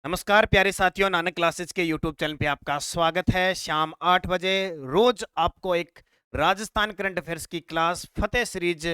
नमस्कार प्यारे साथियों, नानक क्लासेस के यूट्यूब चैनल पे आपका स्वागत है। शाम 8 बजे रोज आपको एक राजस्थान करंट अफेयर्स की क्लास फतेह सीरीज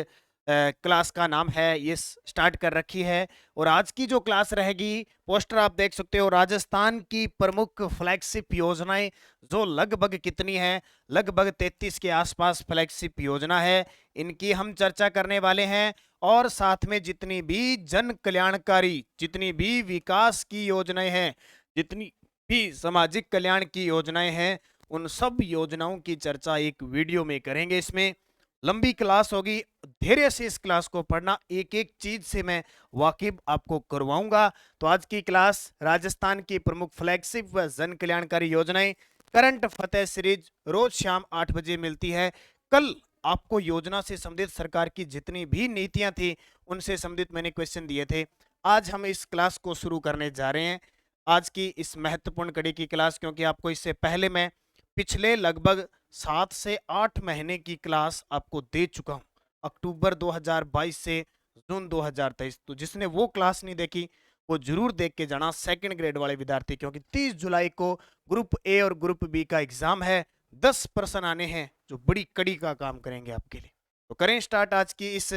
क्लास का नाम है ये स्टार्ट कर रखी है। और आज की जो क्लास रहेगी, पोस्टर आप देख सकते हो, राजस्थान की प्रमुख फ्लैगशिप योजनाएं जो लगभग कितनी है, लगभग 33 के आसपास फ्लैगशिप योजना है, इनकी हम चर्चा करने वाले हैं। और साथ में जितनी भी जन कल्याणकारी, जितनी भी विकास की योजनाएं हैं, जितनी भी सामाजिक कल्याण की योजनाएं हैं, उन सब योजनाओं की चर्चा एक वीडियो में करेंगे। इसमें लंबी क्लास होगी, धैर्य से इस क्लास को पढ़ना, एक एक चीज से मैं वाकिफ आपको करवाऊंगा। तो आज की क्लास राजस्थान की प्रमुख फ्लैगशिप व जन कल्याणकारी योजनाएं करंट फतेह सीरीज रोज शाम 8 बजे मिलती है। कल आपको योजना से संबंधित सरकार की जितनी भी नीतियां थी उनसे संबंधित मैंने क्वेश्चन दिए थे। आज हम इस क्लास को शुरू करने जा रहे हैं, आज की इस महत्वपूर्ण कड़ी की क्लास, क्योंकि आपको इससे पहले मैं पिछले लगभग 7 से 8 महीने की क्लास आपको दे चुका हूं, अक्टूबर 2022 से जून 2023। तो जिसने वो क्लास नहीं देखी वो जरूर देख के जाना, सेकंड ग्रेड वाले विद्यार्थी, क्योंकि 30 जुलाई को ग्रुप ए और ग्रुप बी का एग्जाम है। 10 प्रश्न आने हैं जो बड़ी कड़ी का काम करेंगे आपके लिए। तो करें स्टार्ट आज की इस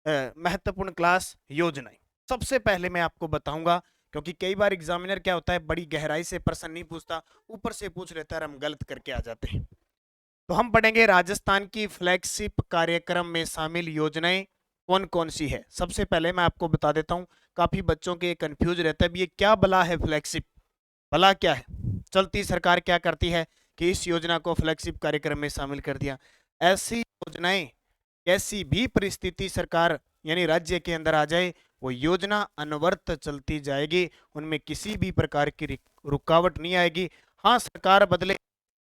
महत्वपूर्ण क्लास योजनाएं। सबसे पहले मैं आपको बताऊंगा, क्योंकि कई बार एग्जामिनर क्या होता है, बड़ी गहराई से प्रश्न नहीं पूछता, ऊपर से पूछ लेता है और हम गलत करके आ जाते हैं। तो हम पढ़ेंगे राजस्थान की फ्लैगशिप कार्यक्रम में शामिल योजनाएं कौन कौन सी है। सबसे पहले मैं आपको बता देता हूं, काफी बच्चों के कंफ्यूज रहता है भी ये क्या भला है फ्लैगशिप, भला क्या है। चलती सरकार क्या करती है कि इस योजना को फ्लैगशिप कार्यक्रम में शामिल कर दिया। ऐसी योजनाएं कैसी भी परिस्थिति सरकार यानी राज्य के अंदर आ जाए, वो योजना अनवरत चलती जाएगी, उनमें किसी भी प्रकार की रुकावट नहीं आएगी। हाँ, सरकार बदले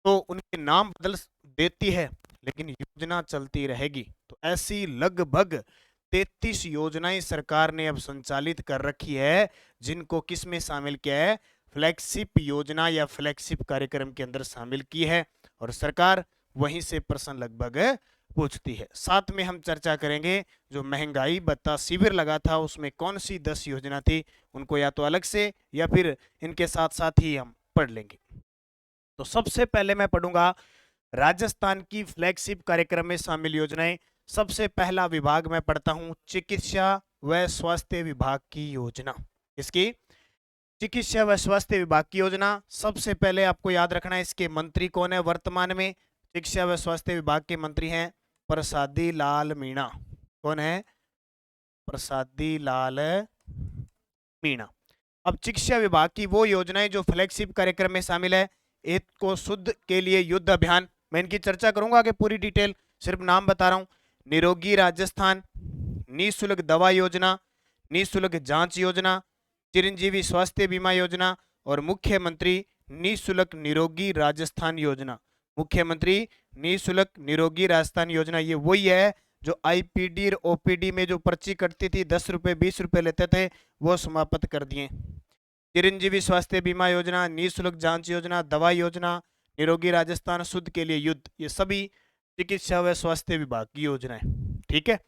तो उनके नाम बदल देती है, लेकिन योजना चलती रहेगी। तो ऐसी लगभग 33 योजनाएं सरकार ने अब संचालित कर रखी है, जिनको किस में शामिल किया है, फ्लैगशिप योजना या फ्लैगशिप कार्यक्रम के अंदर शामिल की है। और सरकार वहीं से प्रश्न लगभग पूछती है। साथ में हम चर्चा करेंगे जो महंगाई भत्ता शिविर लगा था उसमें कौन सी 10 योजना थी, उनको या तो अलग से या फिर इनके साथ साथ ही हम पढ़ लेंगे। तो सबसे पहले मैं पढ़ूंगा राजस्थान की फ्लैगशिप कार्यक्रम में शामिल योजनाएं। सबसे पहला विभाग मैं पढ़ता हूं, चिकित्सा व स्वास्थ्य विभाग की योजना। इसकी चिकित्सा व स्वास्थ्य विभाग की योजना, सबसे पहले आपको याद रखना है इसके मंत्री कौन है। वर्तमान में शिक्षा व स्वास्थ्य विभाग के मंत्री हैं प्रसादी लाल मीणा। कौन है? प्रसादी लाल मीणा। अब शिक्षा विभाग की वो योजनाएं जो फ्लैगशिप कार्यक्रम में शामिल है, एक को शुद्ध के लिए युद्ध अभियान, मैं इनकी चर्चा करूंगा आगे पूरी डिटेल, सिर्फ नाम बता रहा हूं। निरोगी राजस्थान, निःशुल्क दवा योजना, निःशुल्क जांच योजना, चिरंजीवी स्वास्थ्य बीमा योजना और मुख्यमंत्री निःशुल्क निरोगी राजस्थान योजना। मुख्यमंत्री निःशुल्क निरोगी राजस्थान योजना ये वही है जो आईपीडी और ओपीडी में जो पर्ची कटती थी, 10 रुपए 20 रुपए लेते थे, वो समाप्त कर दिए। चिरंजीवी स्वास्थ्य बीमा योजना, निःशुल्क जांच योजना, दवा योजना, निरोगी राजस्थान, शुद्ध के लिए युद्ध, ये सभी चिकित्सा व स्वास्थ्य विभाग की योजनाएं। ठीक है।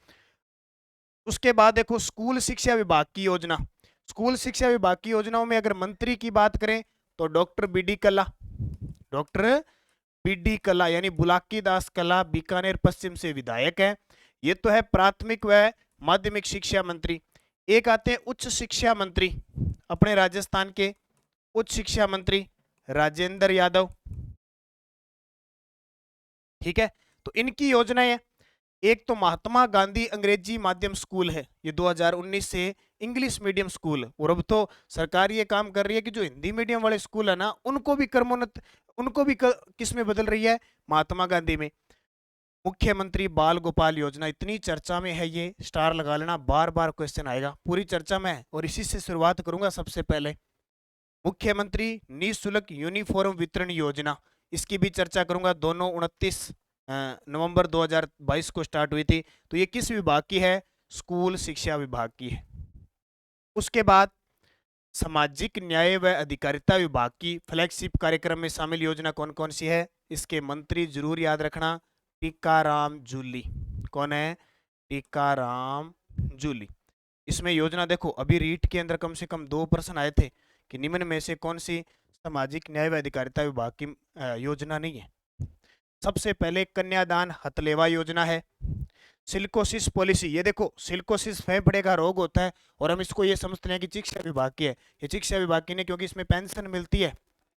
उसके बाद देखो स्कूल शिक्षा विभाग की योजना। स्कूल शिक्षा विभाग की योजनाओं में अगर मंत्री की बात करें तो डॉक्टर बीडी कल्ला, डॉक्टर बीडी कल्ला यानी बुलाकी दास कल्ला, बीकानेर पश्चिम से विधायक है। ये तो है प्राथमिक व माध्यमिक शिक्षा मंत्री। एक आते हैं उच्च शिक्षा मंत्री, अपने राजस्थान के उच्च शिक्षा मंत्री राजेंद्र यादव। ठीक है। तो इनकी योजनाएं है, एक तो महात्मा गांधी अंग्रेजी माध्यम स्कूल है, ये 2019 से इंग्लिश मीडियम स्कूल। और अब तो सरकार ये काम कर रही है कि जो हिंदी मीडियम वाले स्कूल है ना, उनको भी क्रमोन्नत, उनको भी किस में बदल रही है, महात्मा गांधी में। मुख्यमंत्री बाल गोपाल योजना इतनी चर्चा में है, ये स्टार लगा लेना, बार बार क्वेश्चन आएगा, पूरी चर्चा में है और इसी से शुरुआत करूंगा। सबसे पहले मुख्यमंत्री निःशुल्क यूनिफॉर्म वितरण योजना, इसकी भी चर्चा करूंगा। दोनों 29 नवंबर 2022 को स्टार्ट हुई थी। तो ये किस विभाग की है? स्कूल शिक्षा विभाग की है। उसके बाद सामाजिक न्याय व अधिकारिता विभाग की फ्लैगशिप कार्यक्रम में शामिल योजना कौन कौन सी है? इसके मंत्री जरूर याद रखना, टीकाराम जूली। कौन है? टीकाराम जूली। इसमें योजना देखो, अभी रीट के अंदर कम से कम 2 प्रश्न आए थे कि निम्न में से कौन सी सामाजिक न्याय व अधिकारिता विभाग की योजना नहीं है। सबसे पहले कन्यादान हथलेवा योजना है। सिलिकोसिस पॉलिसी, ये देखो सिलिकोसिस फेफड़े का रोग होता है और हम इसको ये समझते हैं कि शिक्षा विभाग की है। ये शिक्षा विभाग की नहीं, क्योंकि इसमें पेंशन मिलती है,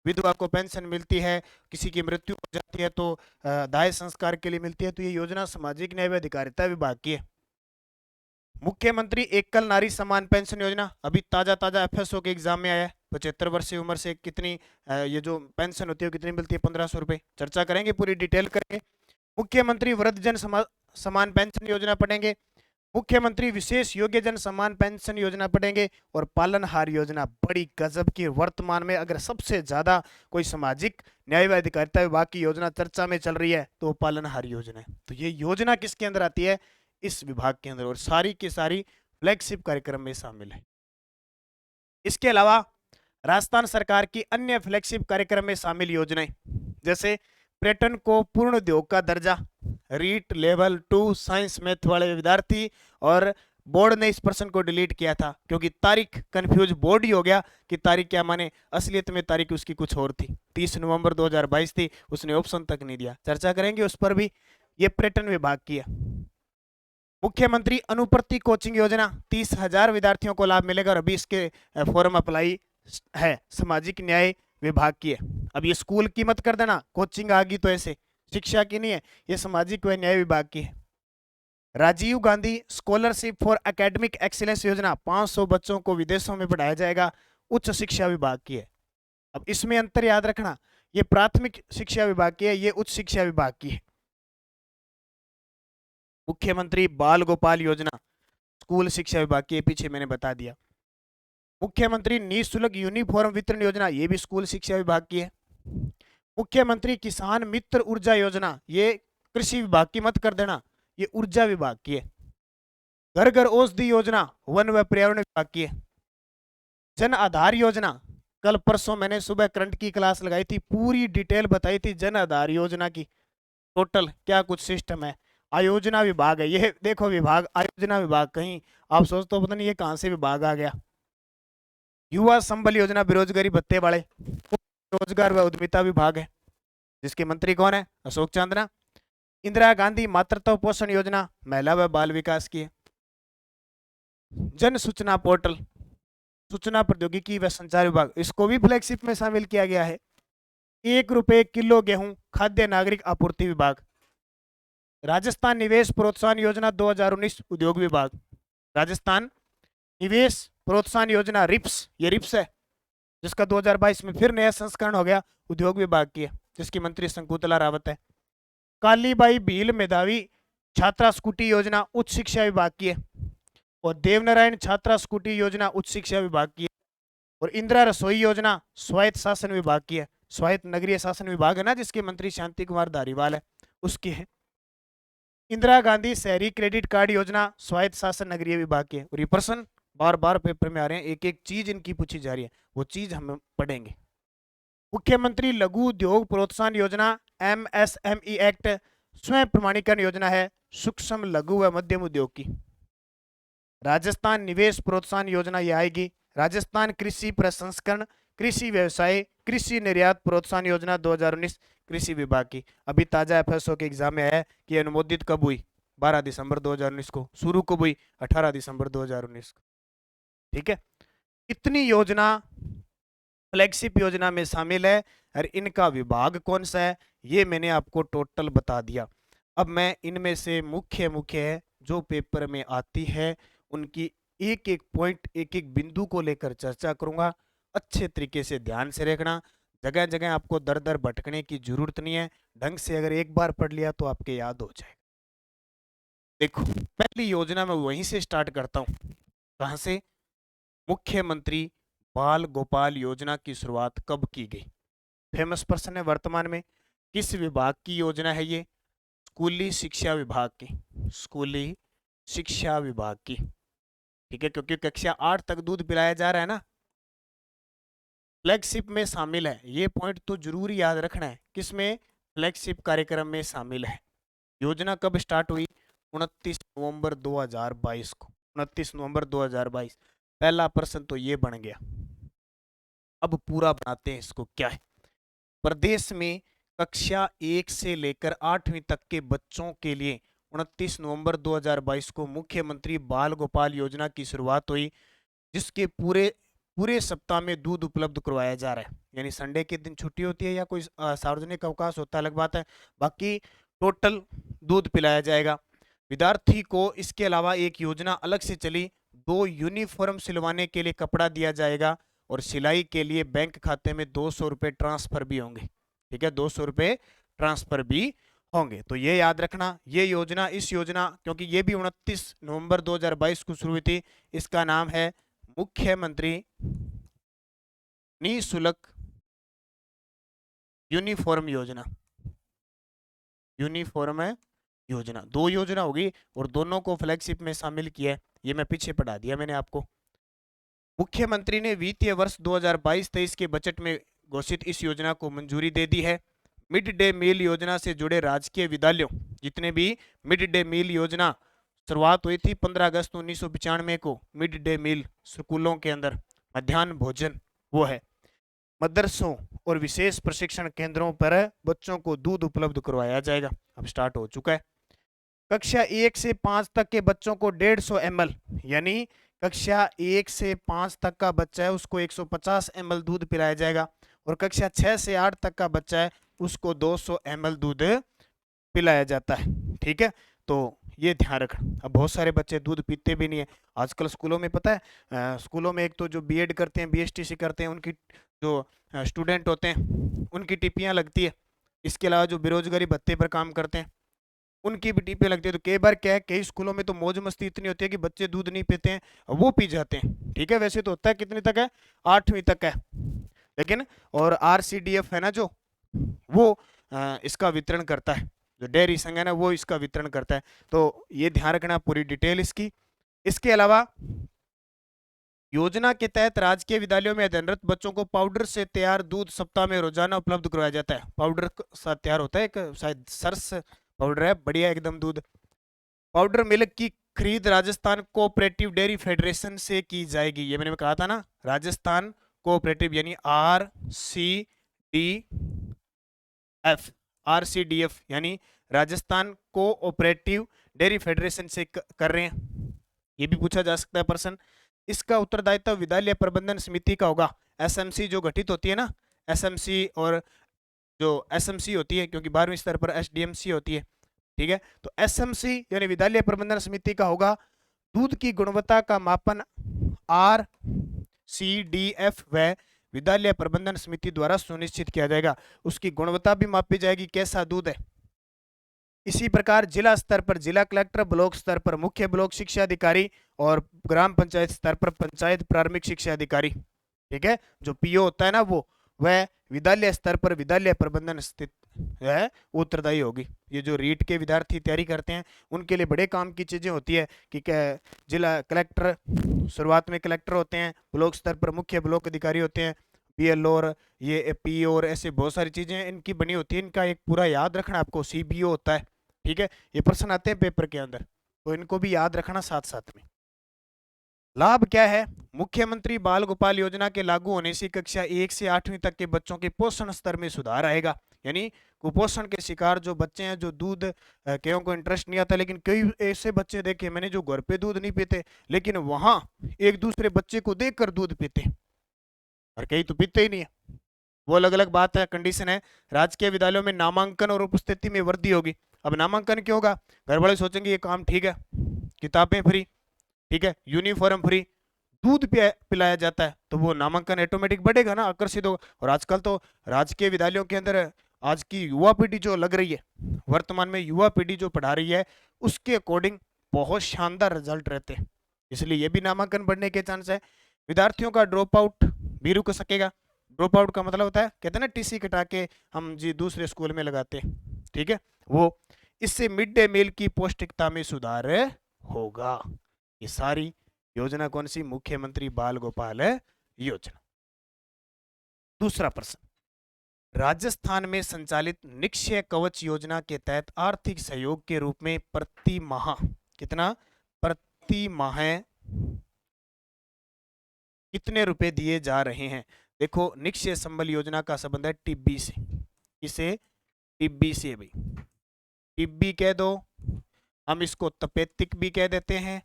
विधवा को पेंशन मिलती है, किसी की मृत्यु हो जाती है तो दाह संस्कार के लिए मिलती है। तो ये योजना सामाजिक न्याय व अधिकारिता विभाग की है। मुख्यमंत्री एकल नारी सम्मान पेंशन योजना, अभी ताजा ताजा एफएसओ के एग्जाम में आया है। 75 वर्ष की उम्र से कितनी ये जो पेंशन होती है कितनी मिलती है, 1500 रुपए। चर्चा करेंगे, पूरी डिटेल करेंगे। मुख्यमंत्री वृद्धजन सम्मान पेंशन योजना पढ़ेंगे। मुख्यमंत्री विशेष योग्यजन सम्मान पेंशन योजना पढ़ेंगे। और पालनहार योजना, बड़ी गजब की, वर्तमान में अगर सबसे ज्यादा कोई सामाजिक न्याय व अधिकारिता विभाग की योजना चर्चा में चल रही है तो वो पालनहार योजना है। तो ये योजना किसके अंदर आती है, इस विभाग के अंदर, और सारी की सारी फ्लैगशिप कार्यक्रम में शामिल है। इसके अलावा राजस्थान सरकार की अन्य फ्लैगशिप कार्यक्रम में शामिल योजनाएं, जैसे पर्यटन को पूर्ण उद्योग का दर्जा, रीट लेवल 2 साइंस मैथ वाले विद्यार्थी, और बोर्ड ने इस प्रश्न को डिलीट किया था क्योंकि तारीख कंफ्यूज, बोर्ड ही हो गया कि तारीख क्या माने, असलियत में तारीख उसकी कुछ और थी, 30 नवंबर 2022 थी, उसने ऑप्शन तक नहीं दिया। चर्चा करेंगे उस पर भी। ये पर्यटन विभाग की है। मुख्यमंत्री अनुप्रति कोचिंग योजना, 30,000 विद्यार्थियों को लाभ मिलेगा और अभी इसके फॉर्म अप्लाई है, सामाजिक न्याय विभाग की है। अब ये स्कूल की मत कर देना, कोचिंग आ गई तो ऐसे, शिक्षा की नहीं है, ये सामाजिक व न्याय विभाग की है। Rajiv Gandhi scholarship for academic excellence योजना, 500 बच्चों को विदेशों में पढ़ाया जाएगा, उच्च शिक्षा विभाग की है। अब इसमें अंतर याद रखना, ये प्राथमिक शिक्षा विभाग की है, ये उच्च शिक्षा विभाग की है। मुख्यमंत्री बाल गोपाल योजना स्कूल शिक्षा विभाग की, पीछे मैंने बता दिया। मुख्यमंत्री निःशुल्क यूनिफॉर्म वितरण योजना, ये भी स्कूल शिक्षा विभाग की है। मुख्यमंत्री किसान मित्र ऊर्जा योजना, ये कृषि विभाग की मत कर देना, ये ऊर्जा विभाग की है। घर घर औषधि योजना वन व पर्यावरण विभाग की है। जन आधार योजना, कल परसों मैंने सुबह करंट की क्लास लगाई थी, पूरी डिटेल बताई थी जन आधार योजना की, टोटल क्या कुछ सिस्टम है। आयोजना विभाग है, ये देखो विभाग, आयोजना विभाग, कहीं आप सोचते हो पता नहीं ये कहां से विभाग आ गया। युवा संबल योजना बेरोजगारी भत्ते वाले, रोजगार व उद्यमिता विभाग है, जिसके मंत्री कौन है, अशोक चंद्रा। इंदिरा गांधी मातृत्व पोषण योजना महिला व बाल विकास की है। जन सूचना पोर्टल, सूचना प्रौद्योगिकी व संचार विभाग, इसको भी फ्लैगशिप में शामिल किया गया है। 1 रुपए किलो गेहूं खाद्य नागरिक आपूर्ति विभाग। राजस्थान निवेश प्रोत्साहन योजना 2019 उद्योग विभाग। राजस्थान निवेश प्रोत्साहन योजना रिप्स, ये रिप्स है, जिसका 2022 में फिर नया संस्करण हो गया, उद्योग विभाग की है, जिसकी मंत्री शंकुतला रावत है। कालीबाई भील मेधावी छात्रा स्कूटी योजना उच्च शिक्षा विभाग की है। और देवनारायण छात्रा स्कूटी योजना उच्च शिक्षा विभाग की है। और इंदिरा रसोई योजना स्वायत्त शासन विभाग की है, स्वायत्त नगरीय शासन विभाग है ना, जिसके मंत्री शांति कुमार धारीवाल है, उसकी है। इंदिरा गांधी शहरी क्रेडिट कार्ड योजना स्वायत्त शासन नगरीय विभाग की है। और ये प्रश्न बार बार पेपर में आ रहे हैं, एक एक चीज इनकी पूछी जा रही है, वो चीज हम पढ़ेंगे। मुख्यमंत्री लघु उद्योग प्रोत्साहन योजना MSME एक्ट स्वयं प्रमाणीकरण योजना है सूक्ष्म लघु व मध्यम उद्योग की। राजस्थान निवेश प्रोत्साहन योजना ये आएगी। राजस्थान कृषि प्रसंस्करण कृषि व्यवसाय कृषि निर्यात प्रोत्साहन योजना 2019 कृषि विभाग की। अभी ताजा एफएसओ के एग्जाम में है कि अनुमोदित कब हुई, 12 दिसंबर 2019 को, शुरू कब हुई, 18 दिसंबर 2019 को। ठीक है, इतनी योजना फ्लैगशिप योजना में शामिल है और इनका विभाग कौन सा है ये मैंने आपको टोटल बता दिया। अब मैं इनमें से मुख्य मुख्य है जो पेपर में आती है उनकी एक एक पॉइंट एक एक बिंदु को लेकर चर्चा करूंगा। अच्छे तरीके से ध्यान से रखना, जगह जगह आपको दर दर भटकने की जरूरत नहीं है, ढंग से अगर एक बार पढ़ लिया तो आपके याद हो जाएगा। देखो पहली योजना मैं वहीं से स्टार्ट करता हूं, कहां से, मुख्यमंत्री बाल गोपाल योजना की शुरुआत कब की गई। फेमस प्रश्न है, वर्तमान में किस विभाग की योजना है ये, स्कूली शिक्षा विभाग की, स्कूली शिक्षा विभाग की। ठीक है, क्योंकि कक्षा 8 तक दूध पिलाया जा रहा है ना, फ्लैगशिप में शामिल है, ये पॉइंट तो जरूर याद रखना है, किसमें, फ्लैगशिप कार्यक्रम में शामिल है। योजना कब स्टार्ट हुई, 29 नवंबर 2022 को, 29 नवंबर 2022। पहला प्रश्न तो ये बन गया। अब पूरा बनाते हैं इसको। क्या है? प्रदेश में कक्षा 1 से लेकर 8वीं तक के बच्चों के लिए 29 नवंबर 2022 को मुख्यमंत्री बाल गोपाल योजना की शुरुआत हुई, जिसके पूरे पूरे सप्ताह में दूध उपलब्ध करवाया जा रहा है। यानी संडे के दिन छुट्टी होती है या कोई सार्वजनिक अवकाश होता है, अलग बात है, बाकी टोटल दूध पिलाया जाएगा। विद्यार्थी को इसके अलावा एक योजना अलग से चली, 2 यूनिफॉर्म सिलवाने के लिए कपड़ा दिया जाएगा और सिलाई के लिए बैंक खाते में 200 रुपये ट्रांसफर भी होंगे। ठीक है, 200 रुपये ट्रांसफर भी होंगे। तो ये याद रखना, ये योजना, इस योजना, क्योंकि ये भी 29 नवंबर 2022 को शुरू हुई थी, इसका नाम है मुख्यमंत्री निःशुल्क यूनिफॉर्म योजना। यूनिफॉर्म योजना, 2 योजना होगी और दोनों को फ्लैगशिप में शामिल किया है। ये मैं पीछे पढ़ा दिया मैंने आपको। मुख्यमंत्री ने वित्तीय वर्ष 2022-23 के बजट में घोषित इस योजना को मंजूरी दे दी है। मिड डे मील योजना से जुड़े राजकीय विद्यालयों, जितने भी मिड डे मील योजना शुरुआत हुई थी 15 अगस्त 1995 को, मिड डे मील स्कूलों के अंदर मध्याह्न भोजन वो है। मदरसों और विशेष प्रशिक्षण केंद्रों पर बच्चों को दूध उपलब्ध करवाया जाएगा। अब स्टार्ट हो चुका है। कक्षा 1 से 5 तक के बच्चों को 150 ml, यानी कक्षा 1 से 5 तक का बच्चा है उसको 150 ml दूध पिलाया जाएगा, और कक्षा 6 से 8 तक का बच्चा है उसको 200 ml दूध पिलाया जाता है। ठीक है, तो ये ध्यान रखना। अब बहुत सारे बच्चे दूध पीते भी नहीं है आजकल स्कूलों में, पता है, स्कूलों में एक तो जो बीएड करते हैं, बीएसटीसी करते हैं, उनकी जो स्टूडेंट होते हैं उनकी टिप्पियाँ लगती है। इसके अलावा जो बेरोजगारी भत्ते पर काम करते हैं उनकी भी टिप्पियाँ लगती है। तो कई बार क्या है, कई स्कूलों में तो मौज मस्ती इतनी होती है कि बच्चे दूध नहीं पीते हैं, वो पी जाते हैं। ठीक है, वैसे तो होता है कितनी तक है, 8वीं तक है, लेकिन और आरसीडीएफ है ना जो, वो इसका वितरण करता है, जो डेयरी संघ है ना वो इसका वितरण करता है। तो ये ध्यान रखना पूरी डिटेल इसकी। इसके अलावा योजना के तहत राजकीय विद्यालयों में अध्ययनरत बच्चों को पाउडर से तैयार दूध सप्ताह में रोजाना उपलब्ध करवाया जाता है। पाउडर सा तैयार होता है, एक शायद सरस पाउडर है, बढ़िया एकदम दूध। पाउडर मिल्क की खरीद राजस्थान कोऑपरेटिव डेयरी फेडरेशन से की जाएगी। ये मैंने कहा था ना, राजस्थान कोऑपरेटिव यानी RCDF यानी राजस्थान कोऑपरेटिव डेयरी फेडरेशन से कर रहे हैं। ये भी पूछा जा सकता है प्रश्न। इसका उत्तरदायित्व विद्यालय प्रबंधन समिति का होगा। एसएमसी जो गठित होती है ना, एसएमसी, और जो एसएमसी होती है, क्योंकि 12वीं स्तर पर एसडीएमसी होती है। ठीक है, तो एसएमसी यानी विद्यालय प्रबंधन समिति का होगा। दूध की गुणवत्ता का मापन RCDF व विद्यालय प्रबंधन समिति द्वारा सुनिश्चित किया जाएगा। उसकी गुणवत्ता भी मापी जाएगी, कैसा दूध है। इसी प्रकार जिला स्तर पर जिला कलेक्टर, ब्लॉक स्तर पर मुख्य ब्लॉक शिक्षा अधिकारी और ग्राम पंचायत स्तर पर पंचायत प्राथमिक शिक्षा अधिकारी, ठीक है, जो पीओ होता है ना वह विद्यालय स्तर पर विद्यालय प्रबंधन स्थित है उत्तरदायी होगी। ये जो रीट के विद्यार्थी तैयारी करते हैं उनके लिए बड़े काम की चीजें होती है कि जिला कलेक्टर, शुरुआत में कलेक्टर होते हैं, ब्लॉक स्तर पर मुख्य ब्लॉक अधिकारी होते हैं, बीएलओ और ये पीओ, और ऐसे बहुत सारी चीजें इनकी बनी होती है। इनका एक पूरा याद रखना आपको, सीबीओ होता है। ठीक है, ये प्रश्न आते हैं पेपर के अंदर, तो इनको भी याद रखना साथ साथ में। लाभ क्या है? मुख्यमंत्री बाल गोपाल योजना के लागू होने से कक्षा 1 से 8वीं तक के बच्चों के पोषण स्तर में सुधार आएगा। यानी कुपोषण के शिकार जो बच्चे हैं, जो दूध कईयों को इंटरेस्ट नहीं आता, लेकिन कई ऐसे बच्चे देखे मैंने जो घर पे दूध नहीं पीते, लेकिन वहां एक दूसरे बच्चे को देखकर दूध पीते, और कई तो पीते ही नहीं है, वो अलग अलग बात है, कंडीशन है। राजकीय विद्यालयों में नामांकन और उपस्थिति में वृद्धि होगी। अब नामांकन क्यों होगा? घर वाले सोचेंगे ये काम ठीक है, किताबें फ्री, ठीक है, यूनिफॉर्म फ्री, दूध पिलाया जाता है, तो वो नामांकन ऑटोमेटिक बढ़ेगा ना, आकर्षित होगा। और आजकल तो राजकीय विद्यालयों के अंदर आज की युवा पीढ़ी जो लग रही है, वर्तमान में युवा पीढ़ी जो पढ़ा रही है, उसके अकॉर्डिंग बहुत शानदार रिजल्ट रहते हैं, इसलिए ये भी नामांकन बढ़ने के चांस है। विद्यार्थियों का ड्रॉप आउट भी रुक सकेगा। ड्रॉप आउट का मतलब होता है, कहते हैं ना टीसी कटा के हम जी दूसरे स्कूल में लगाते हैं, ठीक है, वो। इससे मिड डे मील की पौष्टिकता में सुधार होगा। ये सारी योजना कौन सी? मुख्यमंत्री बाल गोपाल योजना। दूसरा प्रश्न, राजस्थान में संचालित निक्षय कवच योजना के तहत आर्थिक सहयोग के रूप में प्रति माह कितना, प्रति माह कितने रुपए दिए जा रहे हैं? देखो निक्षय संबल योजना का संबंध है टिब्बी से। किसे? टिब्बी से भाई। टिब्बी कह दो, हम इसको तपेदिक भी कह देते हैं,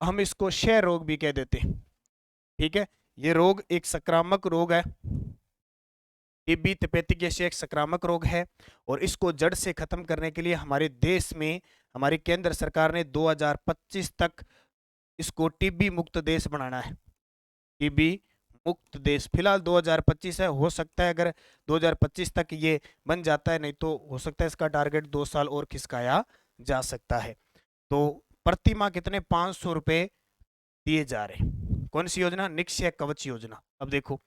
हम इसको क्षय रोग भी कह देते हैं। ठीक है, ये रोग एक संक्रामक रोग है। टीबी तपेदिक एक संक्रामक रोग है और इसको जड़ से खत्म करने के लिए हमारे देश में हमारी केंद्र सरकार ने 2025 तक इसको टीबी मुक्त देश बनाना है। टीबी मुक्त देश फिलहाल 2025 है, हो सकता है अगर 2025 तक ये बन जाता है, नहीं तो हो सकता है इसका टारगेट 2 साल और खिसकाया जा सकता है। तो प्रति माह कितने 500 रुपए दिए जा रहे हैं। कौन सी योजना? निक्षय कवच योजना। अब देखो,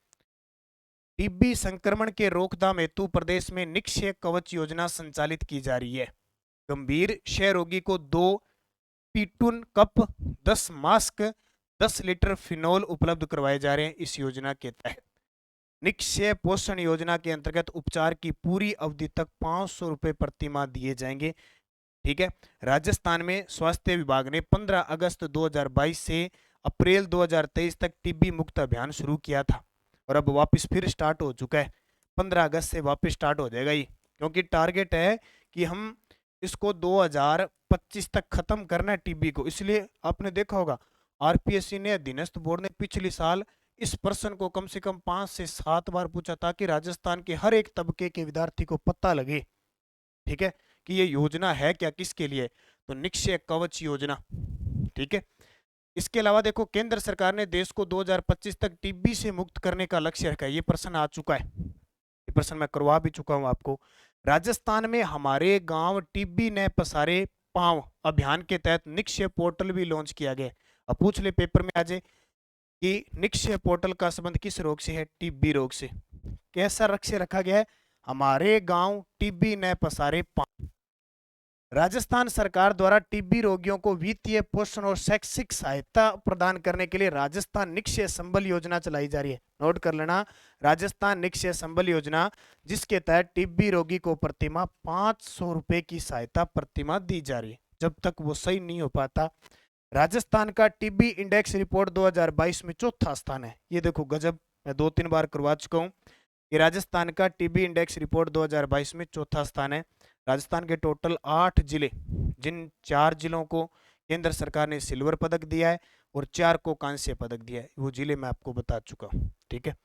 टीबी संक्रमण के रोकथाम हेतु प्रदेश में निक्षय कवच योजना संचालित की जा रही है। गंभीर क्षय रोगी को 2 पीटून कप, 10 मास्क, 10 लीटर फिनोल उपलब्ध करवाए जा रहे हैं इस योजना के तहत। निक्षय पोषण योजना के अंतर्गत उपचार की पूरी अवधि तक 500 रुपए प्रति माह दिए जाएंगे। ठीक है, राजस्थान में स्वास्थ्य विभाग ने 15 अगस्त 2022 से अप्रैल 2023 तक टीबी मुक्त अभियान शुरू किया था और अब वापस फिर स्टार्ट हो चुका है। 15 अगस्त से वापस स्टार्ट हो जाएगा ये, क्योंकि टारगेट है कि हम इसको 2025 तक खत्म करना है टीबी को। इसलिए आपने देखा होगा आरपीएससी ने, अधीनस्थ बोर्ड ने पिछले साल इस प्रश्न को कम से कम 5 से 7 बार पूछा ताकि राजस्थान के हर एक तबके के विद्यार्थी को पता लगे, ठीक है, कि ये योजना है क्या, किसके लिए। तो निक्षय कवच योजना। ठीक है, इसके अलावा देखो केंद्र सरकार ने देश को 2025 तक टीबी से मुक्त करने का लक्ष्य रखा है। ये प्रश्न आ चुका है, ये प्रश्न मैं करवा भी चुका हूं आपको। राजस्थान में हमारे गांव टीबी ने पसारे पांव अभियान के तहत निक्षय पोर्टल भी लॉन्च किया गया। अब पूछ ले पेपर में आ जाए कि निक्षय पोर्टल का संबंध किस रोग से है? टीबी रोग से। कैसा लक्ष्य रखा गया है? हमारे गांव टीबी ने पसारे पांव। राजस्थान सरकार द्वारा टीबी रोगियों को वित्तीय पोषण और शैक्षिक सहायता प्रदान करने के लिए राजस्थान निक्षय संबल योजना चलाई जा रही है। नोट कर लेना, राजस्थान निक्षय संबल योजना, जिसके तहत टीबी रोगी को प्रतिमाह 500 रुपए की सहायता प्रतिमाह दी जा रही है जब तक वो सही नहीं हो पाता। राजस्थान का टीबी इंडेक्स रिपोर्ट 2022 में 4था स्थान है। ये देखो गजब, मैं 2-3 बार करवा चुका हूँ कि राजस्थान का टीबी इंडेक्स रिपोर्ट 2022 में 4था स्थान है। राजस्थान के टोटल 8 जिले, जिन 4 जिलों को केंद्र सरकार ने सिल्वर पदक दिया है और 4 को कांस्य पदक दिया है, वो जिले मैं आपको बता चुका हूँ। ठीक है,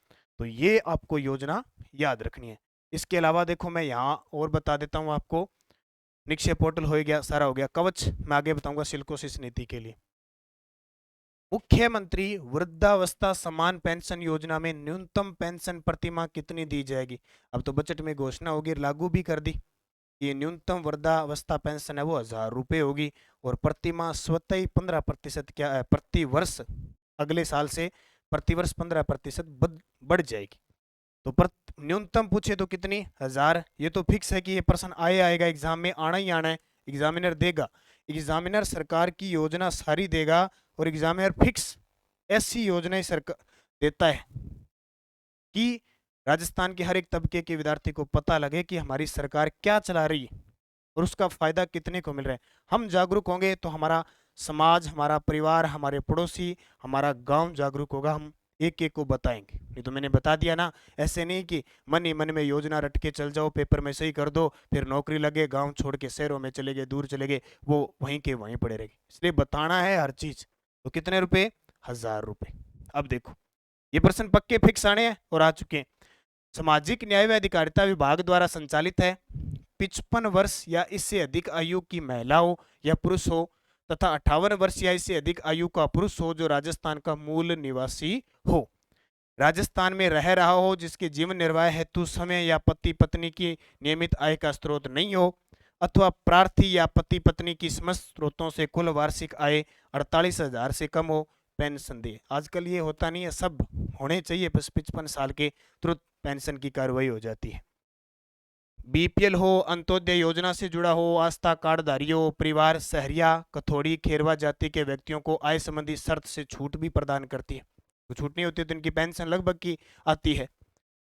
तो ये आपको योजना याद रखनी है। इसके अलावा देखो मैं यहाँ और बता देता हूँ आपको। निक्षय पोर्टल हो गया, सारा हो गया। कवच मैं आगे बताऊंगा सिलिकोसिस नीति के लिए। मुख्यमंत्री वृद्धावस्था समान पेंशन योजना में न्यूनतम पेंशन प्रतिमाह कितनी दी जाएगी? अब तो बजट में घोषणा होगी, लागू भी कर दी। ये न्यूनतम वृद्धावस्था पेंशन है वो 1000 रुपये होगी और प्रतिमाह स्वतः ही 15% क्या प्रति वर्ष अगले साल से प्रतिवर्ष 15% बढ़ जाएगी। तो न्यूनतम पूछे तो कितनी? 1000। ये तो फिक्स है कि ये प्रश्न आएगा, एग्जाम में आना ही आना है, एग्जामिनर देगा। एग्जामिनर सरकार की योजना सारी देगा और एग्जामिनर फिक्स ऐसी योजनाएं सरकार देता है कि राजस्थान के हर एक तबके के विद्यार्थी को पता लगे कि हमारी सरकार क्या चला रही है और उसका फायदा कितने को मिल रहा है। हम जागरूक होंगे तो हमारा समाज, हमारा परिवार, हमारे पड़ोसी, हमारा गांव जागरूक होगा। हम एक एक को बताएंगे। नहीं तो मैंने बता दिया ना, ऐसे नहीं कि मन ही मन में योजना रट के चल जाओ, पेपर में सही कर दो, फिर नौकरी लगे, गांव छोड़ के शहरों में चले गए, दूर चले गए, वो वहीं के वहीं पड़े रहेंगे। इसलिए बताना है हर चीज। तो कितने रुपए? 1000 रुपए। अब देखो ये प्रश्न पक्के फिक्स आने हैं और आ चुके हैं। सामाजिक न्याय व अधिकारिता विभाग द्वारा संचालित है। 55 वर्ष या इससे अधिक आयु की महिला हो या पुरुष हो तथा 58 वर्ष या इससे अधिक आयु का पुरुष हो जो राजस्थान का मूल निवासी हो, राजस्थान में रह रहा हो, जिसके जीवन निर्वाह हेतु समय या पति पत्नी की नियमित आय का स्रोत नहीं हो, अथवा प्रार्थी या पति पत्नी की समस्त स्रोतों से कुल वार्षिक आय 48,000 से कम हो, पेंशन दे। आजकल ये होता नहीं है, सब होने चाहिए, बस 55 साल के तुरंत पेंशन की कार्रवाई हो जाती है। बीपीएल हो, अंत्योदय योजना से जुड़ा हो, आस्था कार्डधारी हो, परिवार सहरिया, कथोड़ी, खेरवा जाति के व्यक्तियों को आय संबंधी शर्त से छूट भी प्रदान करती है। तो छूट नहीं होती तो इनकी पेंशन लगभग की आती है।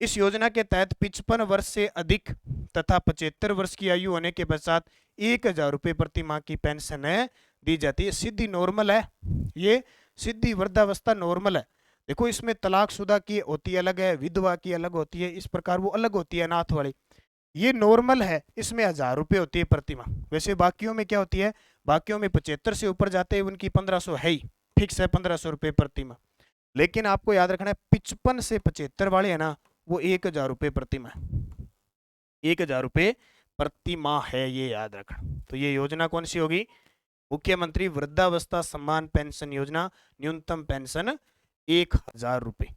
इस योजना के तहत 55 वर्ष से अधिक तथा 75 वर्ष की आयु होने के पश्चात 1000 रुपये प्रति माह की पेंशन दी जाती है। सीधी नॉर्मल है, ये सीधी वृद्धावस्था नॉर्मल है। देखो इसमें तलाकशुदा की होती अलग है, विधवा की अलग होती है, इस प्रकार वो अलग होती है अनाथ वाली। ये नॉर्मल है, इसमें 1000 रुपये होती है प्रतिमाह। वैसे बाकियों में क्या होती है, बाकियों में 75 से ऊपर जाते हैं उनकी 1500 है ही, फिक्स है 1500 रुपये प्रतिमाह। लेकिन आपको याद रखना है 55 से 75 वाले है ना, वो 1000 रुपये प्रतिमाह, 1000 रुपये प्रति माह है, ये याद रखना। तो ये योजना कौन सी होगी, मुख्यमंत्री वृद्धावस्था सम्मान पेंशन योजना, न्यूनतम पेंशन 1000 रुपये।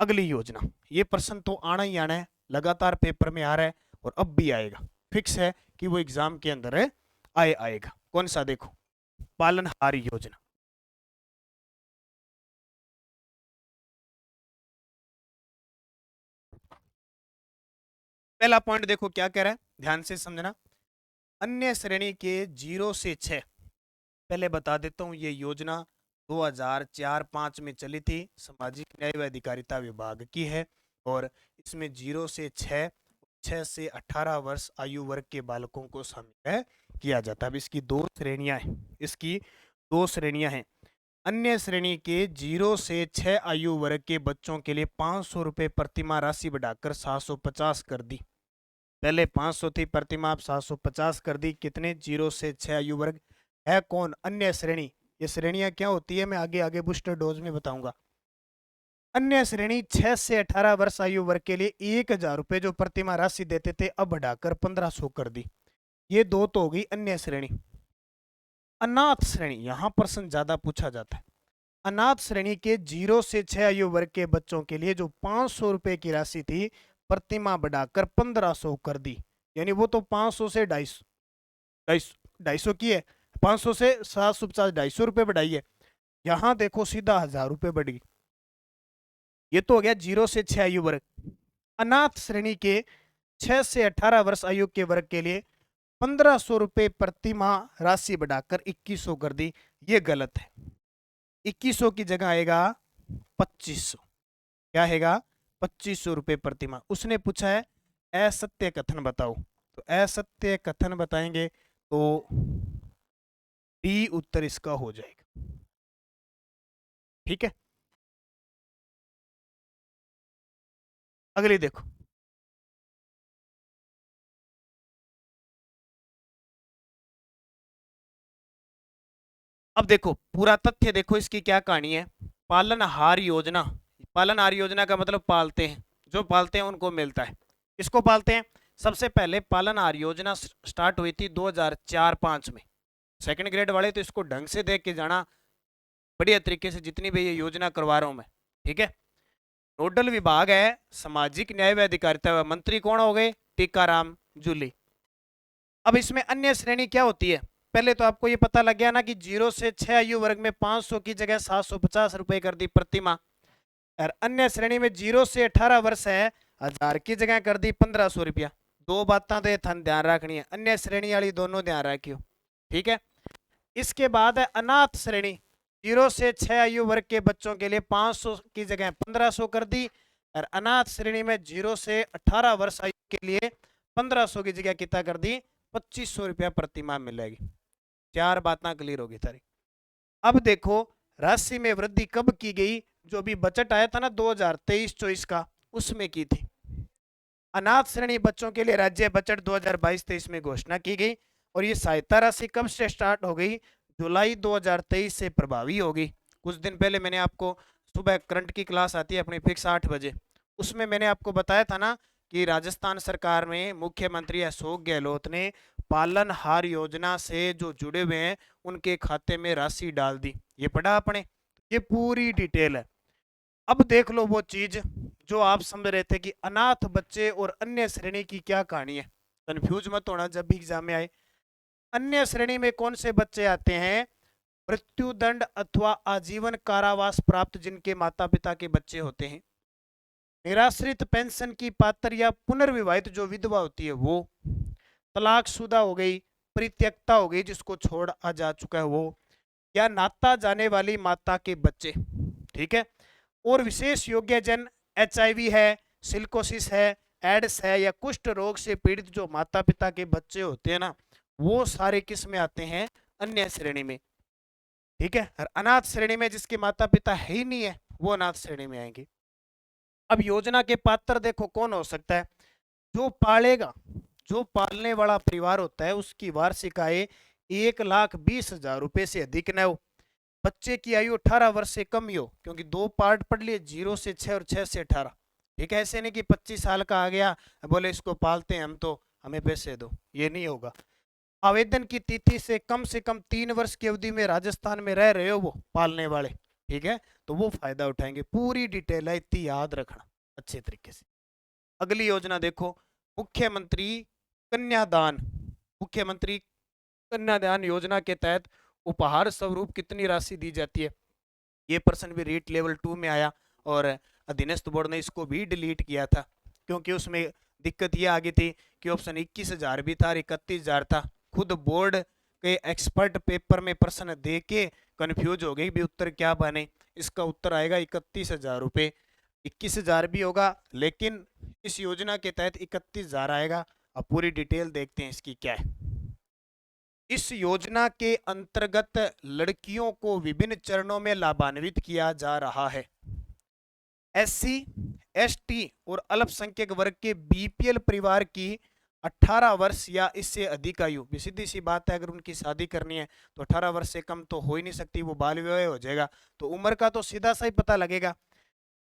अगली योजना, ये प्रश्न तो आना ही आना है, लगातार पेपर में आ रहा है और अब भी आएगा, फिक्स है कि वो एग्जाम के अंदर है, आएगा। कौन सा, देखो पालनहार योजना। पहला पॉइंट देखो क्या कह रहा है, ध्यान से समझना। अन्य श्रेणी के 0 से 6, पहले बता देता हूं ये योजना 2004-05 में चली थी, सामाजिक न्याय व अधिकारिता विभाग की है। और इसमें 0 से 6, 6 से 18 वर्ष आयु वर्ग के बालकों को शामिल है किया जाता है। अब इसकी दो श्रेणियां हैं, इसकी दो श्रेणियां हैं। अन्य श्रेणी के 0 से 6 आयु वर्ग के बच्चों के लिए 500 रुपये प्रतिमाह राशि बढ़ाकर 750 कर दी। पहले 500 थी प्रतिमाह, अब 750 कर दी। कितने, 0 से 6 आयु वर्ग है कौन, अन्य श्रेणी। ये श्रेणियां क्या होती है मैं आगे आगे बूस्टर डोज में बताऊंगा। अन्य श्रेणी 6 से 18 वर्ष आयु वर्ग के लिए 1000 रुपये जो प्रतिमाह राशि देते थे, अब बढ़ाकर 1500 कर दी। ये दो तो हो गई अन्य श्रेणी। अनाथ श्रेणी, यहां प्रश्न ज्यादा पूछा जाता है। अनाथ श्रेणी के 0 से 6 आयु वर्ग के बच्चों के लिए जो 500 रुपए की राशि थी, प्रतिमाह बढ़ाकर 1500 कर दी। यानी वो तो 500 से 250 की है, 500 से 750, 250 रुपये बढ़ाई है। यहां देखो सीधा 1000 रुपये बढ़ गई। ये तो हो गया 0 से 6 आयु वर्ग। अनाथ श्रेणी के 6 से 18 वर्ष आयु के वर्ग के लिए 1500 रुपये प्रतिमाह राशि बढ़ाकर 2100 कर दी। ये गलत है, 2100 की जगह आएगा 2500। क्या आएगा, 2500 रुपये प्रतिमाह। उसने पूछा है असत्य कथन बताओ, तो असत्य कथन बताएंगे तो डी उत्तर इसका हो जाएगा। ठीक है, अगली देखो। अब देखो पूरा तथ्य देखो, इसकी क्या कहानी है। पालनहार योजना, पालनहार योजना का मतलब पालते हैं, जो पालते हैं उनको मिलता है। किसको पालते हैं, सबसे पहले पालनहार योजना स्टार्ट हुई थी 2004-05 में। सेकंड ग्रेड वाले तो इसको ढंग से देख के जाना बढ़िया तरीके से, जितनी भी ये योजना करवा रहा हूं मैं। ठीक है, नोडल विभाग है सामाजिक न्याय व अधिकारिता, मंत्री कौन हो गए, टीकाराम जूली। अब इसमें अन्य श्रेणी क्या होती है, पहले तो आपको ये पता लग गया ना कि 0 से 6 आयु वर्ग में 500 की जगह 750 रुपए कर दी प्रतिमाह। और अन्य श्रेणी में 0 से 18 वर्ष है, 1000 की जगह कर दी 1500 रुपया। दो बातें तो ये ध्यान रखनी है, अन्य श्रेणी वाली दोनों ध्यान रखियो। ठीक है, इसके बाद है अनाथ श्रेणी, 0 से 6 आयु वर्ग के बच्चों के लिए 500 की जगह 1500 कर दी। और अनाथ श्रेणी में 0 से 18 वर्ष आयु के लिए 1500 की जगह कितना कर दी, 2500 रुपया प्रतिमाह मिलेगी। चार बातें क्लियर होगी तारी। अब देखो राशि में वृद्धि कब की गई, जो भी बजट आया था ना 2023-24 का, उसमें की थी। अनाथ श्रेणी बच्चों के लिए राज्य बजट 2022-23 में घोषणा की गई। और ये सहायता राशि कब से स्टार्ट हो गई, जुलाई 2023 से प्रभावी होगी। कुछ दिन पहले मैंने आपको, सुबह करंट की क्लास आती है अपनी फिक्स 8 बजे, उसमें मैंने आपको बताया था ना कि राजस्थान सरकार में मुख्यमंत्री अशोक गहलोत ने पालनहार योजना से जो जुड़े हुए हैं उनके खाते में राशि डाल दी। ये पढ़ा आपने, ये पूरी डिटेल है। अब देख लो वो चीज जो आप समझ रहे थे कि अनाथ बच्चे और अन्य श्रेणी की क्या कहानी है। कंफ्यूज मत होना जब भी एग्जाम में आए। अन्य श्रेणी में कौन से बच्चे आते हैं, मृत्युदंड अथवा आजीवन कारावास प्राप्त जिनके माता पिता के बच्चे होते हैं, निराश्रित पेंशन की पात्र या पुनर्विवाहित जो विधवा होती है वो, तलाकशुदा हो गई, परित्यक्ता हो गई जिसको छोड़ा जा चुका है वो, या नाता जाने वाली माता के बच्चे। ठीक है, और विशेष योग्य जन HIV है, सिलिकोसिस है, एड्स है या कुष्ठ रोग से पीड़ित जो माता पिता के बच्चे होते हैं ना, वो सारे किस में आते हैं, अन्य श्रेणी में। ठीक है। और अनाथ श्रेणी में जिसके माता पिता है ही नहीं है, वो अनाथ श्रेणी में आएंगे। अब योजना के पात्र देखो कौन हो सकता है, जो पालेगा, जो पालने वाला परिवार होता है उसकी वार्षिक आय 1,20,000 रुपए से अधिक न हो, बच्चे की आयु 18 वर्ष से कम ही हो, क्योंकि दो पार्ट पढ़ लिए, 0 से 6 और 6 से 18। ठीक है, ऐसे नहीं कि 25 साल का आ गया बोले इसको पालते हैं हम तो हमें पैसे दो, ये नहीं होगा। आवेदन की तिथि से कम 3 वर्ष की अवधि में राजस्थान में रह रहे हो वो पालने वाले, ठीक है, तो वो फायदा उठाएंगे। पूरी डिटेल है, इतनी याद रखना अच्छे तरीके से। अगली योजना देखो, मुख्यमंत्री कन्यादान। मुख्यमंत्री कन्यादान योजना के तहत उपहार स्वरूप कितनी राशि दी जाती है? ये प्रश्न भी रीट लेवल 2 में आया और अधीनस्थ बोर्ड ने इसको भी डिलीट किया था, क्योंकि उसमें दिक्कत ये आ गई थी कि ऑप्शन 21,000 भी था और 31,000 था। खुद बोर्ड के एक्सपर्ट पेपर में प्रश्न दे के कंफ्यूज हो गई भी उत्तर क्या बने। इसका उत्तर आएगा 31,000 रुपये। 21,000 भी होगा, लेकिन इस योजना के तहत 31,000 आएगा। अब पूरी डिटेल देखते हैं इसकी क्या है। इस योजना के अंतर्गत लड़कियों को विभिन्न चरणों में लाभान्वित किया जा रहा है। एससी, एसटी और अल्पसंख्यक वर्ग के बीपीएल परिवार की 18 वर्ष या इससे अधिक आयु, भी सीधी सी बात है, अगर उनकी शादी करनी है तो 18 वर्ष से कम तो हो ही नहीं सकती, वो बाल विवाह हो जाएगा, तो उम्र का तो सीधा सा ही पता लगेगा।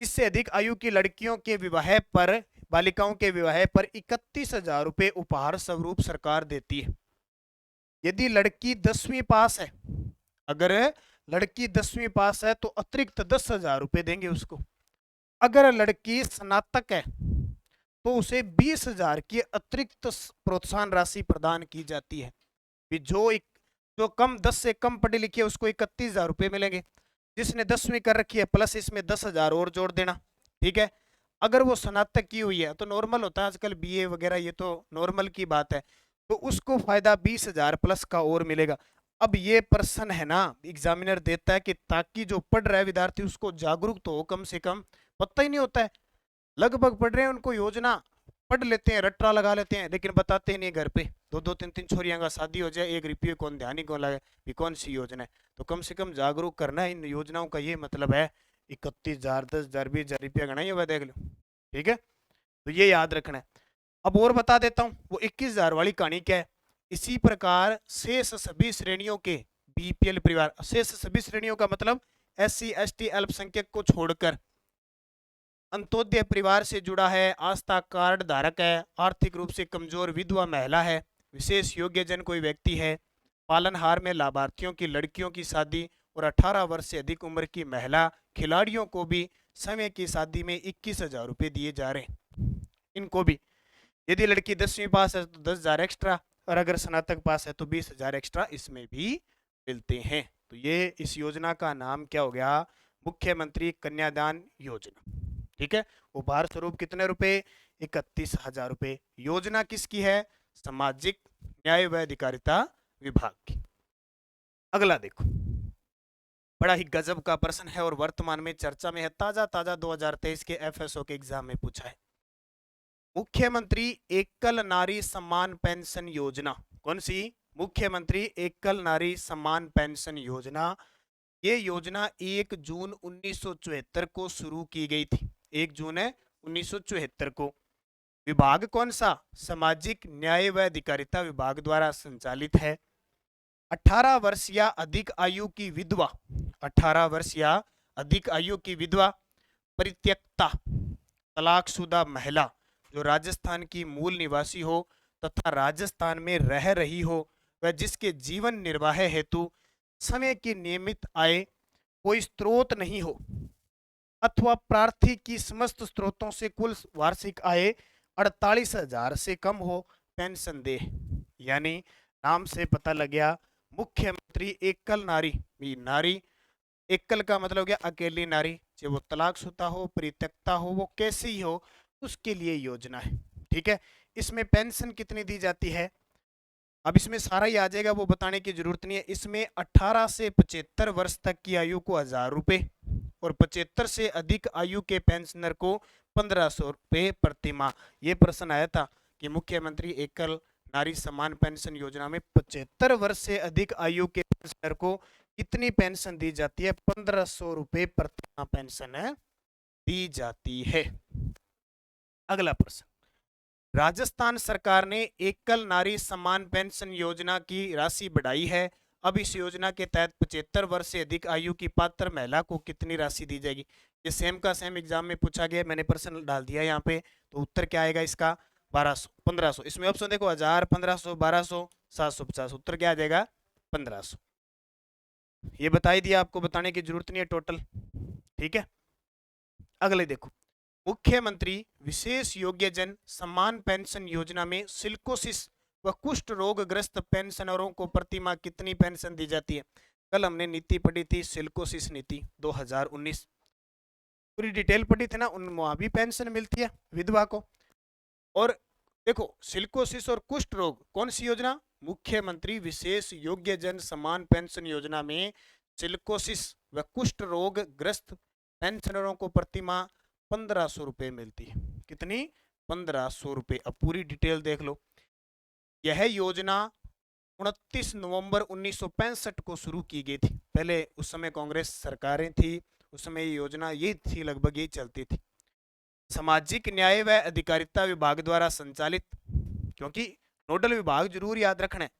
इससे अधिक आयु की लड़कियों के विवाह पर, बालिकाओं के विवाह पर 31,000 रुपये उपहार स्वरूप सरकार देती है। यदि लड़की 10वीं पास है, अगर लड़की 10वीं पास है तो अतिरिक्त 10,000 रुपये देंगे उसको। अगर लड़की स्नातक है तो उसे 20,000 की अतिरिक्त प्रोत्साहन राशि प्रदान की जाती है। जो कम 10 से कम पढ़ी लिखी है उसको 31,000 रुपये मिलेंगे। जिसने 10वीं कर रखी है प्लस इसमें 10,000 और जोड़ देना। ठीक है, अगर वो स्नातक की हुई है तो नॉर्मल होता है आजकल बीए वगैरह, ये तो नॉर्मल की बात है, तो उसको फायदा 20,000 प्लस का और मिलेगा। अब ये प्रश्न है ना, एग्जामिनर देता है कि ताकि जो पढ़ रहा है विद्यार्थी उसको जागरूक तो हो, कम से कम पता ही नहीं होता है, लगभग पढ़ रहे हैं उनको योजना पढ़ लेते हैं, रट्टा लगा लेते हैं, लेकिन बताते ही नहीं घर पे। दो दो तीन तीन छोरियां का शादी हो जाए, 1 रुपये कौन ध्यान ही कौन लगे कि कौन सी योजना है। तो कम से कम जागरूक करना है इन योजनाओं का, ये मतलब है। 31,000, 10,000, 20,000 रुपया गणाइए हुआ देख लो। ठीक है, तो ये याद रखना है। अब और बता देता हूँ वो 21,000 वाली कहानी क्या है। इसी प्रकार शेष सभी श्रेणियों के बीपीएल परिवार, शेष सभी श्रेणियों का मतलब एससी, एसटी, अल्पसंख्यक को छोड़कर, अंत्योदय परिवार से जुड़ा है, आस्था कार्ड धारक है, आर्थिक रूप से कमजोर विधवा महिला है, विशेष योग्यजन कोई व्यक्ति है, पालनहार में लाभार्थियों की लड़कियों की शादी और 18 वर्ष से अधिक उम्र की महिला खिलाड़ियों को भी समय की शादी में 21,000 रुपये दिए जा रहे हैं। इनको भी, यदि लड़की 10वीं पास है तो 10,000 एक्स्ट्रा, और अगर स्नातक पास है तो 20,000 एक्स्ट्रा इसमें भी मिलते हैं। तो ये इस योजना का नाम क्या हो गया? मुख्यमंत्री कन्यादान योजना। ठीक है, उपहार स्वरूप कितने रुपए? 31,000 रुपए। योजना किसकी है? सामाजिक न्याय व अधिकारिता विभाग की। अगला देखो, बड़ा ही गजब का प्रश्न है और वर्तमान में चर्चा में है, ताजा ताजा 2023 के एफएसओ के एग्जाम में पूछा है। मुख्यमंत्री एकल नारी सम्मान पेंशन योजना, कौन सी? मुख्यमंत्री एकल नारी सम्मान पेंशन योजना। ये योजना 1 जून 1974 को शुरू की गई थी। 1 जून है 1974 को। विभाग कौन सा? सामाजिक न्याय व अधिकारिता विभाग द्वारा संचालित है। 18 वर्ष या अधिक आयु की विधवा, 18 वर्ष या अधिक आयु की विधवा, परित्यक्ता, तलाकशुदा महिला जो राजस्थान की मूल निवासी हो तथा राजस्थान में रह रही हो व जिसके जीवन निर्वाह हेतु समय की नियमित आय कोई स्रोत नहीं हो, अथवा प्रार्थी की समस्त स्रोतों से कुल वार्षिक आय 48,000 से कम हो, पेंशन दे। यानी नाम से पता लग गया, मुख्यमंत्री एकल नारी, नारी एकल का मतलब हो गया अकेली नारी, चाहे वो तलाकशुदा हो, परित्यक्ता हो, वो कैसी ही हो, उसके लिए योजना है। ठीक है, इसमें पेंशन कितनी दी जाती है? अब इसमें सारा ही आ जाएगा, वो बताने की जरूरत नहीं है। इसमें 18 से 75 वर्ष तक की आयु को 1,000 रुपये और 75 से अधिक आयु के पेंशनर को 1,500 रुपये प्रति माह। ये प्रश्न आया था कि मुख्यमंत्री एकल नारी सम्मान पेंशन योजना में 75 वर्ष से अधिक आयु के पेंशनर को कितनी पेंशन दी जाती है? 1500 रुपए प्रति माह पेंशन दी जाती है। अगला प्रश्न, राजस्थान सरकार ने एकल नारी सम्मान पेंशन योजना की राशि बढ़ाई है। अब इस योजना के तहत 75 वर्ष से अधिक आयु की पात्र महिला को कितनी राशि दी जाएगी? ये सेम का सेम एग्जाम में पूछा गया, मैंने प्रश्न डाल दिया यहाँ पे। तो उत्तर क्या आएगा इसका? 1200, 1500। इसमें ऑप्शन देखो, 1000, 1500, 1200, 750। उत्तर क्या आ जाएगा? 1500। ये बता ही दिया, आपको बताने की जरूरत नहीं है टोटल। ठीक है, अगले देखो, मुख्यमंत्री विशेष योग्यजन सम्मान पेंशन योजना में सिलिकोसिस व कुष्ठ रोग ग्रस्त पेंशनरों को प्रति माह कितनी पेंशन दी जाती है? कल हमने नीति पढ़ी थी, सिलिकोसिस नीति 2019, पूरी डिटेल पढ़ी थी ना, उन वहां भी पेंशन मिलती है विधवा को। और देखो, सिलिकोसिस और कुष्ठ रोग कौन सी योजना? मुख्यमंत्री विशेष योग्यजन सम्मान पेंशन योजना में सिलिकोसिस व कुष्ठ रोग ग्रस्त पेंशनरों को प्रति माह 1500 रुपए मिलती है। कितनी? 1500 रुपए। अब पूरी डिटेल देख लो। यह योजना 29 नवंबर 1965 को शुरू की गई थी। पहले उस समय कांग्रेस सरकारें थी, उस समय ये योजना ये थी, लगभग यही चलती थी। सामाजिक न्याय व अधिकारिता विभाग द्वारा संचालित, क्योंकि नोडल विभाग जरूर याद रखना है।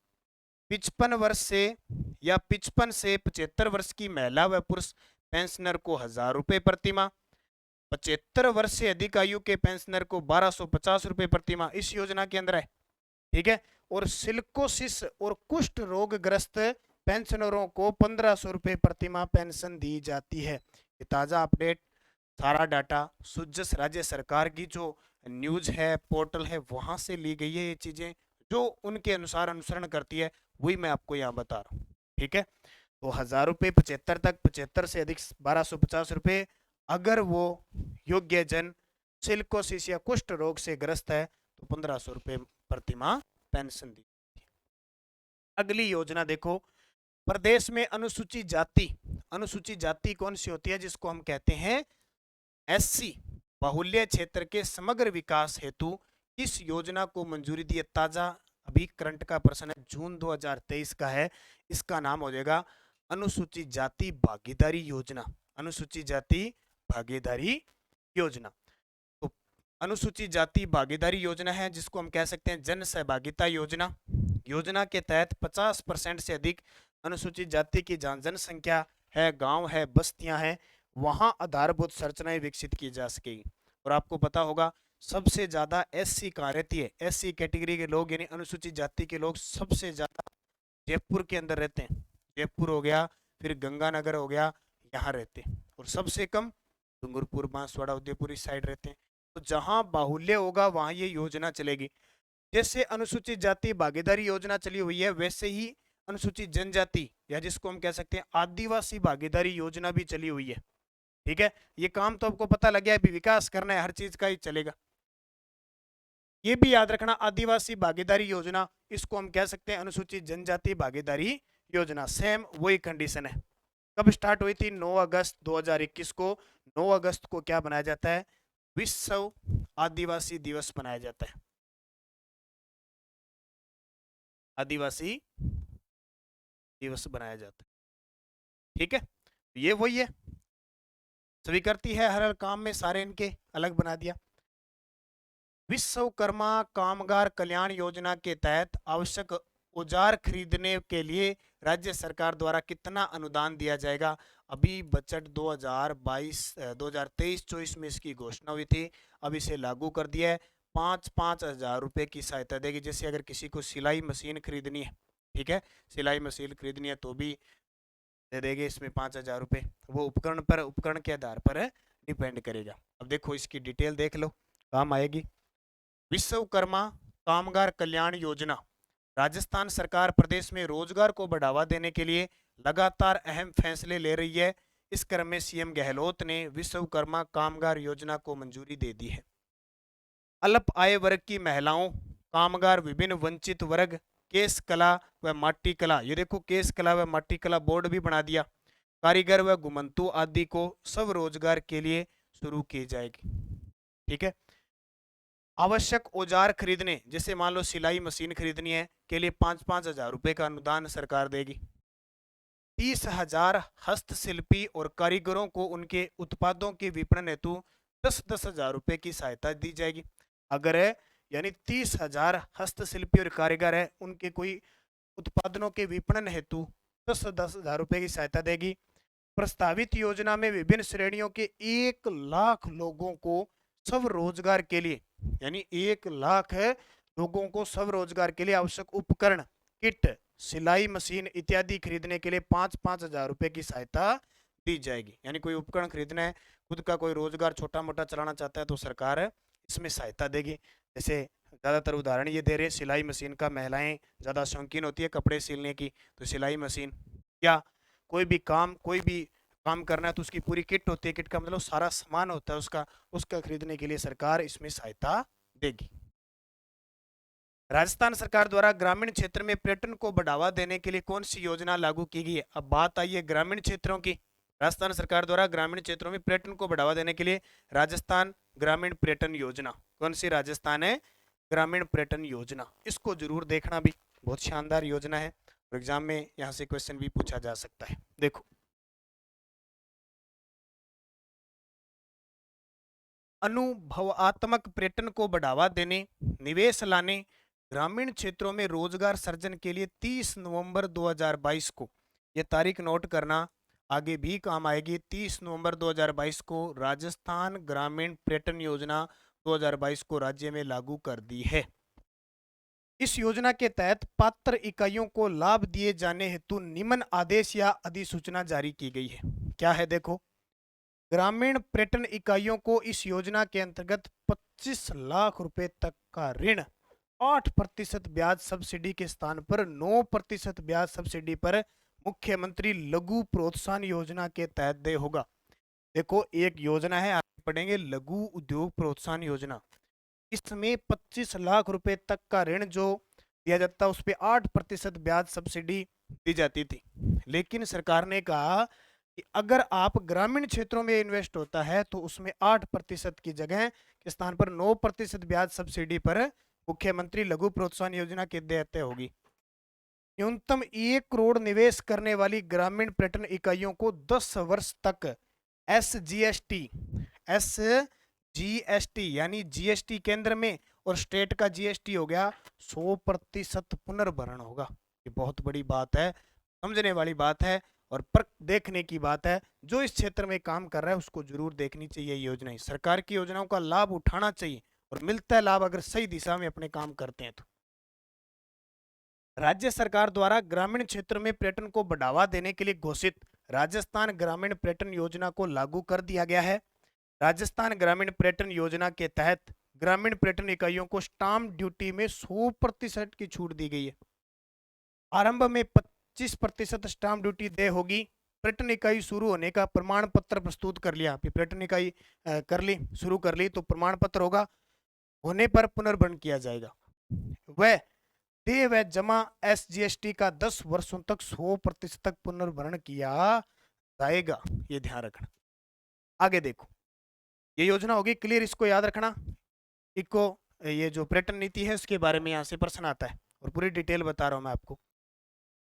55 वर्ष से या 55 से 75 वर्ष की महिला व पुरुष पेंशनर को 1000 रुपए प्रति माह, 75 वर्ष से अधिक आयु के पेंशनर को 1250 रुपए प्रति माह इस योजना के अंदर है। ठीक है, और सिलिकोसिस और कुष्ठ रोग ग्रस्त पेंशनरों को 1500 रुपए प्रति माह पेंशन दी जाती है। ये ताजा अपडेट, सारा डाटा सुजस राज्य सरकार की जो न्यूज है, पोर्टल है, वहां से ली गई है। ये चीजें जो उनके अनुसार अनुसरण करती है, वही मैं आपको यहाँ बता रहा हूँ। ठीक है, तो 1000 रुपये 75 तक, 75 से अधिक 1250 रुपये। अगर वो योग्य जन सिलिकोसिस या कुष्ठ रोग से ग्रस्त है तो 1500 रुपये प्रति माह पेंशन दी। अगली योजना देखो, प्रदेश में अनुसूचित जाति, अनुसूचित जाति कौन सी होती है? जिसको हम कहते हैं एससी, बाहुल्य क्षेत्र के समग्र विकास हेतु इस योजना को मंजूरी दी है। ताजा अभी करंट का प्रश्न है, जून 2023 का है। इसका नाम हो जाएगा अनुसूचित जाति भागीदारी योजना। अनुसूचित जाति भागीदारी योजना। तो अनुसूचित जाति भागीदारी योजना है, जिसको हम कह सकते हैं जन सहभागिता योजना। योजना के तहत 50% से अधिक अनुसूचित जाति की जहाँ जनसंख्या है, गांव है, बस्तियां हैं, वहां आधारभूत संरचनाएं विकसित की जा सकेगी। और आपको पता होगा सबसे ज्यादा एससी कहाँ रहती है? एससी कैटेगरी के लोग यानी अनुसूचित जाति के लोग सबसे ज्यादा जयपुर के अंदर रहते हैं। जयपुर हो गया, फिर गंगानगर हो गया, यहाँ रहते हैं। और सबसे कम डूंगरपुर, बांसवाड़ा, उदयपुर इस साइड रहते हैं। तो जहां बाहुल्य होगा वहां ये योजना चलेगी। जैसे अनुसूचित जाति भागीदारी योजना चली हुई है, वैसे ही अनुसूचित जनजाति या जिसको हम कह सकते हैं आदिवासी भागीदारी योजना भी चली हुई है। ठीक है, ये काम तो आपको पता लग गया है, विकास करना है, हर चीज का ही चलेगा। ये भी याद रखना, आदिवासी भागीदारी योजना, इसको हम कह सकते हैं अनुसूचित जनजाति भागीदारी योजना। सेम वही कंडीशन है। कब स्टार्ट हुई थी? 9 अगस्त 2021 को। 9 अगस्त को क्या बनाया जाता है? विश्व आदिवासी दिवस बनाया जाता है। आदिवासी दिवस बनाया जाता है। ठीक है, ये वही है, स्वीकृति है हर काम में, सारे इनके अलग बना दिया। विश्वकर्मा कामगार कल्याण योजना के तहत आवश्यक औजार खरीदने के लिए राज्य सरकार द्वारा कितना अनुदान दिया जाएगा? अभी बजट 2023-24 में इसकी घोषणा हुई थी, अब इसे लागू कर दिया है। 5-5 हजार रुपये की सहायता देगी। जैसे अगर किसी को सिलाई मशीन खरीदनी है, ठीक है, सिलाई मशीन खरीदनी है तो भी दे देंगे इसमें 5000 रुपये। वो उपकरण पर, उपकरण के आधार पर डिपेंड करेगा। अब देखो इसकी डिटेल देख लो, काम आएगी। विश्वकर्मा कामगार कल्याण योजना, राजस्थान सरकार प्रदेश में रोजगार को बढ़ावा देने के लिए लगातार अहम फैसले ले रही है। इस क्रम में सीएम गहलोत ने विश्वकर्मा कामगार योजना को मंजूरी दे दी है। अल्प आय वर्ग की महिलाओं, कामगार, विभिन्न वंचित वर्ग, केस कला व माटी कला, ये देखो केस कला व माटी कला बोर्ड भी बना दिया, कारीगर व घुमंतु आदि को सब रोजगार के लिए शुरू की जाएगी। ठीक है, आवश्यक औजार खरीदने, जैसे मान लो सिलाई मशीन खरीदनी है, के लिए 5-5 हजार रुपए का अनुदान सरकार देगी। 30,000 हस्तशिल्पी और कारीगरों को उनके उत्पादों के विपणन हेतु 10,000 रुपए की सहायता दी जाएगी। अगर है यानी 30,000 हस्तशिल्पी और कारीगर है, उनके कोई उत्पादनों के विपणन हेतु 10,000 रुपए की सहायता देगी। प्रस्तावित योजना में विभिन्न श्रेणियों के 1 लाख लोगों को स्वरोजगार के लिए, यानी 1 लाख लोगों को स्वरोजगार के लिए आवश्यक उपकरण, किट, सिलाई मशीन इत्यादि खरीदने के लिए 5-5 हजार रुपए की सहायता दी जाएगी। यानी कोई उपकरण खरीदना है, खुद का कोई रोजगार छोटा मोटा चलाना चाहता है तो सरकार इसमें सहायता देगी। जैसे ज़्यादातर उदाहरण ये दे रहे हैं, सिलाई मशीन का, महिलाएं ज़्यादा शौकीन होती है कपड़े सिलने की, तो सिलाई मशीन, या कोई भी काम करना है तो उसकी पूरी किट होती है, किट का मतलब सारा सामान होता है उसका खरीदने के लिए सरकार इसमें सहायता देगी। राजस्थान सरकार द्वारा ग्रामीण क्षेत्र में पर्यटन को बढ़ावा देने के लिए कौन सी योजना लागू की गई है? अब बात आई है ग्रामीण क्षेत्रों की। राजस्थान सरकार द्वारा ग्रामीण क्षेत्रों में पर्यटन को बढ़ावा देने के लिए राजस्थान ग्रामीण पर्यटन योजना, कौन सी? राजस्थान है ग्रामीण पर्यटन योजना। इसको जरूर देखना, भी बहुत शानदार योजना है और एग्जाम में यहाँ से क्वेश्चन भी पूछा जा सकता है। देखो, अनुभवात्मक पर्यटन को बढ़ावा देने, निवेश लाने, ग्रामीण क्षेत्रों में रोजगार सृजन के लिए 30 नवंबर 2022 को, ये तारीख नोट करना, आगे भी काम आएगी। 30 नवंबर 2022 को राजस्थान ग्रामीण पर्यटन योजना 2022 को राज्य में लागू कर दी है। इस योजना के तहत पात्र इकाइयों को लाभ दिए जाने हेतु निम्न आदेश या अधिसूचना जारी की गई है। क्या है? देखो, ग्रामीण पर्यटन इकाइयों को इस योजना के अंतर्गत 25 लाख रुपए तक का ऋण 8% ब्याज सब्सिडी के स्थान पर 9% ब्याज सब्सिडी पर मुख्यमंत्री लघु प्रोत्साहन योजना के तहत दे होगा। देखो, एक योजना है, आगे पढ़ेंगे, लघु उद्योग प्रोत्साहन योजना। इसमें 25 लाख रुपए तक का ऋण जो दिया जाता है उस पर 8% ब्याज सब्सिडी दी जाती थी। लेकिन सरकार ने कहा कि अगर आप ग्रामीण क्षेत्रों में इन्वेस्ट होता है तो उसमें 8% की जगह के स्थान पर 9% ब्याज सब्सिडी पर मुख्यमंत्री लघु प्रोत्साहन योजना के तहत होगी। न्यूनतम 1 करोड़ निवेश करने वाली ग्रामीण पर्यटन इकाइयों को 10 वर्ष तक एसजीएसटी यानी जीएसटी केंद्र में और स्टेट का जीएसटी हो गया 100% पुनर्भरण होगा। ये बहुत बड़ी बात है, समझने वाली बात है और पर देखने की बात है। जो इस क्षेत्र में काम कर रहा है उसको जरूर देखनी चाहिए योजनाएं। सरकार की योजनाओं का लाभ उठाना चाहिए और मिलता है लाभ अगर सही दिशा में अपने काम करते हैं तो। राज्य सरकार द्वारा ग्रामीण क्षेत्र में पर्यटन को बढ़ावा देने के लिए घोषित राजस्थान ग्रामीण पर्यटन योजना को लागू कर दिया गया है। राजस्थान ग्रामीण पर्यटन योजना के तहत ग्रामीण पर्यटन इकाइयों को स्टाम्प ड्यूटी में 100% की छूट दी गई है। आरंभ में 25% स्टाम्प ड्यूटी दे होगी। पर्यटन इकाई शुरू होने का प्रमाण पत्र प्रस्तुत कर लिया, पर्यटन इकाई कर ली, शुरू कर ली तो प्रमाण पत्र होगा, होने पर पुनर्भरण किया जाएगा। वह देय व जमा एसजीएसटी का 10 वर्षों तक 100% तक पुनर्भरण किया जाएगा। ये ध्यान रखना। आगे देखो, ये योजना होगी क्लियर, इसको याद रखना। इको ये जो पर्यटन नीति है उसके बारे में यहाँ से प्रश्न आता है और पूरी डिटेल बता रहा हूँ मैं आपको।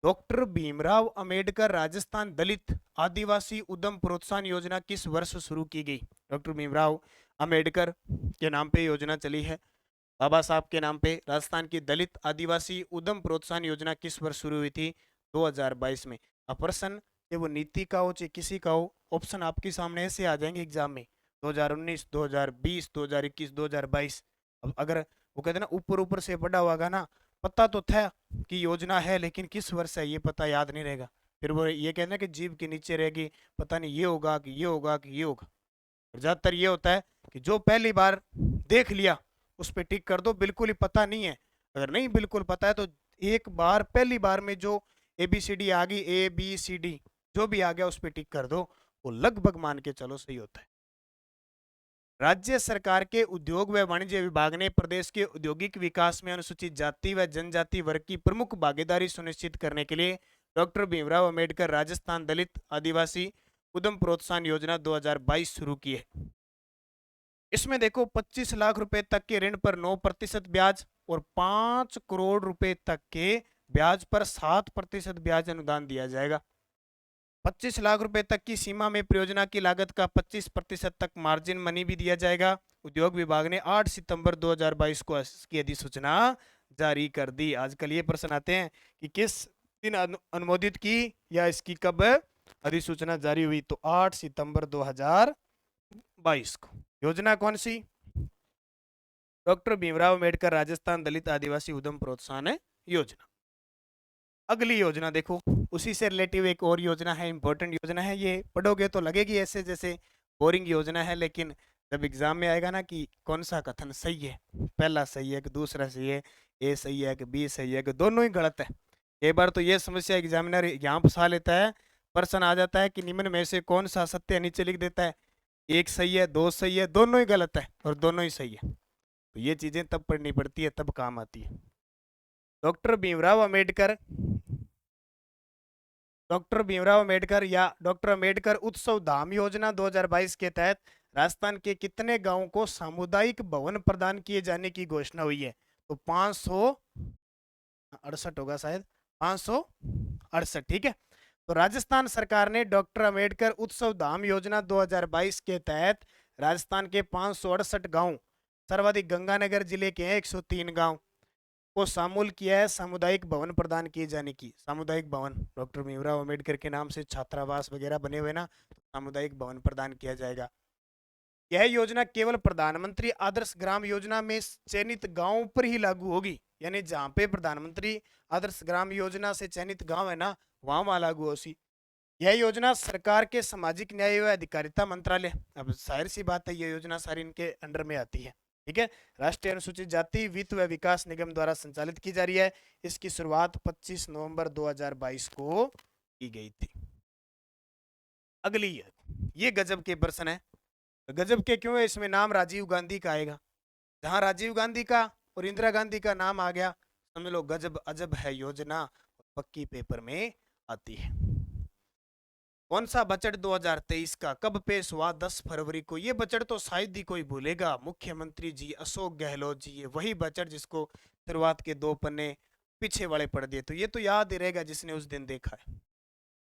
डॉक्टर भीमराव अंबेडकर राजस्थान दलित आदिवासी उद्यम प्रोत्साहन योजना किस वर्ष शुरू की गई? डॉक्टर भीमराव अंबेडकर के नाम पे योजना चली है, बाबा साहब के नाम पे। राजस्थान की दलित आदिवासी उद्यम प्रोत्साहन योजना किस वर्ष शुरू हुई थी? 2022 में। अब प्रश्न ये वो नीति का हो चाहे किसी का हो, ऑप्शन आपके सामने ऐसे आ जाएंगे एग्जाम में, 2019, 2020, 2021, 2022। अब अगर वो कहते ना ऊपर ऊपर से पढ़ा होगा ना, पता तो था कि योजना है लेकिन किस वर्ष है ये पता याद नहीं रहेगा, फिर वो ये कहना कि जीभ के नीचे रहेगी, पता नहीं ये होगा कि ये होगा कि ये होगा। ज्यादातर ये होता है कि जो पहली बार देख लिया उस पर टिक कर दो, बिल्कुल ही पता नहीं है। अगर नहीं बिल्कुल पता है तो एक बार पहली बार में जो ABCD आ गई, ABCD जो भी आ गया उस पर टिक कर दो, वो लगभग मान के चलो सही होता है। राज्य सरकार के उद्योग व वाणिज्य विभाग ने प्रदेश के औद्योगिक विकास में अनुसूचित जाति व जनजाति वर्ग की प्रमुख भागीदारी सुनिश्चित करने के लिए डॉक्टर भीमराव अंबेडकर राजस्थान दलित आदिवासी उद्यम प्रोत्साहन योजना 2022 शुरू की है। इसमें देखो 25 लाख रुपए तक के ऋण पर 9% ब्याज और 5 करोड़ रुपए तक के ब्याज पर 7% ब्याज अनुदान दिया जाएगा। 25 लाख रुपए तक की सीमा में परियोजना की लागत का 25% तक मार्जिन मनी भी दिया जाएगा। उद्योग विभाग ने 8 सितंबर 2022 को इसकी अधिसूचना जारी कर दी। आजकल ये प्रश्न आते हैं कि किस दिन अनुमोदित की या इसकी कब अधिसूचना जारी हुई, तो 8 सितंबर 2022 को। योजना कौन सी? डॉक्टर भीमराव अम्बेडकर राजस्थान दलित आदिवासी उद्यम प्रोत्साहन योजना। अगली योजना देखो, उसी से रिलेटिव एक और योजना है, इंपॉर्टेंट योजना है। ये पढ़ोगे तो लगेगी ऐसे जैसे बोरिंग योजना है, लेकिन जब एग्जाम में आएगा ना कि कौन सा कथन सही है, पहला सही है कि दूसरा सही है, ए सही है कि बी सही है कि दोनों ही गलत है। कई बार तो ये समस्या एग्जामिनर यहाँ फंसा लेता है, प्रश्न आ जाता है कि निम्न में से कौन सा सत्य, नीचे लिख देता है एक सही है, दो सही है, दोनों ही गलत है और दोनों ही सही है। तो ये चीजें तब पढ़नी पड़ती है, तब काम आती है। डॉक्टर भीमराव अम्बेडकर या डॉक्टर अम्बेडकर उत्सव धाम योजना 2022 के तहत राजस्थान के कितने गांवों को सामुदायिक भवन प्रदान किए जाने की घोषणा हुई है? तो 568 होगा शायद, 568। ठीक है, तो राजस्थान सरकार ने डॉक्टर अम्बेडकर उत्सव धाम योजना 2022 के तहत राजस्थान के 568 गांव, सर्वाधिक गंगानगर जिले के 103 गांव को शामिल किया है सामुदायिक भवन प्रदान किए जाने की। सामुदायिक भवन, डॉक्टर भीमराव अम्बेडकर के नाम से छात्रावास वगैरह बने हुए ना, तो सामुदायिक भवन प्रदान किया जाएगा। यह योजना केवल प्रधानमंत्री आदर्श ग्राम योजना में चयनित गांवों पर ही लागू होगी, यानी जहां पे प्रधानमंत्री आदर्श ग्राम योजना से चयनित गांव है ना, वहां लागू होगी। यह योजना सरकार के सामाजिक न्याय एवं अधिकारिता मंत्रालय, अब जाहिर सी बात है ये योजना सारी इनके अंडर में आती है। ठीक है, राष्ट्रीय अनुसूचित जाति वित्त व विकास निगम द्वारा संचालित की जा रही है। इसकी शुरुआत 25 नवंबर 2022 को की गई थी। अगली ये गजब के प्रश्न है। गजब के क्यों है? इसमें नाम राजीव गांधी का आएगा। जहां राजीव गांधी का और इंदिरा गांधी का नाम आ गया, समझ लो गजब अजब है योजना, पक्की पेपर में आती है। कौन सा बजट 2023 का कब पेश हुआ? 10 फरवरी को। ये बजट तो शायद ही कोई भूलेगा, मुख्यमंत्री जी अशोक गहलोत जी, ये वही बजट जिसको शुरुआत के 2 पन्ने पीछे वाले पढ़ दिए, तो ये तो याद ही रहेगा जिसने उस दिन देखा है।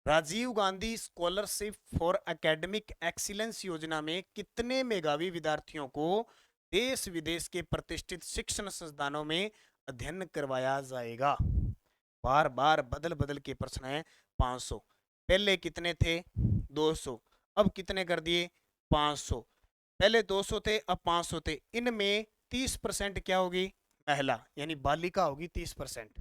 Rajiv Gandhi scholarship for academic excellence योजना में कितने मेधावी विद्यार्थियों को देश विदेश के प्रतिष्ठित शिक्षण संस्थानों में अध्ययन करवाया जाएगा? बार बार बदल बदल के प्रश्न है। 500, पहले कितने थे? 200, अब कितने कर दिए? 500। पहले 200 थे, अब 500 थे। इनमें 30% क्या होगी? महिला, यानी बालिका होगी 30%।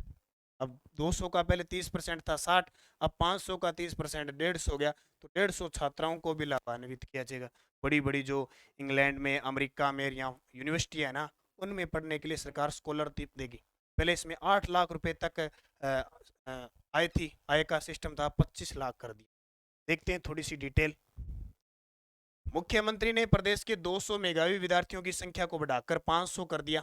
अब 200 का पहले 30% था 60, अब 500 का 30% 150 हो गया, तो 150 छात्राओं को भी लाभान्वित किया जाएगा। बड़ी बड़ी जो इंग्लैंड में, अमेरिका में या यूनिवर्सिटी है ना, उनमें पढ़ने के लिए सरकार स्कॉलरशिप देगी। पहले इसमें 8 लाख रुपए तक आय थी, आय का सिस्टम था, 25 लाख कर दिया। देखते हैं थोड़ी सी डिटेल। मुख्यमंत्री ने प्रदेश के 200 मेधावी विद्यार्थियों की संख्या को बढ़ाकर 500 कर दिया।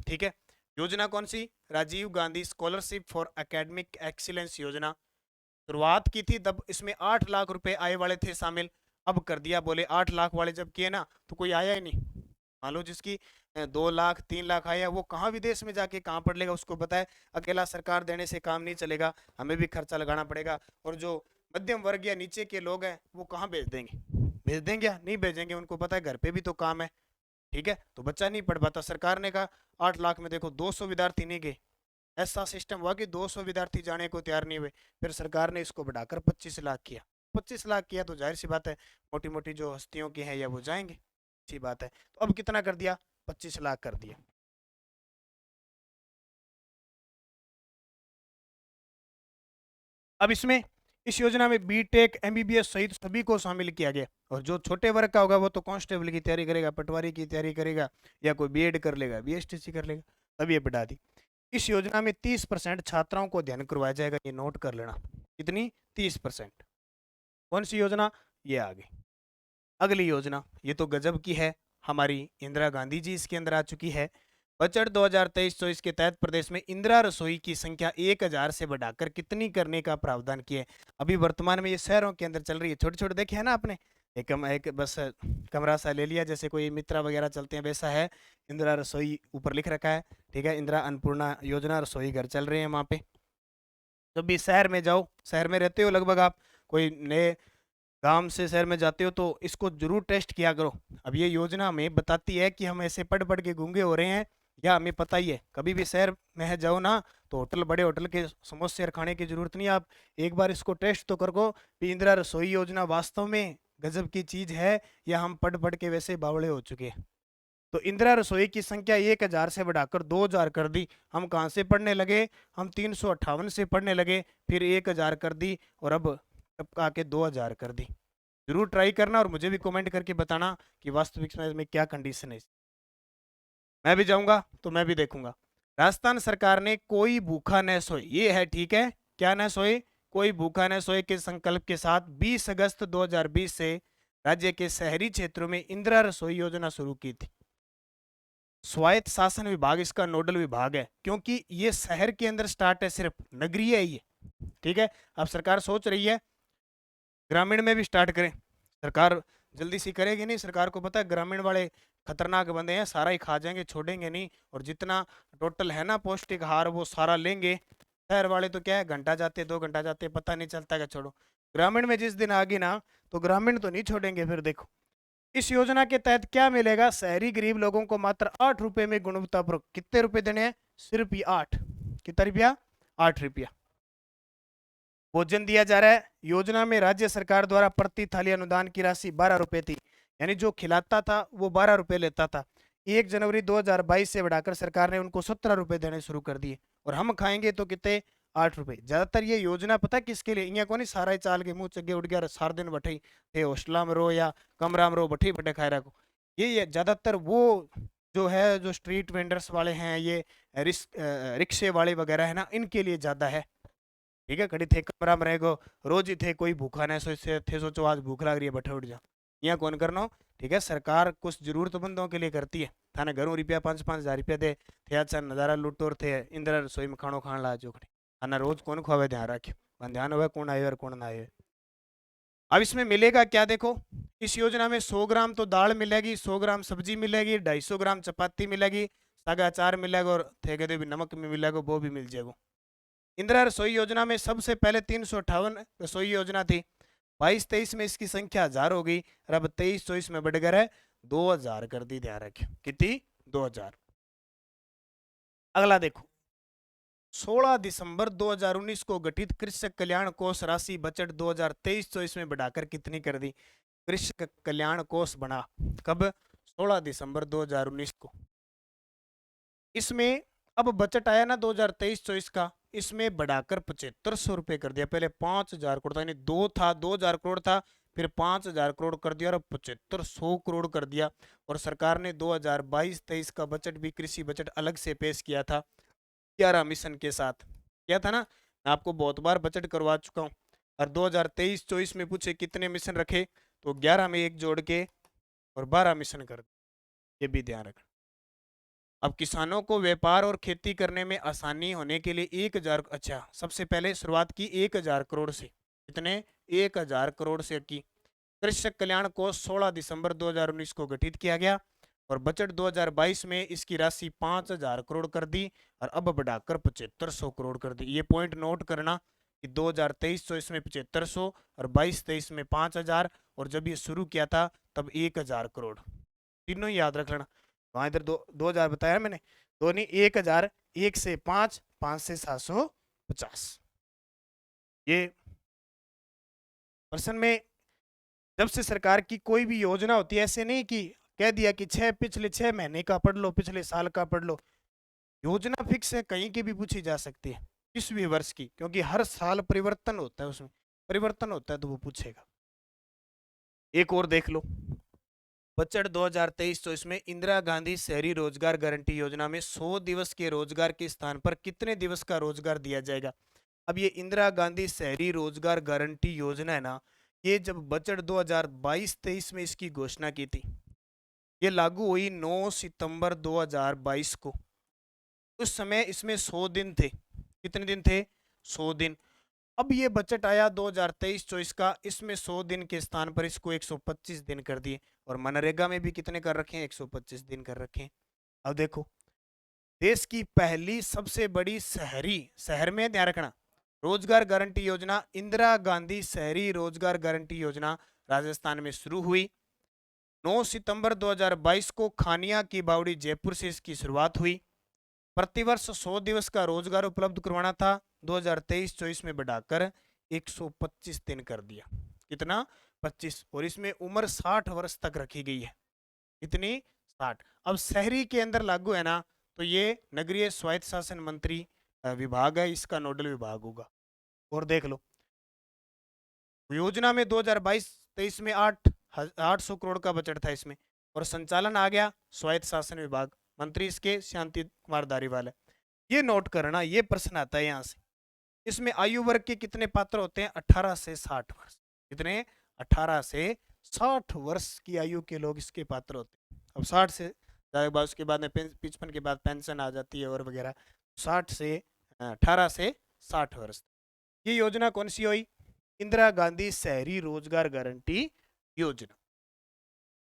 ठीक है, योजना कौन सी? Rajiv Gandhi scholarship for academic excellence योजना। शुरुआत की थी तब इसमें 8 लाख रुपए आय वाले थे शामिल, अब कर दिया, बोले 8 लाख वाले जब किए ना तो कोई आया ही नहीं। मान लो जिसकी 2 लाख 3 लाख आया, वो कहाँ विदेश में जाके कहाँ पढ़ लेगा? उसको बताए अकेला सरकार देने से काम नहीं चलेगा, हमें भी खर्चा लगाना पड़ेगा। और जो मध्यम वर्ग या नीचे के लोग हैं वो कहाँ भेज देंगे? भेज देंगे या नहीं भेजेंगे? उनको पता है घर पे भी तो काम है। ठीक है, तो बच्चा नहीं पढ़ पाता। सरकार ने कहा 8 लाख में देखो 200 विद्यार्थी नहीं गए, ऐसा सिस्टम हुआ कि 200 विद्यार्थी जाने को तैयार नहीं हुए, फिर सरकार ने इसको बढ़ाकर 25 लाख किया। 25 लाख किया तो जाहिर सी बात है मोटी मोटी जो हस्तियों की है या वो जाएंगे, अच्छी बात है। तो अब कितना कर दिया? 25 लाख कर दिया। अब इसमें इस योजना में बीटेक एमबीबीएस सहित सभी को शामिल किया गया, और जो छोटे वर्ग का होगा वो तो कांस्टेबल की तैयारी करेगा, पटवारी की तैयारी करेगा, या कोई बीएड कर लेगा, बीएसटीसी कर लेगा, तब ये बढ़ा दी। इस योजना में 30% छात्राओं को अध्ययन करवाया जाएगा, ये नोट कर लेना। कितनी? 30%। कौन सी योजना? ये आ गई। अगली योजना ये तो गजब की है, हमारी इंदिरा गांधी जी इसके अंदर आ चुकी है। बजट 2023-24 के तहत प्रदेश में इंदिरा रसोई की संख्या 1000 से बढ़ाकर कितनी करने का प्रावधान किया है? अभी वर्तमान में ये शहरों के अंदर चल रही है, छोटे छोटे देखे है ना आपने, एक बस कमरा सा ले लिया, जैसे कोई मित्रा वगैरह चलते हैं वैसा है। इंदिरा रसोई ऊपर लिख रखा है। ठीक है, इंदिरा अन्नपूर्णा योजना रसोई घर चल रहे हैं वहाँ पे। जब भी शहर में जाओ, शहर में रहते हो लगभग आप, कोई नए गांव से शहर में जाते हो तो इसको जरूर टेस्ट किया करो। अब ये योजना हमें बताती है कि हम ऐसे पढ़ पढ़ के गूंगे हो रहे हैं या हमें पता ही है। कभी भी शहर में है जाओ ना तो होटल, बड़े होटल के समोसे और खाने की जरूरत नहीं। आप एक बार इसको टेस्ट तो करो कि इंदिरा रसोई योजना वास्तव में गजब की चीज है या हम पढ़ पढ़ के वैसे बावड़े हो चुके हैं। तो इंदिरा रसोई की संख्या 1000 से बढ़ाकर 2000 कर दी। हम कहाँ से पढ़ने लगे? हम 358 से पढ़ने लगे, फिर 1000 कर दी और अब आके 2000 कर दी। जरूर ट्राई करना और मुझे भी कमेंट करके बताना कि वास्तविक में क्या कंडीशन है। मैं भी जाऊंगा तो मैं भी देखूंगा। राजस्थान सरकार ने कोई भूखा न सोए, ये है ठीक है, क्या न सोए, कोई भूखा न सोए के संकल्प के साथ 20 अगस्त 2020 से राज्य के शहरी क्षेत्रों में इंदिरा रसोई योजना शुरू की थी। स्वायत्त शासन विभाग इसका नोडल विभाग है, क्योंकि ये शहर के अंदर स्टार्ट है, सिर्फ नगरीय है ये, ठीक है। अब सरकार सोच रही है ग्रामीण में भी स्टार्ट करें। सरकार जल्दी सी करेगी नहीं, सरकार को पता है ग्रामीण वाले खतरनाक बंदे हैं, सारा ही खा जाएंगे, छोड़ेंगे नहीं। और जितना टोटल है ना पौष्टिक आहार वो सारा लेंगे। शहर वाले तो क्या है, घंटा जाते 2 घंटा जाते पता नहीं चलता, क्या छोड़ो। ग्रामीण में जिस दिन आ गई ना तो ग्रामीण तो नहीं छोड़ेंगे। फिर देखो इस योजना के तहत क्या मिलेगा, शहरी गरीब लोगों को मात्र 8 रुपए में गुणवत्तापूर्ण, कितने रुपए देने हैं, सिर्फ ये 8, कितना रुपया, 8 रुपया भोजन दिया जा रहा है। योजना में राज्य सरकार द्वारा प्रति थाली अनुदान की राशि 12 रुपए थी, यानी जो खिलाता था वो 12 रुपए लेता था। 1 जनवरी 2022 से बढ़ाकर सरकार ने उनको 17 रुपए देने शुरू कर दिए और हम खाएंगे तो कितने, 8 रुपए। ज्यादातर ये योजना पता है किसके लिए, इं को नहीं सारा ही चाल के मुंह चगे उड़ गया सार दिन बैठे थे हॉस्टला में रो या कमरा में रो बैठे बैठे खाए रखो। ये ज्यादातर वो जो है जो स्ट्रीट वेंडर्स वाले हैं, ये रिक्शे वाले वगैरह है ना, इनके लिए ज्यादा है, ठीक है। खड़ी थे कमरा में रहेगो, रोज ही थे, कोई भूखा नहीं सोचते थे, सोचो आज भूख लग रही है बैठे उठ जा, यहाँ कौन करना हो, ठीक है। सरकार कुछ जरूरतमंदों के लिए करती है। थाने घरों रुपया 5-5 हजार रुपया दे थे, अच्छा नजारा लुटोर थे, इंदिरा रसोई में खानो खान ला जो खड़े खाना रोज कौन खुआवे, ध्यान रखियो, ध्यान हुआ कौन आए और कौन ना आए। अब इसमें मिलेगा क्या, देखो इस योजना में 100 ग्राम तो दाल मिलेगी, 100 ग्राम सब्जी मिलेगी, 250 ग्राम चपाती मिलेगी, सागा अचार मिलेगा और थे कहते भी नमक में मिलेगा, वो भी मिल जाएगा। इंदिरा रसोई योजना में सबसे पहले 358 रसोई योजना थी, 22-23 में इसकी संख्या 1000 हो गई और अब 23-24 में बढ़कर है 2000 कर दी, ध्यान रखियो कितनी, 2000। अगला देखो 16 दिसंबर 2019 को गठित कृषक कल्याण कोष राशि बजट 2023-24 में बढ़ाकर कितनी कर दी। कृषक कल्याण कोष बना कब, 16 दिसंबर 2019 को। इसमें अब बजट आया ना 2023-24 का, इसमें बढ़ाकर 7500 रुपए कर दिया। पहले 5000 करोड़ था, यानी 2000 करोड़ था, फिर 5000 करोड़ कर दिया और 7500 करोड़ कर दिया। और सरकार ने 2022-23 का बजट भी कृषि बजट अलग से पेश किया था 11 मिशन के साथ। क्या था ना, मैं आपको बहुत बार बजट करवा चुका हूँ। और 2023-24 में पूछे कितने मिशन रखे, तो 11 में एक जोड़ के और 12 मिशन कर, ये भी ध्यान रखना। अब किसानों को व्यापार और खेती करने में आसानी होने के लिए 1000, अच्छा सबसे पहले शुरुआत की 1000 करोड़ से, कितने, 1000 करोड़ से की। कृषक कल्याण कोष 16 दिसंबर 2019 को गठित किया गया और बजट 2022 में इसकी राशि 5000 करोड़ कर दी और अब बढ़ाकर 7500 करोड़ कर दी। ये पॉइंट नोट करना कि 2023-24 में 7500 और 22-23 में 5000 और जब ये शुरू किया था तब 1000 करोड़, तीनों ही याद रख लेना। वहां इधर 2000 बताया मैंने, दो नहीं 1000, 1 से 5, 5 से 750। ये पर्सन में जब से सरकार की कोई भी योजना होती है, ऐसे नहीं कि कह दिया कि पिछले 6 महीने का पढ़ लो, पिछले साल का पढ़ लो। योजना फिक्स है, कहीं की भी पूछी जा सकती है, किस भी वर्ष की, क्योंकि हर साल परिवर्तन होता है, उसमें परिवर्तन होता है तो वो पूछेगा। एक और देख लो बजट 2023-24 में इंदिरा गांधी शहरी रोजगार गारंटी योजना में 100 दिवस के रोजगार के स्थान पर कितने दिवस का रोजगार दिया जाएगा। अब ये इंदिरा गांधी शहरी रोजगार गारंटी योजना है ना, ये जब बजट 2022-23 में इसकी घोषणा की थी, ये लागू हुई 9 सितंबर 2022 को। उस समय इसमें 100 दिन थे, कितने दिन थे, 100 दिन। अब ये बजट आया 2023-24 का, इसमें 100 दिन के स्थान पर इसको 125 दिन कर दिए और मनरेगा में भी कितने कर रखे हैं, 125 दिन कर रखे हैं। अब देखो देश की पहली सबसे बड़ी शहर में ध्यान रखना, रोजगार गारंटी योजना, इंदिरा गांधी शहरी रोजगार गारंटी योजना राजस्थान में शुरू हुई। 9 सितंबर 2022 को खानिया की बावड़ी जयपुर से इसकी शुरुआत हुई। प्रतिवर्ष 100 दिवस का रोजगार उपलब्ध करवाना था, 2023-24 में बढ़ाकर 125 दिन कर दिया। कितना? 25। और इसमें उम्र 60 वर्ष तक रखी गई है। कितनी? 60। अब शहरी के अंदर लागू है ना, तो ये नगरीय स्वायत्त शासन मंत्री विभाग है, इसका नोडल विभाग होगा। और देख लो योजना में 2022-23 में 800 करोड़ का बजट था इसमें, और संचालन आ गया स्वायत्त शासन विभाग, मंत्री इसके शांति कुमार धारीवाल है। ये नोट करना, ये प्रश्न आता है यहाँ से। इसमें आयु वर्ग के कितने पात्र होते हैं? 18 से 60 वर्ष। कितने? 18 से 60 वर्ष की आयु के लोग इसके पात्र होते हैं। अब 60 से बाद उसके बाद में 55 के बाद पेंशन आ जाती है और वगैरह। 18 से 60 वर्ष। ये योजना कौन सी हुई? इंदिरा गांधी शहरी रोजगार गारंटी योजना।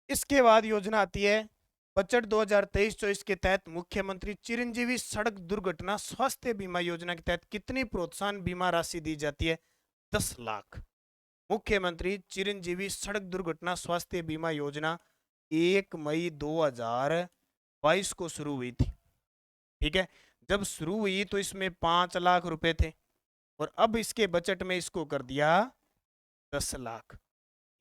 इसके बाद योजना आती है बजट 2023-24 के तहत मुख्यमंत्री चिरंजीवी सड़क दुर्घटना स्वास्थ्य बीमा योजना के तहत कितनी प्रोत्साहन बीमा राशि दी जाती है? 10 लाख। मुख्यमंत्री चिरंजीवी सड़क दुर्घटना स्वास्थ्य बीमा योजना 1 मई 2022 को शुरू हुई थी। ठीक है, जब शुरू हुई तो इसमें 5 लाख रुपए थे, और अब इसके बजट में इसको कर दिया 10 लाख।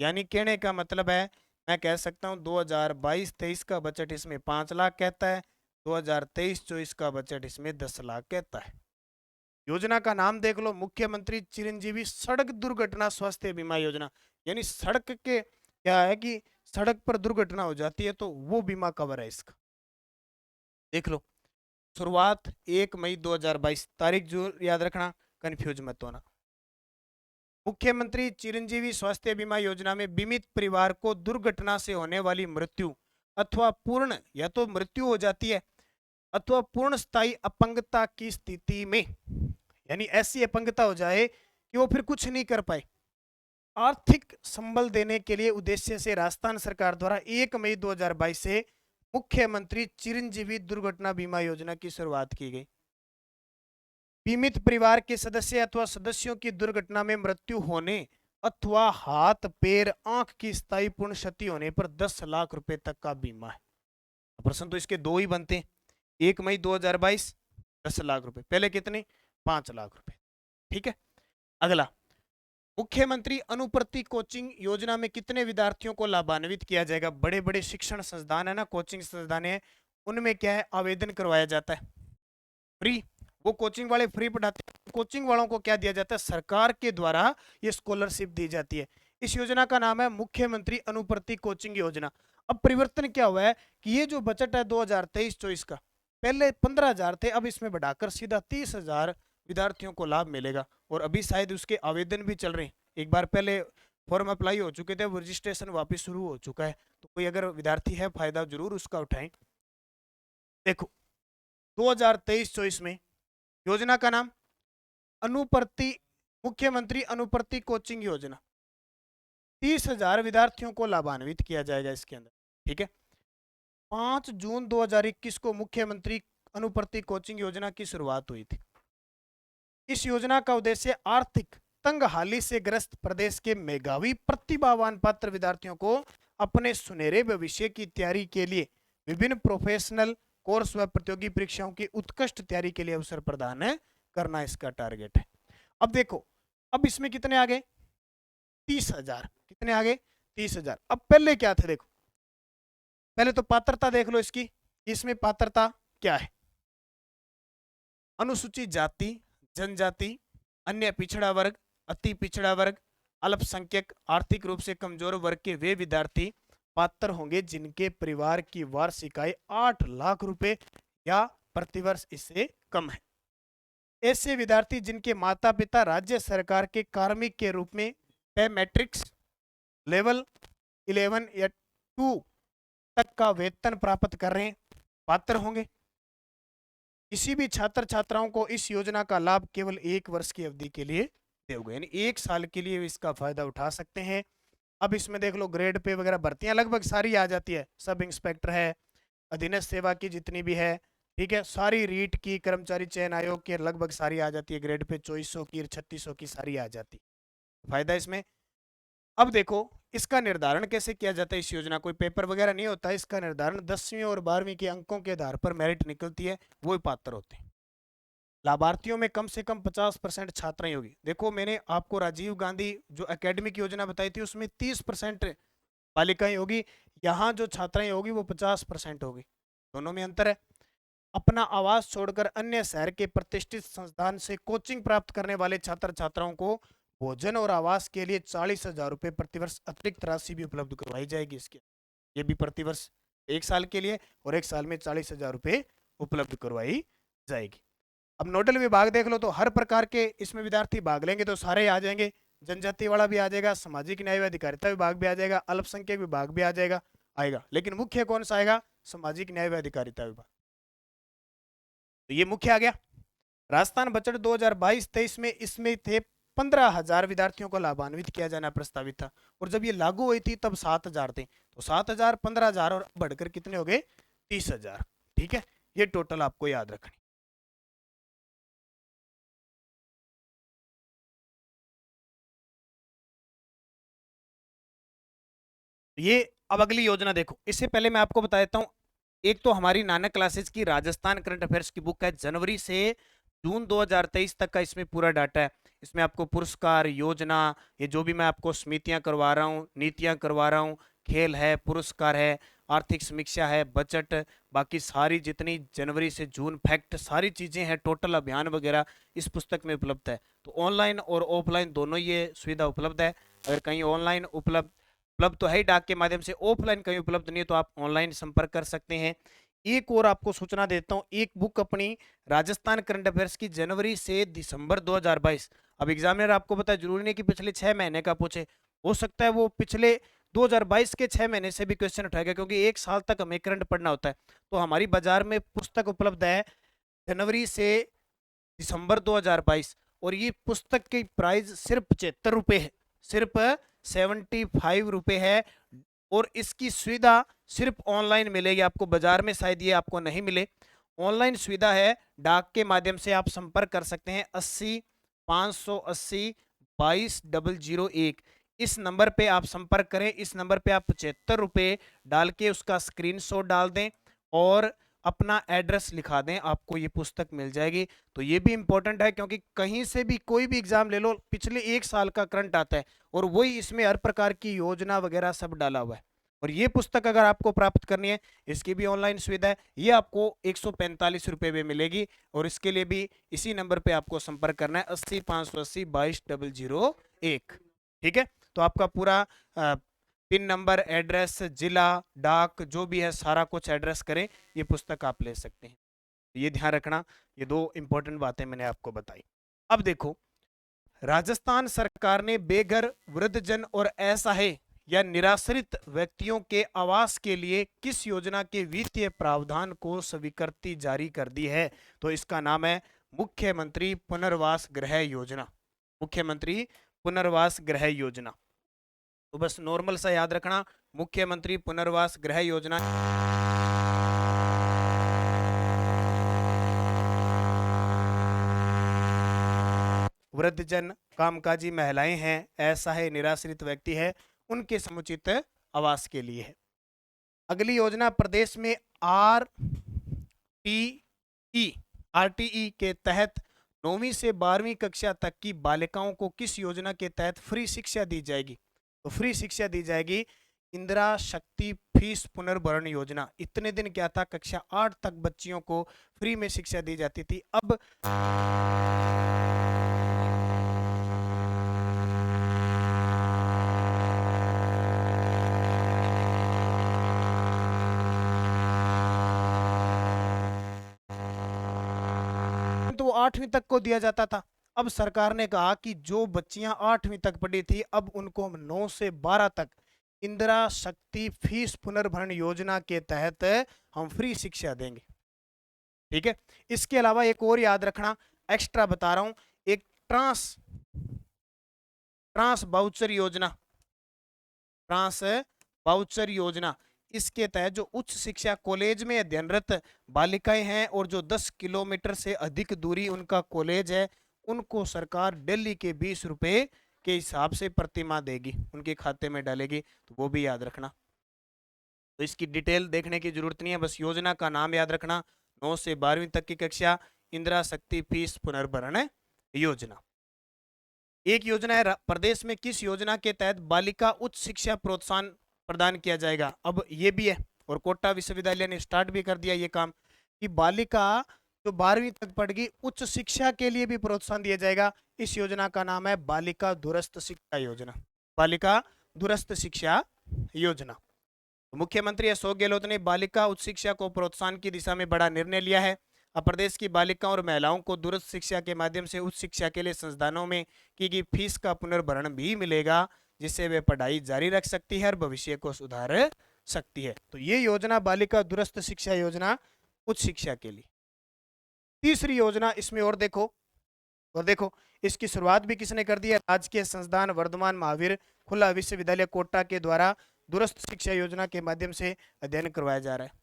यानी कहने का मतलब है, मैं कह सकता हूं 2022-23 का बजट इसमें 5 लाख कहता है, 2023-24 का बजट इसमें 10 लाख कहता है। योजना का नाम देख लो, मुख्यमंत्री चिरंजीवी सड़क दुर्घटना स्वास्थ्य बीमा योजना। यानी सड़क के क्या है कि सड़क पर दुर्घटना हो जाती है तो वो बीमा कवर है इसका। देख लो, शुरुआत 1 मई 2022, तारीख जो याद रखना, कंफ्यूज मत होना। मुख्यमंत्री चिरंजीवी स्वास्थ्य बीमा योजना में बीमित परिवार को दुर्घटना से होने वाली मृत्यु अथवा पूर्ण, या तो मृत्यु हो जाती है अथवा पूर्ण स्थायी अपंगता की स्थिति में, यानी ऐसी अपंगता हो जाए कि वो फिर कुछ नहीं कर पाए, आर्थिक संबल देने के लिए उद्देश्य से राजस्थान सरकार द्वारा 1 मई 2022 से मुख्यमंत्री चिरंजीवी दुर्घटना बीमा योजना की शुरुआत की गई। बीमित परिवार के सदस्य अथवा सदस्यों की दुर्घटना में मृत्यु होने अथवा हाथ पैर आंख की स्थायी पूर्ण क्षति होने पर 10 लाख रुपए तक का बीमा है। प्रश्न तो इसके दो ही बनते हैं, 1 मई 2022 10 लाख रुपए, पहले कितने? 5 लाख रुपए। ठीक है, अगला, मुख्यमंत्री अनुप्रति कोचिंग योजना में कितने विद्यार्थियों को लाभान्वित किया जाएगा? बड़े बड़े शिक्षण संस्थान है ना, कोचिंग संस्थान है, उनमें क्या है, आवेदन करवाया जाता है फ्री। वो कोचिंग वाले फ्री पढ़ाते हैं, कोचिंग वालों को क्या दिया जाता है? सरकार के द्वारा ये स्कॉलरशिप दी जाती है। इस योजना का नाम है मुख्यमंत्री अनुप्रति कोचिंग योजना। अब परिवर्तन क्या हुआ है कि ये जो बजट है 2023-24 का, पहले 15,000 थे, अब इसमें बढ़ाकर सीधा 30,000 विद्यार्थियों को लाभ मिलेगा। और अभी शायद उसके आवेदन भी चल रहे हैं। एक बार पहले फॉर्म अप्लाई हो चुके थे, वो रजिस्ट्रेशन वापस शुरू हो चुका है। तो कोई अगर विद्यार्थी है, फायदा जरूर उसका उठाएं। देखो 2023-24 में योजना का नाम अनुप्रति, मुख्यमंत्री अनुप्रति कोचिंग योजना, 30,000 विद्यार्थियों को लाभान्वित किया जाएगा इसके अंदर। ठीक है, 5 जून 2021 को मुख्यमंत्री अनुप्रति कोचिंग योजना की शुरुआत हुई थी। इस योजना का उद्देश्य आर्थिक तंगहाली से ग्रस्त प्रदेश के मेधावी प्रतिभावान पात्र विद्यार्थियों को अपने सुनहरे भविष्य की तैयारी के लिए विभिन्न प्रोफेशनल कोर्स व प्रतियोगी परीक्षाओं की उत्कृष्ट तैयारी के लिए अवसर प्रदान करना इसका टारगेट है। अब देखो, अब इसमें कितने आ गए? 30,000। कितने आ गए? 30,000। अब पहले क्या थे? देखो, पहले तो पात्रता देख लो इसकी। इसमें पात्रता क्या है? अनुसूचित जाति, जनजाति, अन्य पिछड़ा वर्ग, अति पिछड़ा वर्ग, अल्पसंख्यक, आर्थिक रूप से कमजोर वर्ग के वे विद्यार्थी पात्र होंगे जिनके परिवार की वार्षिक आय 8 लाख रुपए या प्रतिवर्ष इससे कम है। ऐसे विद्यार्थी जिनके माता पिता राज्य सरकार के कार्मिक के रूप में पे मैट्रिक्स लेवल 11 या 2 तक का वेतन प्राप्त कर रहे हैं, पात्र होंगे। किसी भी छात्र छात्राओं को इस योजना का लाभ केवल 1 वर्ष की अवधि के लिए दोगे, यानी 1 साल के लिए इसका फायदा उठा सकते हैं। अब इसमें देख लो, ग्रेड पे वगैरह भर्तियां लगभग सारी आ जाती है। सब इंस्पेक्टर है, अधीनस्थ सेवा की जितनी भी है, ठीक है, सारी रीट की, कर्मचारी चयन आयोग की लगभग सारी आ जाती है, ग्रेड पे 2400 की 3600 की सारी आ जाती है। फायदा इसमें। अब देखो इसका निर्धारण कैसे किया जाता है। इस योजना कोई पेपर वगैरह नहीं होता है, इसका निर्धारण 10वीं और 12वीं के अंकों के आधार पर मेरिट निकलती है, वो ही पात्र होते हैं। लाभार्थियों में कम से कम 50% छात्राएं होगी। देखो मैंने आपको राजीव गांधी जो एकेडमिक योजना बताई थी उसमें 30% बालिकाएं होगी, यहाँ जो छात्राएं होगी वो 50% होगी, दोनों में अंतर है। अपना आवास छोड़कर अन्य शहर के प्रतिष्ठित संस्थान से कोचिंग प्राप्त करने वाले छात्र छात्राओं को भोजन और आवास के लिए 40,000 रुपये प्रतिवर्ष अतिरिक्त राशि भी उपलब्ध करवाई जाएगी। इसके ये भी प्रतिवर्ष 1 साल के लिए और 1 साल में 40,000 रुपये उपलब्ध करवाई जाएगी। अब नोडल विभाग देख लो, तो हर प्रकार के इसमें विद्यार्थी भाग लेंगे तो सारे आ जाएंगे। जनजाति वाला भी आ जाएगा, सामाजिक न्याय व अधिकारिता विभाग भी आ जाएगा, अल्पसंख्यक विभाग भी आ जाएगा आएगा। लेकिन मुख्य कौन सा आएगा? सामाजिक न्याय व अधिकारिता विभाग। तो ये मुख्य आ गया। राजस्थान बजट 2022-23 में इसमें थे 15,000 विद्यार्थियों को लाभान्वित किया जाना प्रस्तावित था, और जब ये लागू हुई थी तब 7,000 थे। तो 7,000, 15,000 और बढ़कर कितने हो गए? 30,000। ठीक है, ये टोटल आपको याद रखनी। ये अब अगली योजना देखो, इससे पहले मैं आपको बता देता हूं, एक तो हमारी नानक क्लासेस की राजस्थान करंट अफेयर्स की बुक है, जनवरी से जून 2023 तक का इसमें पूरा डाटा है। इसमें आपको पुरस्कार, योजना, ये जो भी मैं आपको समितियां करवा रहा हूँ, नीतियां करवा रहा हूँ, खेल है, पुरस्कार है, आर्थिक समीक्षा है, बजट, बाकी सारी जितनी जनवरी से जून फैक्ट सारी चीजें हैं, टोटल अभियान वगैरह इस पुस्तक में उपलब्ध है। तो ऑनलाइन और ऑफलाइन दोनों ये सुविधा उपलब्ध है। अगर कहीं ऑनलाइन उपलब्ध उपलब्ध तो है ही डाक के माध्यम से, ऑफलाइन कहीं उपलब्ध नहीं है तो आप ऑनलाइन संपर्क कर सकते हैं। एक और आपको सूचना देता हूं, एक बुक अपनी राजस्थान करंट अफेयर्स की जनवरी से दिसंबर 2022, अब एग्जामिनर आपको पता है जरूरी नहीं कि पिछले 6 महीने का पूछे, हो सकता है वो पिछले 2022 के 6 महीने से भी क्वेश्चन उठाएगा, क्योंकि 1 साल तक हमें करंट पढ़ना होता है। तो हमारी बाजार में पुस्तक उपलब्ध है जनवरी से दिसंबर 2022, और ये पुस्तक की प्राइस सिर्फ 75 रुपये है, सिर्फ 75 रुपये है। और इसकी सुविधा सिर्फ ऑनलाइन मिलेगी आपको, बाजार में शायद ये आपको नहीं मिले। ऑनलाइन सुविधा है, डाक के माध्यम से आप संपर्क कर सकते हैं 80 580 22 001, इस नंबर पे आप संपर्क करें। इस नंबर पे आप 75 रुपये डाल के उसका स्क्रीनशॉट डाल दें और अपना एड्रेस लिखा दें, आपको ये पुस्तक मिल जाएगी। तो ये भी इंपॉर्टेंट है, क्योंकि कहीं से भी कोई भी एग्जाम ले लो, पिछले 1 साल का करंट आता है और वही इसमें हर प्रकार की योजना वगैरह सब डाला हुआ है। और ये पुस्तक अगर आपको प्राप्त करनी है, इसकी भी ऑनलाइन सुविधा है, ये आपको 145 रुपये में मिलेगी, और इसके लिए भी इसी नंबर पे आपको संपर्क करना है 80 580 22 001। ठीक है, तो आपका पूरा पिन नंबर, एड्रेस, जिला, डाक जो भी है सारा कुछ एड्रेस करें, ये पुस्तक आप ले सकते हैं। ये ध्यान रखना, ये दो इंपॉर्टेंट बातें मैंने आपको बताई। अब देखो, राजस्थान सरकार ने बेघर, वृद्धजन और असहाय या निराश्रित व्यक्तियों के आवास के लिए किस योजना के वित्तीय प्रावधान को स्वीकृति जारी कर दी है? तो इसका नाम है मुख्यमंत्री पुनर्वास गृह योजना। मुख्यमंत्री पुनर्वास गृह योजना, तो बस नॉर्मल सा याद रखना, मुख्यमंत्री पुनर्वास गृह योजना। वृद्धजन, कामकाजी महिलाएं हैं, ऐसा है निराश्रित व्यक्ति है, उनके समुचित आवास के लिए है। अगली योजना प्रदेश में आरटीई के तहत 9वीं से 12वीं कक्षा तक की बालिकाओं को किस योजना के तहत फ्री शिक्षा दी जाएगी? तो फ्री शिक्षा दी जाएगी इंदिरा शक्ति फीस पुनर्भरण योजना। इतने दिन क्या था, कक्षा 8 तक बच्चियों को फ्री में शिक्षा दी जाती थी, अब तो 8वीं तक को दिया जाता था। अब सरकार ने कहा कि जो बच्चियां 8वीं तक पढ़ी थी, अब उनको हम 9 से 12 तक इंदिरा शक्ति फीस पुनर्भरण योजना के तहत हम फ्री शिक्षा देंगे। ठीक है, इसके अलावा एक और याद रखना, एक्स्ट्रा बता रहा हूं, एक ट्रांस बाउचर योजना, ट्रांस बाउचर योजना, इसके तहत जो उच्च शिक्षा कॉलेज में अध्ययनरत बालिकाएं हैं और जो 10 किलोमीटर से अधिक दूरी उनका कॉलेज है, उनको सरकार दिल्ली के 20 रुपए के हिसाब से प्रतिमाह देगी, उनके खाते में डालेगी। तो वो भी याद रखना। तो इसकी डिटेल देखने की जरूरत नहीं है, बस योजना का नाम याद रखना। 9 से 12वीं तक की कक्षा, इंदिरा शक्ति फीस पुनर्भरण योजना। एक योजना है प्रदेश में किस योजना के तहत बालिका उच्च शिक्षा प्रोत्साहन प्रदान किया जाएगा। अब ये भी है और कोटा विश्वविद्यालय ने स्टार्ट भी कर दिया ये काम कि बालिका जो 12वीं तक पढ़ गई उच्च शिक्षा के लिए भी प्रोत्साहन दिया जाएगा। इस योजना का नाम है बालिका दूरस्थ शिक्षा योजना। बालिका दूरस्थ शिक्षा योजना। तो मुख्यमंत्री अशोक गहलोत ने बालिका उच्च शिक्षा को प्रोत्साहन की दिशा में बड़ा निर्णय लिया है। अब प्रदेश की बालिकाओं और महिलाओं को दूरस्थ शिक्षा के माध्यम से उच्च शिक्षा के लिए संस्थानों में की गई फीस का पुनर्भरण भी मिलेगा, जिससे वे पढ़ाई जारी रख सकती है और भविष्य को सुधार सकती है। तो ये योजना बालिका दूरस्थ शिक्षा योजना उच्च शिक्षा के लिए। तीसरी योजना इसमें और देखो इसकी शुरुआत भी किसने कर दी है। राजकीय संस्थान वर्धमान महावीर खुला विश्वविद्यालय कोटा के द्वारा दूरस्थ शिक्षा योजना के माध्यम से अध्ययन करवाया जा रहा है।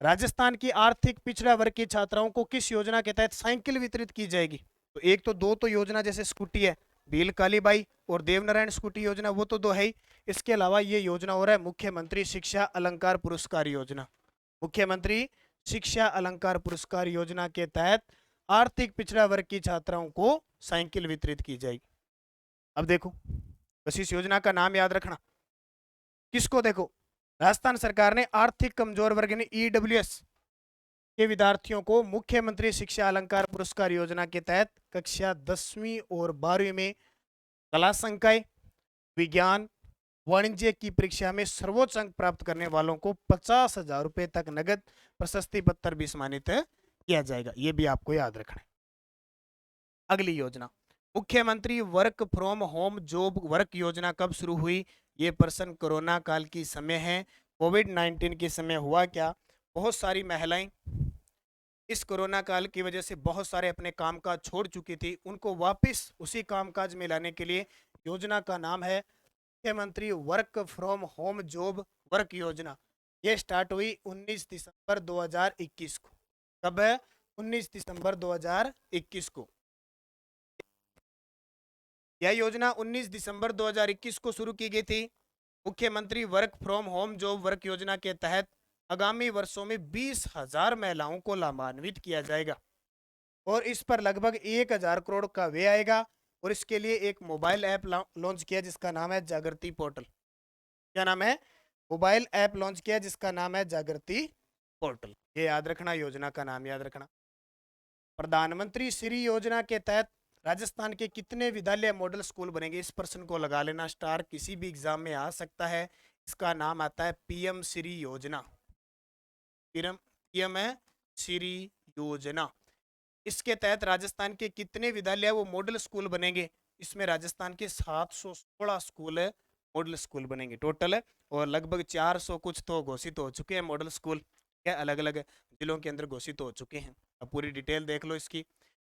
राजस्थान की आर्थिक पिछड़ा वर्ग की छात्राओं को किस योजना के तहत साइकिल वितरित की जाएगी। तो एक तो दो तो योजना जैसे स्कूटी है, भील कालीबाई और देवनारायण स्कूटी योजना, वो तो दो है ही। इसके अलावा ये योजना हो रहा है मुख्यमंत्री शिक्षा अलंकार पुरस्कार योजना। मुख्यमंत्री शिक्षा अलंकार पुरस्कार योजना के तहत आर्थिक पिछड़ा वर्ग की छात्राओं को साइकिल वितरित की जाएगी। अब देखो बस इस योजना का नाम याद रखना। किसको देखो, राजस्थान सरकार ने आर्थिक कमजोर वर्ग ने ईडब्ल्यूएस के विद्यार्थियों को मुख्यमंत्री शिक्षा अलंकार पुरस्कार योजना के तहत कक्षा 10वीं और 12वीं में कला संकाय विज्ञान वाणिज्य की परीक्षा में सर्वोच्च अंक प्राप्त करने वालों को 50,000 रुपए तक नगद प्रशस्ति पत्र भी सम्मानित किया जाएगा। ये भी आपको याद रखना है। अगली योजना मुख्यमंत्री work from home job work योजना कब शुरू हुई। ये प्रश्न कोरोना काल की समय है। कोविड-19 के समय हुआ क्या, बहुत सारी महिलाएं इस कोरोना काल की वजह से बहुत सारे अपने कामकाज छोड़ चुकी थी, उनको वापस उसी कामकाज में लाने के लिए योजना का नाम है मुख्यमंत्री work from home job work योजना। ये स्टार्ट हुई 19 दिसंबर 2021 को। कब है? 19 दिसंबर 2021 को। यह योजना 19 दिसंबर 2021 को शुरू की गई थी। मुख्यमंत्री work from home job work योजना के तहत आगामी वर्षों में 20,000 महिलाओं को लाभान्वित किया जाएगा और इस पर लगभग 1,000 करोड़ का व्यय आएगा। और इसके लिए एक मोबाइल ऐप लॉन्च किया जिसका नाम है जागृति पोर्टल। क्या नाम है? मोबाइल ऐप लॉन्च किया जिसका नाम है जागृति पोर्टल। ये याद रखना, योजना का नाम याद रखना। प्रधानमंत्री श्री योजना के तहत राजस्थान के कितने विद्यालय मॉडल स्कूल बनेंगे। इस प्रश्न को लगा लेना स्टार, किसी भी एग्जाम में आ सकता है। इसका नाम आता है पीएम श्री योजना। पीएम है श्री योजना। इसके तहत राजस्थान के कितने विद्यालय वो मॉडल स्कूल बनेंगे। इसमें राजस्थान के 716 स्कूल मॉडल स्कूल बनेंगे टोटल है, और लगभग 400 कुछ तो घोषित हो चुके हैं मॉडल स्कूल, क्या अलग अलग जिलों के अंदर घोषित हो चुके हैं। अब पूरी डिटेल देख लो इसकी।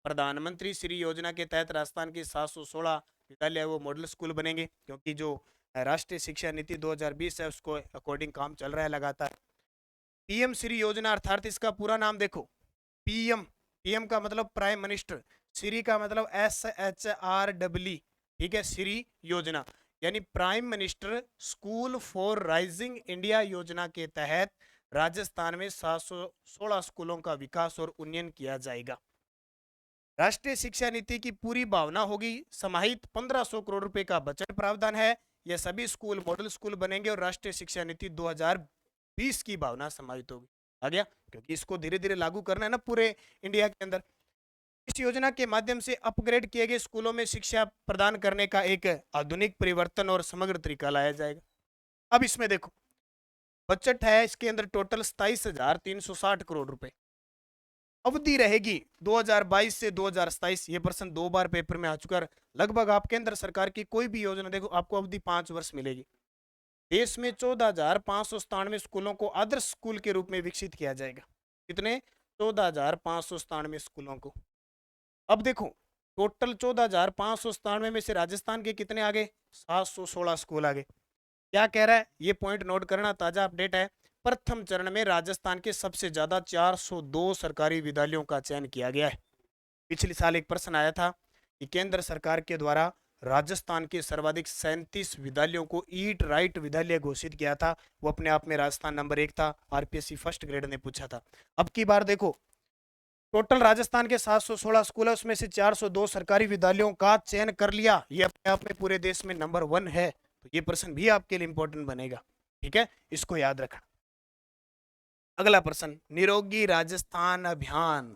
प्रधानमंत्री श्री योजना के तहत राजस्थान के 716 विद्यालय वो मॉडल स्कूल बनेंगे, क्योंकि जो राष्ट्रीय शिक्षा नीति 2020 है उसको अकॉर्डिंग काम चल रहा है लगातार। पीएम श्री योजना अर्थात इसका पूरा नाम देखो, पीएम का मतलब प्राइम मिनिस्टर, श्री का मतलब SHREE, ठीक है, श्री योजना यानी prime minister school for rising India योजना के तहत राजस्थान में 716 स्कूलों का विकास और उन्नयन किया जाएगा। राष्ट्रीय शिक्षा नीति की पूरी भावना होगी समाहित 1500 करोड़ रुपए का बजट प्रावधान है। यह सभी स्कूल मॉडल स्कूल बनेंगे और राष्ट्रीय शिक्षा नीति 2020 की भावना समाहित होगी। आ गया, क्योंकि इसको धीरे धीरे लागू करना है ना पूरे इंडिया के अंदर। इस योजना के माध्यम से अपग्रेड किए गए स्कूलों में शिक्षा प्रदान करने का एक आधुनिक परिवर्तन और समग्र तरीका लाया जाएगा। अब इसमें देखो बजट है, इसके अंदर टोटल 27,360 करोड़ रुपए। अवधि रहेगी 2022 से 2027। ये प्रश्न 2 बार पेपर में आ चुका है। लगभग आपके अंदर सरकार की कोई भी योजना देखो आपको अवधि 5 वर्ष मिलेगी। देश में 14,597 स्कूलों को आदर्श स्कूल के रूप में विकसित किया जाएगा। कितने? 14,597 स्कूलों को। अब देखो टोटल 14,597 में से राजस्थान के कितने आ गए? 716 स्कूल आ गए। क्या कह रहा है ये पॉइंट नोट करना, ताजा अपडेट है। प्रथम चरण में राजस्थान के सबसे ज्यादा 402 सरकारी विद्यालयों का चयन किया गया है। पिछले साल एक प्रश्न आया था कि केंद्र सरकार के द्वारा राजस्थान के सर्वाधिक 37 विद्यालयों को ईट राइट विद्यालय घोषित किया था। वो अपने आप में राजस्थान नंबर 1 था। आरपीएससी फर्स्ट ग्रेड ने पूछा था। अब की बार देखो, टोटल राजस्थान के 716 स्कूल है, उसमें से 402 सरकारी विद्यालयों का चयन कर लिया। ये अपने आप में पूरे देश में नंबर 1 है। तो ये प्रश्न भी आपके लिए इंपॉर्टेंट बनेगा, ठीक है, इसको याद रखना। अगला प्रश्न, निरोगी राजस्थान अभियान।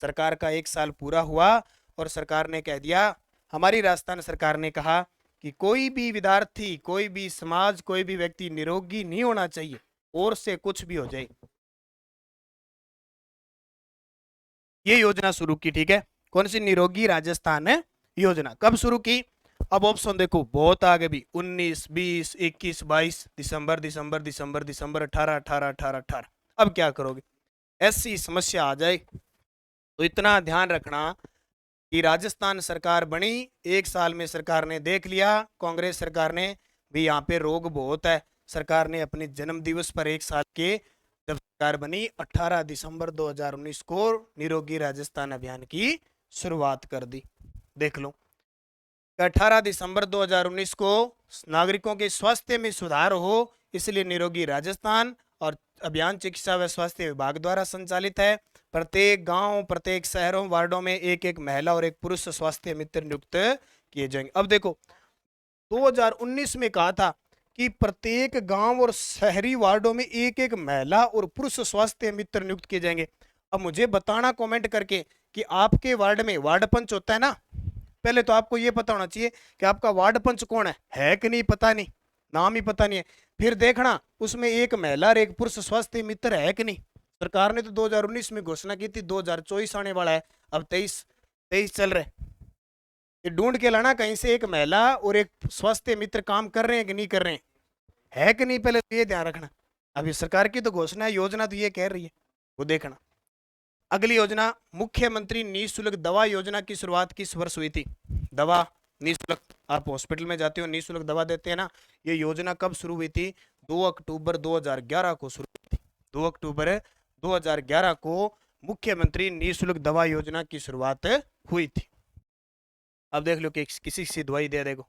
सरकार का 1 साल पूरा हुआ और सरकार ने कह दिया, हमारी राजस्थान सरकार ने कहा कि कोई भी विद्यार्थी, कोई भी समाज, कोई भी व्यक्ति निरोगी नहीं होना चाहिए, और से कुछ भी हो जाए। ये योजना शुरू की, ठीक है, कौन सी? निरोगी राजस्थान योजना। कब शुरू की? अब ऑप्शन देखो, बहुत आगे भी, 19, 20, 21, 22, दिसंबर दिसंबर दिसंबर दिसंबर 18 18 18 18। अब क्या करोगे? ऐसी समस्या आ जाए तो इतना ध्यान रखना कि राजस्थान सरकार बनी 1 साल में, सरकार ने देख लिया, कांग्रेस सरकार ने भी यहाँ पे रोग बहुत है। सरकार ने अपने जन्म दिवस पर 1 साल के जब सरकार बनी 18 दिसंबर 2019 को निरोगी राजस्थान अभियान की शुरुआत कर दी। देख लो, 18 दिसंबर 2019 को नागरिकों के स्वास्थ्य में सुधार हो, इसलिए निरोगी राजस्थान और अभियान चिकित्सा व स्वास्थ्य विभाग द्वारा संचालित है। प्रत्येक गांव, प्रत्येक शहरों, वार्डों में एक एक महिला और एक पुरुष स्वास्थ्य मित्र नियुक्त किए जाएंगे। अब देखो, 2019 में कहा था कि प्रत्येक गांव और शहरी वार्डों में एक एक महिला और पुरुष स्वास्थ्य मित्र नियुक्त किए जाएंगे। अब मुझे बताना कमेंट करके कि आपके वार्ड में वार्ड पंच होता है ना। पहले तो आपको यह पता होना चाहिए कि आपका वार्ड पंच कौन है कि नहीं? पता नहीं, नाम ही पता नहीं है। फिर देखना उसमें एक महिला और एक पुरुष स्वास्थ्य मित्र है कि नहीं। सरकार ने तो 2019 में घोषणा की थी, 2024 आने वाला है, अब 23 चल रहे। ये ढूंढ के लाना कहीं से एक महिला और एक स्वास्थ्य मित्र काम कर रहे हैं कि नहीं कर रहे हैं, है कि नहीं, पहले तो ये ध्यान रखना। अभी सरकार की तो घोषणा है, योजना तो ये कह रही है, वो देखना। अगली योजना, मुख्यमंत्री निःशुल्क दवा योजना की शुरुआत किस वर्ष हुई थी? दवा निःशुल्क, आप हॉस्पिटल में जाते हो, निःशुल्क दवा देते हैं ना, ये योजना कब शुरू हुई थी? 2 अक्टूबर 2011 को शुरू हुई थी। 2 अक्टूबर 2011 को मुख्यमंत्री निःशुल्क दवा योजना की शुरुआत हुई थी। अब देख लो कि किसी से दवाई दे देखो।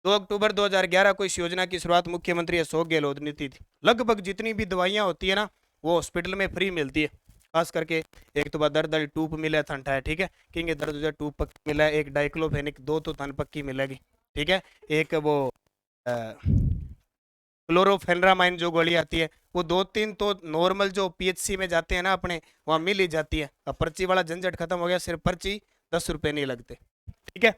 2 अक्टूबर 2011 को इस योजना की शुरुआत मुख्यमंत्री अशोक गहलोत ने की थी। लगभग जितनी भी दवाइयां होती है ना, वो हॉस्पिटल में फ्री मिलती है। खास करके एक तो दर्द टूप मिला ठंडा है, ठीक है, किंग दर्द टूप पक्की मिला है, एक डाइक्लोफेनिक 2 तो तन पक्की मिलेगी, ठीक है, एक वो क्लोरोफेनरामाइन जो गोली आती है, वो 2-3 तो नॉर्मल जो पीएचसी में जाते हैं ना अपने, वहां मिल ही जाती है। अब पर्ची वाला झंझट खत्म हो गया, सिर्फ पर्ची 10 रुपए नहीं लगते, ठीक है।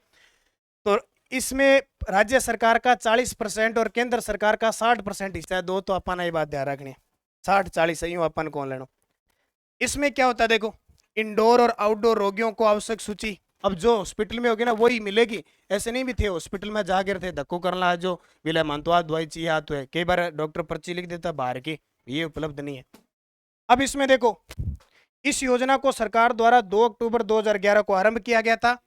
तो इसमें राज्य सरकार का 40% और केंद्र सरकार का 60% हिस्सा है। दो तो अपन ये बात ध्यान रखनी, 60-40 सही हो, अपन कौन लेना। इसमें क्या होता है देखो, इंडोर और आउटडोर रोगियों को आवश्यक सूची अब जो हॉस्पिटल में होगी ना वही मिलेगी। ऐसे नहीं भी थे हॉस्पिटल में जाकर थे धक्को करना है, जो विलय मानतो दवाई चाहिए हाथ है, कई बार डॉक्टर पर्ची लिख देता बाहर की, ये उपलब्ध नहीं है। अब इसमें देखो, इस योजना को सरकार द्वारा 2 अक्टूबर 2011 को आरंभ किया गया था।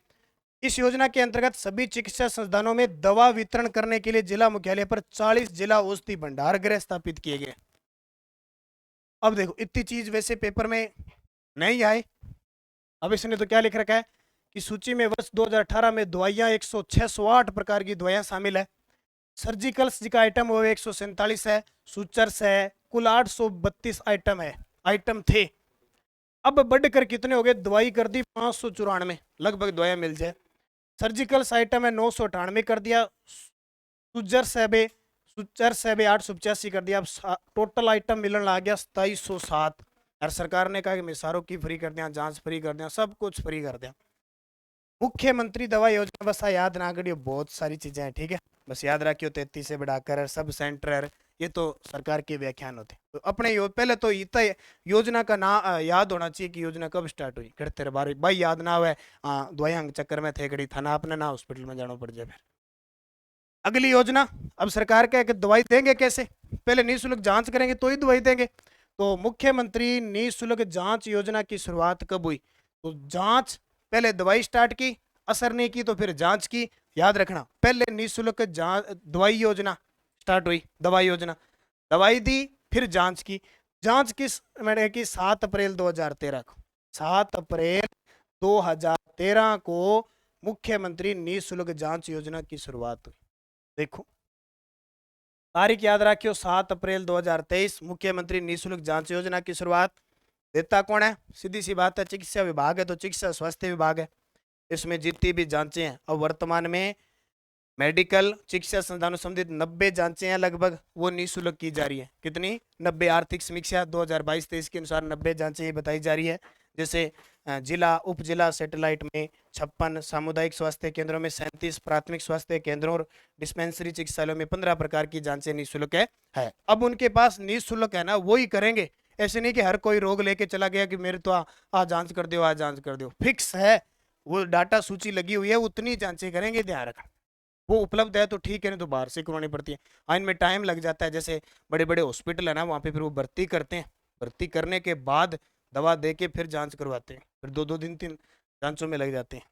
इस योजना के अंतर्गत सभी चिकित्सा संस्थानों में दवा वितरण करने के लिए जिला मुख्यालय पर 40 जिला औषधि भंडार गृह स्थापित किए गए। अब देखो, इतनी चीज वैसे पेपर में नहीं आए। अब इसने तो क्या लिख रखा है कि सूची में वर्ष 2018 में दवाइयां 608 प्रकार की दवाइयां शामिल है। सर्जिकल्स का आइटम वो 147 है, सूचर्स है, कुल 832 आइटम थे। अब बढ़कर कितने हो गए? दवाई कर दी 594, लगभग दवाइयां मिल जाए। सर्जिकल्स आइटम है 998 कर दिया, सूचर्स है 885 कर दिया। अब टोटल आइटम मिलने आ गया 2707। और सरकार ने कहा कि मैं सारों की फ्री कर दिया, जांच फ्री कर दिया, सब कुछ फ्री कर दिया। मुख्यमंत्री दवा योजना बस याद ना करियो, बहुत सारी चीजें हैं, ठीक है, बस याद रखियो। 33 से बढ़ाकर सब सेंटर, ये तो सरकार के व्याख्यान होते। तो अपने पहले तो इतना योजना का नाम याद होना चाहिए कि योजना कब स्टार्ट हुई। करते बार भाई याद ना हुआ, दवाइयां चक्कर में थे कड़ी थाना अपने ना हॉस्पिटल में जाना पड़ जाए। फिर अगली योजना, अब सरकार का दवाई देंगे कैसे? पहले निःशुल्क जांच करेंगे तो ही दवाई देंगे। तो मुख्यमंत्री निःशुल्क जांच योजना की शुरुआत कब हुई? तो जांच, पहले दवाई स्टार्ट की, असर नहीं की तो फिर जांच की। याद रखना, पहले निःशुल्क दवाई योजना स्टार्ट हुई दवा योजना, दवाई दी, फिर जांच की। जांच किस मैंने की 7 अप्रैल 2013 को, 7 अप्रैल 2013 को मुख्यमंत्री निःशुल्क जांच योजना की शुरुआत हुई। देखो तारीख याद रखियो, 7 अप्रैल 2023 मुख्यमंत्री निःशुल्क जांच योजना की शुरुआत। देता कौन है? सीधी सी बात है, चिकित्सा विभाग है, तो चिकित्सा स्वास्थ्य विभाग है। इसमें जितनी भी जांचें हैं, अब वर्तमान में मेडिकल चिकित्सा संस्थानों संबंधित 90 जांचें हैं लगभग, वो निःशुल्क की जा रही है। कितनी? 90। आर्थिक समीक्षा 2022-23 के अनुसार 90 जांचें बताई जा रही है। जैसे जिला उप जिला सैटेलाइट में 56, सामुदायिक स्वास्थ्य केंद्रों में 37, प्राथमिक स्वास्थ्य केंद्रों और डिस्पेंसरी चिकित्सालयों में 15 प्रकार की जांचें निःशुल्क है। अब उनके पास निःशुल्क है ना, वो ही करेंगे। ऐसे नहीं कि हर कोई रोग लेके चला गया कि मेरे तो आ जांच कर दो, आ जांच कर दो। फिक्स है, वो डाटा सूची लगी हुई है, उतनी जांचें करेंगे। ध्यान रखना, वो उपलब्ध है तो ठीक है, नहीं तो बाहर से करवानी पड़ती है। इनमें टाइम लग जाता है। जैसे बड़े बड़े हॉस्पिटल है ना, वहाँ पे फिर वो भर्ती करते हैं, भर्ती करने के बाद दवा दे के फिर जांच करवाते हैं, फिर 2-2 दिन 3 जांचों में लग जाते हैं।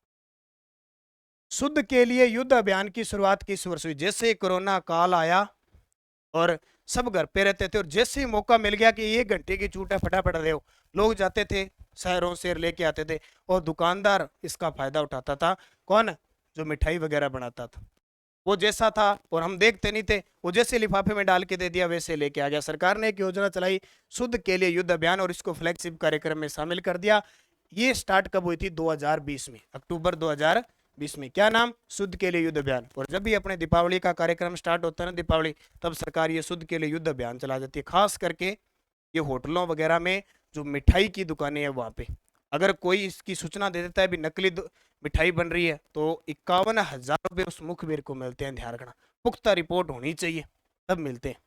शुद्ध के लिए युद्ध अभियान की शुरुआत किस वर्ष हुई? जैसे कोरोना काल आया और सब घर पे रहते थे, और जैसे ही मौका मिल गया कि 1 घंटे की छूट है, फटाफट दे, लोग जाते थे शहरों से लेके आते थे, और दुकानदार इसका फायदा उठाता था। कौन? जो मिठाई वगैरह बनाता था, वो जैसा था और हम देखते नहीं थे, वो जैसे लिफाफे में डाल के दे दिया वैसे लेके आ गया। सरकार ने एक योजना चलाई, शुद्ध के लिए युद्ध अभियान, और इसको फ्लैगशिप कार्यक्रम में शामिल कर दिया। ये स्टार्ट कब हुई थी? 2020 में, अक्टूबर 2020 में। क्या नाम? शुद्ध के लिए युद्ध अभियान। और जब भी अपने दीपावली का कार्यक्रम स्टार्ट होता है ना, दीपावली, तब सरकार ये शुद्ध के लिए युद्ध अभियान चला जाती है। खास करके ये होटलों वगैरह में जो मिठाई की दुकानें हैं वहां पे, अगर कोई इसकी सूचना दे देता है भी नकली मिठाई बन रही है, तो 51,000 रुपये उस मुखबिर को मिलते हैं। ध्यान रखना, पुख्ता रिपोर्ट होनी चाहिए तब मिलते हैं।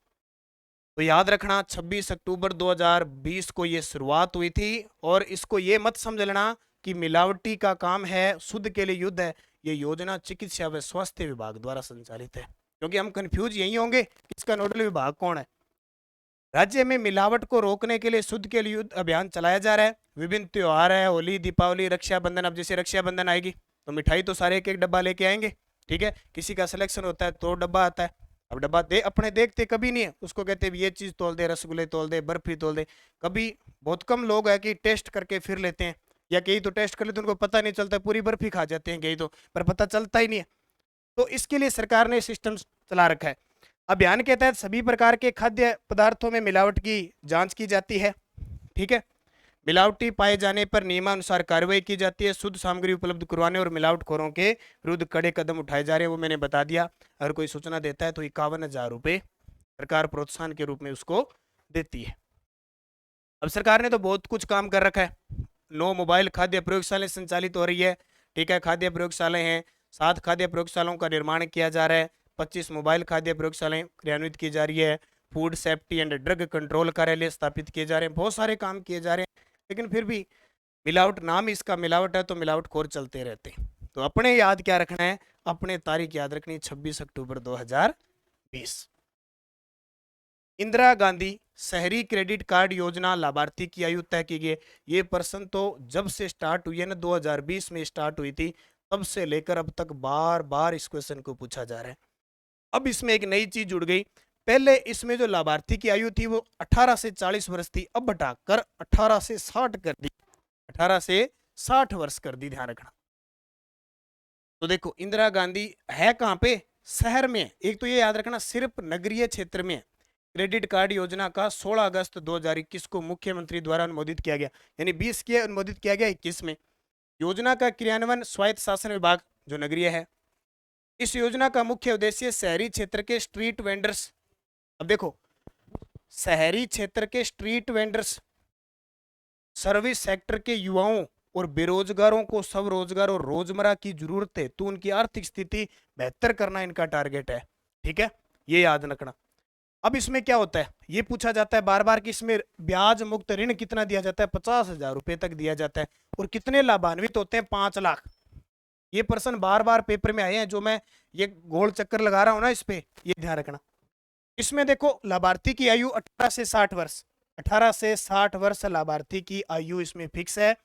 तो याद रखना, 26 अक्टूबर 2020 को ये शुरुआत हुई थी। और इसको ये मत समझ लेना कि मिलावटी का काम है, शुद्ध के लिए युद्ध है। ये योजना चिकित्सा व स्वास्थ्य विभाग द्वारा संचालित है, क्योंकि हम कंफ्यूज यही होंगे कि इसका नोडल विभाग कौन है। राज्य में मिलावट को रोकने के लिए शुद्ध के लिए युद्ध अभियान चलाया जा रहा है। विभिन्न त्योहार है, होली, दीपावली, रक्षाबंधन। अब जैसे रक्षाबंधन आएगी तो मिठाई तो सारे एक एक डब्बा लेके आएंगे, ठीक है। किसी का सिलेक्शन होता है तो डब्बा आता है। अब डब्बा दे अपने देखते कभी नहीं है, उसको कहते हैं ये चीज़ तोल दे, रसगुल्ले तोल दे, बर्फी तोल दे। कभी बहुत कम लोग है कि टेस्ट करके फिर लेते हैं, या कई तो टेस्ट कर लेते उनको पता नहीं चलता, पूरी बर्फी खा जाते हैं कई तो, पर पता चलता ही नहीं है। तो इसके लिए सरकार ने सिस्टम चला रखा है। अभियान के तहत सभी प्रकार के खाद्य पदार्थों में मिलावट की जांच की जाती है, ठीक है। मिलावटी पाए जाने पर नियमानुसार कार्रवाई की जाती है। शुद्ध सामग्री उपलब्ध करवाने और मिलावटखोरों के विरुद्ध कड़े कदम उठाए जा रहे हैं, वो मैंने बता दिया। अगर कोई सूचना देता है तो 51,000 रुपये सरकार प्रोत्साहन के रूप में उसको देती है। अब सरकार ने तो बहुत कुछ काम कर रखा है। 9 मोबाइल खाद्य प्रयोगशालाएं संचालित हो रही है, ठीक है। खाद्य प्रयोगशालाएं हैं, 7 खाद्य प्रयोगशालाओं का निर्माण किया जा रहा है, 25 मोबाइल खाद्य प्रयोगशालाएं क्रियान्वित की जा रही है। Food safety and drug control कार्यालय स्थापित किए जा रहे हैं। बहुत सारे काम किए जा रहे हैं, लेकिन फिर भी मिलावट, नाम इसका मिलावट है तो मिलावटखोर चलते रहते हैं। तो अपने याद क्या रखना है? अपने तारीख याद रखनी, 26 अक्टूबर 2020। इंदिरा गांधी शहरी क्रेडिट कार्ड योजना लाभार्थी की आयु तय की गई। ये प्रश्न तो जब से स्टार्ट हुई है ना, 2020 में स्टार्ट हुई थी, तब से लेकर अब तक बार बार इस क्वेश्चन को पूछा जा रहा है। अब इसमें एक नई चीज जुड़ गई। पहले इसमें जो लाभार्थी की आयु थी वो 18 से 40 वर्ष थी, अब बढ़ाकर 18 से 60 कर दी, 18 से 60 वर्ष कर दी। ध्यान रखना। तो देखो इंदिरा गांधी है कहाँ पे? शहर में। एक तो ये याद रखना, सिर्फ नगरीय क्षेत्र में क्रेडिट कार्ड योजना का 16 अगस्त 2021 को मुख्यमंत्री द्वारा अनुमोदित किया गया, यानी 20 के अनुमोदित किया गया, 21 में। योजना का क्रियान्वयन स्वायत्त शासन विभाग जो नगरीय है। इस योजना का मुख्य उद्देश्य शहरी क्षेत्र के स्ट्रीट वेंडर्स, अब देखो शहरी क्षेत्र के स्ट्रीट वेंडर्स, सर्विस सेक्टर के युवाओं और बेरोजगारों को स्वरोजगार और रोजमर्रा की जरूरत है तो उनकी आर्थिक स्थिति बेहतर करना इनका टारगेट है, ठीक है। ये याद रखना। अब इसमें क्या होता है, ये पूछा जाता है बार बार कि इसमें ब्याज मुक्त ऋण कितना दिया जाता है? 50,000 रुपए तक दिया जाता है। और कितने लाभान्वित होते हैं? 5 लाख। ये प्रश्न बार बार पेपर में आए हैं, जो मैं ये गोल चक्कर लगा रहा हूं ना, इस पे ये ध्यान रखना। इसमें देखो लाभार्थी की आयु 18 से 60 वर्ष, 18 से 60 वर्ष लाभार्थी की आयु इसमें फिक्स है।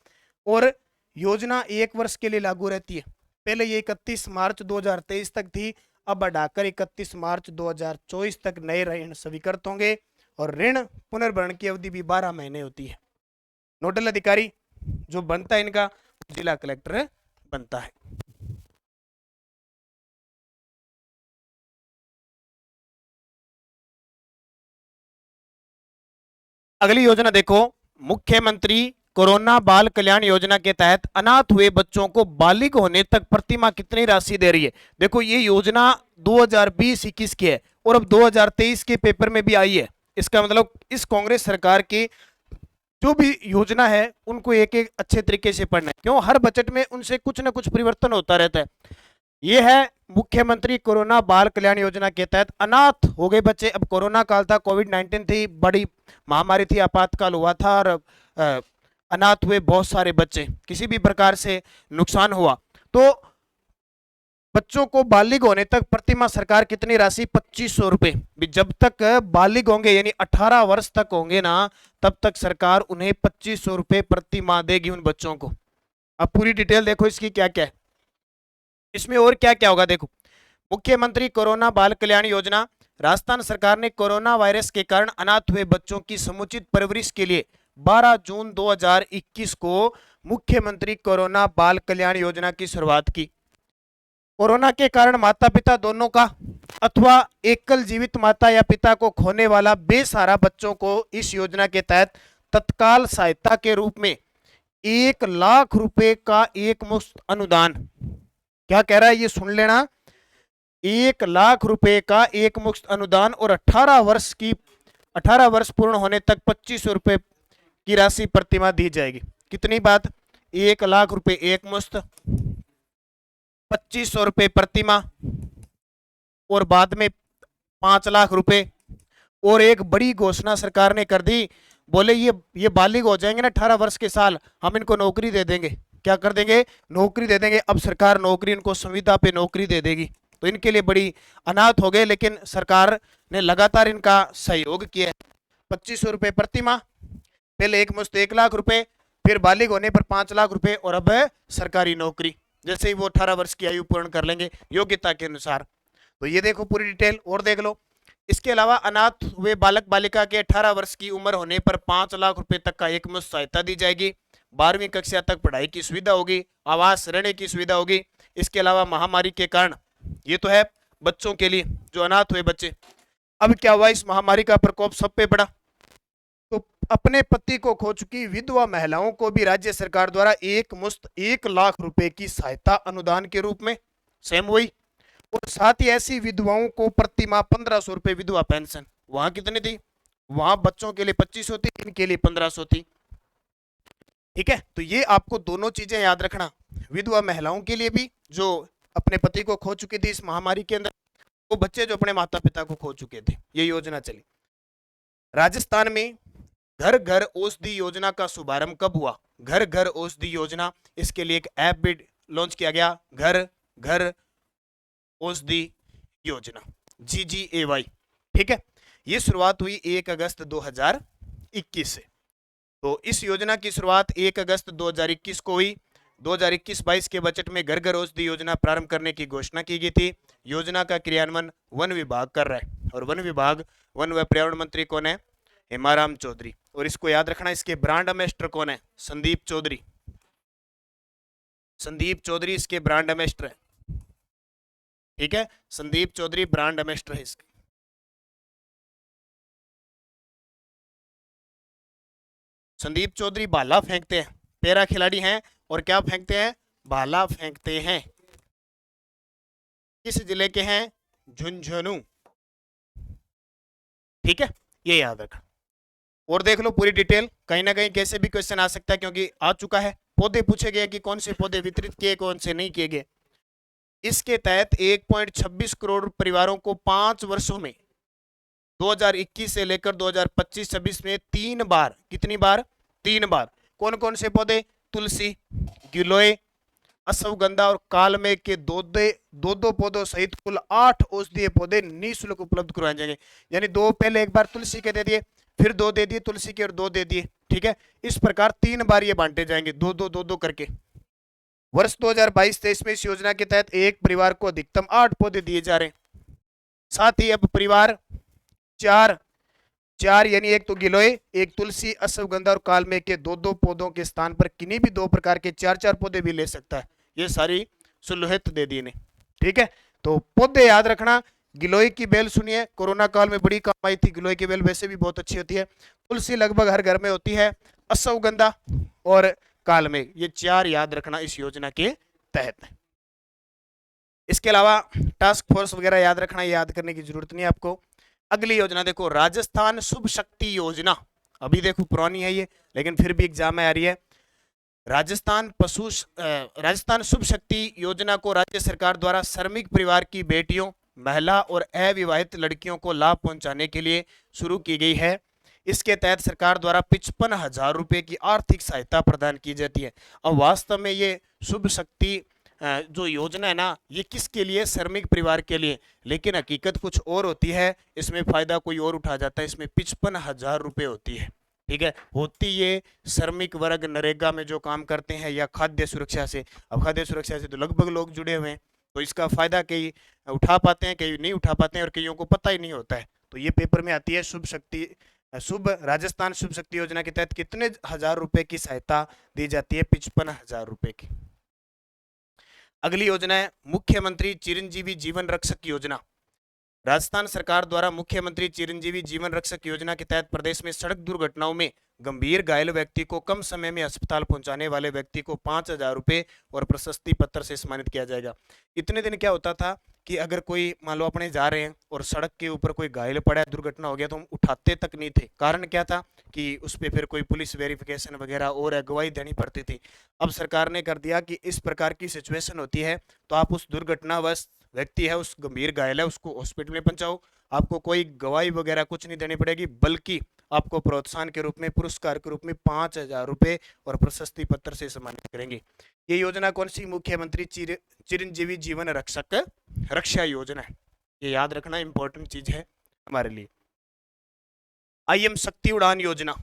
और योजना 1 वर्ष के लिए लागू रहती है। पहले ये 31 मार्च 2023 तक थी, अब बढ़ाकर 31 मार्च 2024 तक नए ऋण स्वीकृत होंगे और ऋण पुनर्भरण की अवधि भी 12 महीने होती है। नोडल अधिकारी जो बनता है इनका जिला कलेक्टर बनता है। अगली योजना देखो, मुख्यमंत्री कोरोना बाल कल्याण योजना के तहत अनाथ हुए बच्चों को बालिग होने तक प्रति माह कितनी राशि दे रही है। देखो ये योजना 2020-21 की है और अब 2023 के पेपर में भी आई है। इसका मतलब इस कांग्रेस सरकार की जो भी योजना है उनको एक एक अच्छे तरीके से पढ़ना है, क्यों हर बजट में उनसे कुछ ना कुछ परिवर्तन होता रहता है। ये है मुख्यमंत्री कोरोना बाल कल्याण योजना के तहत अनाथ हो गए बच्चे। अब कोरोना काल था, कोविड-19 थी, बड़ी महामारी थी, आपातकाल हुआ था और अनाथ हुए बहुत सारे बच्चे, किसी भी प्रकार से नुकसान हुआ तो बच्चों को बालिग होने तक प्रति माह सरकार कितनी राशि 2500 रुपए, जब तक बालिग होंगे यानी 18 वर्ष तक होंगे ना तब तक सरकार उन्हें 2500 रुपए प्रति माह देगी उन बच्चों को। अब पूरी डिटेल देखो इसकी क्या क्या है, इसमें और क्या क्या होगा। देखो मुख्यमंत्री कोरोना बाल कल्याण योजना, राजस्थान सरकार ने कोरोना वायरस के कारण अनाथ हुए बच्चों की समुचित परवरिश के लिए 12 जून 2021 को मुख्यमंत्री कोरोना बाल कल्याण योजना की शुरुआत की। कोरोना के कारण माता पिता दोनों का अथवा एकल जीवित माता या पिता को खोने वाला बेसहारा बच्चों को इस योजना के तहत तत्काल सहायता के रूप में 1 लाख रुपए का एक मुश्त अनुदान, क्या कह रहा है ये सुन लेना, 1 लाख रुपए का एक मुश्त अनुदान और 18 वर्ष पूर्ण होने तक 2500 रुपए की राशि प्रतिमाह दी जाएगी। कितनी बात, 1 लाख रुपए एक मुश्त, 2500 रुपए प्रतिमाह और बाद में 5 लाख रुपए। और एक बड़ी घोषणा सरकार ने कर दी, बोले ये बालिग हो जाएंगे ना 18 वर्ष के साल, हम इनको नौकरी दे देंगे। क्या कर देंगे, नौकरी दे देंगे। अब सरकार नौकरी इनको संविदा पे नौकरी दे देगी, तो इनके लिए बड़ी अनाथ हो गए, लेकिन सरकार ने लगातार इनका सहयोग किया। 2500 रुपए प्रति माह, पहले एक मुश्त 1 लाख रुपए, फिर बालिग होने पर 5 लाख रुपए और अब सरकारी नौकरी जैसे ही वो 18 वर्ष की आयु पूर्ण कर लेंगे योग्यता के अनुसार। तो ये देखो पूरी डिटेल और देख लो। इसके अलावा अनाथ हुए बालक बालिका के 18 वर्ष की उम्र होने पर 5 लाख रुपए तक का एक मुश्त सहायता दी जाएगी। 12वीं कक्षा तक पढ़ाई की सुविधा होगी, आवास रहने की सुविधा होगी। इसके अलावा महामारी के कारण, ये तो है बच्चों के लिए जो अनाथ हुए बच्चे, अब क्या हुआ, इस महामारी का प्रकोप सब पे पड़ा तो अपने पति को खो चुकी विधवा महिलाओं को भी राज्य सरकार द्वारा एक मुश्त 1 लाख रुपए की सहायता अनुदान के रूप में सेम हुई। और साथ ही ऐसी विधवाओं को प्रति माह 1500 रुपए विधवा पेंशन, वहां कितनी थी, वहां बच्चों के लिए 2500 थी, इनके लिए 1500 थी। ठीक है, तो ये आपको दोनों चीजें याद रखना, विधवा महिलाओं के लिए भी जो अपने पति को खो चुकी थी इस महामारी के अंदर, वो बच्चे जो अपने माता पिता को खो चुके थे, ये योजना चली। राजस्थान में घर घर औषधि योजना का शुभारंभ कब हुआ, घर घर औषधि योजना, इसके लिए एक ऐप भी लॉन्च किया गया, घर घर औषधि योजना, GGAY। ठीक है, ये शुरुआत हुई 1 अगस्त 2021 से। तो इस योजना की शुरुआत 1 अगस्त 2021 को हुई। 2021-22 के बजट में घर घर औषधि योजना प्रारंभ करने की घोषणा की गई थी। योजना का क्रियान्वयन वन विभाग कर रहा है और वन विभाग, वन व पर्यावरण मंत्री कौन है, हेमाराम चौधरी। और इसको याद रखना, इसके ब्रांड एम्बेसडर कौन है, संदीप चौधरी। संदीप चौधरी इसके ब्रांड एम्बेसडर है। ठीक है, संदीप चौधरी ब्रांड एम्बेसडर है इसके। संदीप चौधरी भाला फेंकते हैं, पैरा खिलाड़ी हैं और क्या फेंकते हैं, भाला फेंकते हैं। किस जिले के हैं, झुंझुनू। ठीक है, ये याद रखना और देख लो पूरी डिटेल, कहीं ना कहीं कैसे भी क्वेश्चन आ सकता है क्योंकि आ चुका है। पौधे पूछे गए कि कौन से पौधे वितरित किए, कौन से नहीं किए गए। इसके तहत 1.26 करोड़ परिवारों को 5 वर्षों में 2021 से लेकर 2025-26 में 3 बार, कितनी बार, 3 बार, कौन कौन से पौधे, तुलसी, गिलोय, अश्वगंधा और कालमेघ के दो पौधों सहित कुल 8 औषधीय पौधे निःशुल्क उपलब्ध करवाए जाएंगे। यानी 2 पहले, एक बार तुलसी के दे दिए, फिर 2 दे दिए तुलसी के और 2 दे दिए। ठीक है, इस प्रकार 3 बार ये बांटे जाएंगे, 2-2 करके। वर्ष 2022-23 में इस योजना के तहत एक परिवार को अधिकतम 8 पौधे दिए जा रहे हैं। साथ ही अब परिवार चार चार यानी एक तो गिलोय, एक तुलसी, अश्वगंधा और कालमेघ के दो दो पौधों के स्थान पर किन्हीं भी दो प्रकार के चार चार पौधे भी ले सकता है। ये सारी सुलूहत दे दी इन्हें। ठीक है, तो पौधे याद रखना। गिलोय की बेल सुनिए, कोरोना काल में बड़ी काम आई थी। गिलोय की बेल वैसे भी बहुत अच्छी होती है। तुलसी लगभग हर घर में होती है। अश्वगंधा और कालमेघ, ये चार याद रखना इस योजना के तहत। इसके अलावा टास्क फोर्स वगैरह याद रखना, याद करने की जरूरत नहीं है आपको। अगली योजना देखो, राजस्थान शुभ शक्ति योजना। अभी देखो पुरानी है ये, लेकिन फिर भी एग्जाम में आ रही है। राजस्थान शुभ शक्ति योजना को राज्य सरकार द्वारा श्रमिक परिवार की बेटियों, महिला और अविवाहित लड़कियों को लाभ पहुंचाने के लिए शुरू की गई है। इसके तहत सरकार द्वारा 55,000 रुपए की आर्थिक सहायता प्रदान की जाती है। अब वास्तव में ये शुभ शक्ति जो योजना है ना, ये किसके लिए? श्रमिक परिवार के लिए। लेकिन हकीकत कुछ और होती है, इसमें फायदा कोई और उठा जाता है। इसमें 55,000 रुपए होती है। ठीक है, होती ये श्रमिक वर्ग नरेगा में जो काम करते हैं या खाद्य सुरक्षा से। अब खाद्य सुरक्षा से तो लगभग लोग जुड़े हुए हैं, तो इसका फायदा कई उठा पाते हैं, कई नहीं उठा पाते हैं, और कईयों को पता ही नहीं होता है। तो ये पेपर में आती है राजस्थान शुभ शक्ति योजना के तहत कितने हजार रुपए की सहायता दी जाती है? 55,000 रुपए की। अगली योजना है मुख्यमंत्री चिरंजीवी जीवन रक्षक योजना। राजस्थान सरकार द्वारा मुख्यमंत्री चिरंजीवी जीवन रक्षक योजना के तहत प्रदेश में सड़क दुर्घटनाओं में गंभीर घायल व्यक्ति को कम समय में अस्पताल पहुंचाने वाले व्यक्ति को 5,000 रुपए और प्रशस्ति पत्र से सम्मानित किया जाएगा। इतने दिन क्या होता था कि अगर कोई मान लो अपने जा रहे हैं और सड़क के ऊपर कोई घायल पड़ा है, दुर्घटना हो गया, तो हम उठाते तक नहीं थे। कारण क्या था कि उस पर फिर कोई पुलिस वेरिफिकेशन वगैरह और गवाही देनी पड़ती थी। अब सरकार ने कर दिया कि इस प्रकार की सिचुएशन होती है तो आप उस दुर्घटनावश व्यक्ति है, उस गंभीर घायल है, उसको हॉस्पिटल में पहुंचाओ। आपको कोई गवाही वगैरह कुछ नहीं देनी पड़ेगी, बल्कि आपको प्रोत्साहन के रूप में, पुरस्कार के रूप में 5,000 रुपए और प्रशस्ति पत्र से सम्मानित करेंगे। ये योजना कौन सी? मुख्यमंत्री चिरंजीवी जीवन रक्षा योजना है। ये याद रखना इंपॉर्टेंट चीज है हमारे लिए। आईएम शक्ति उड़ान योजना।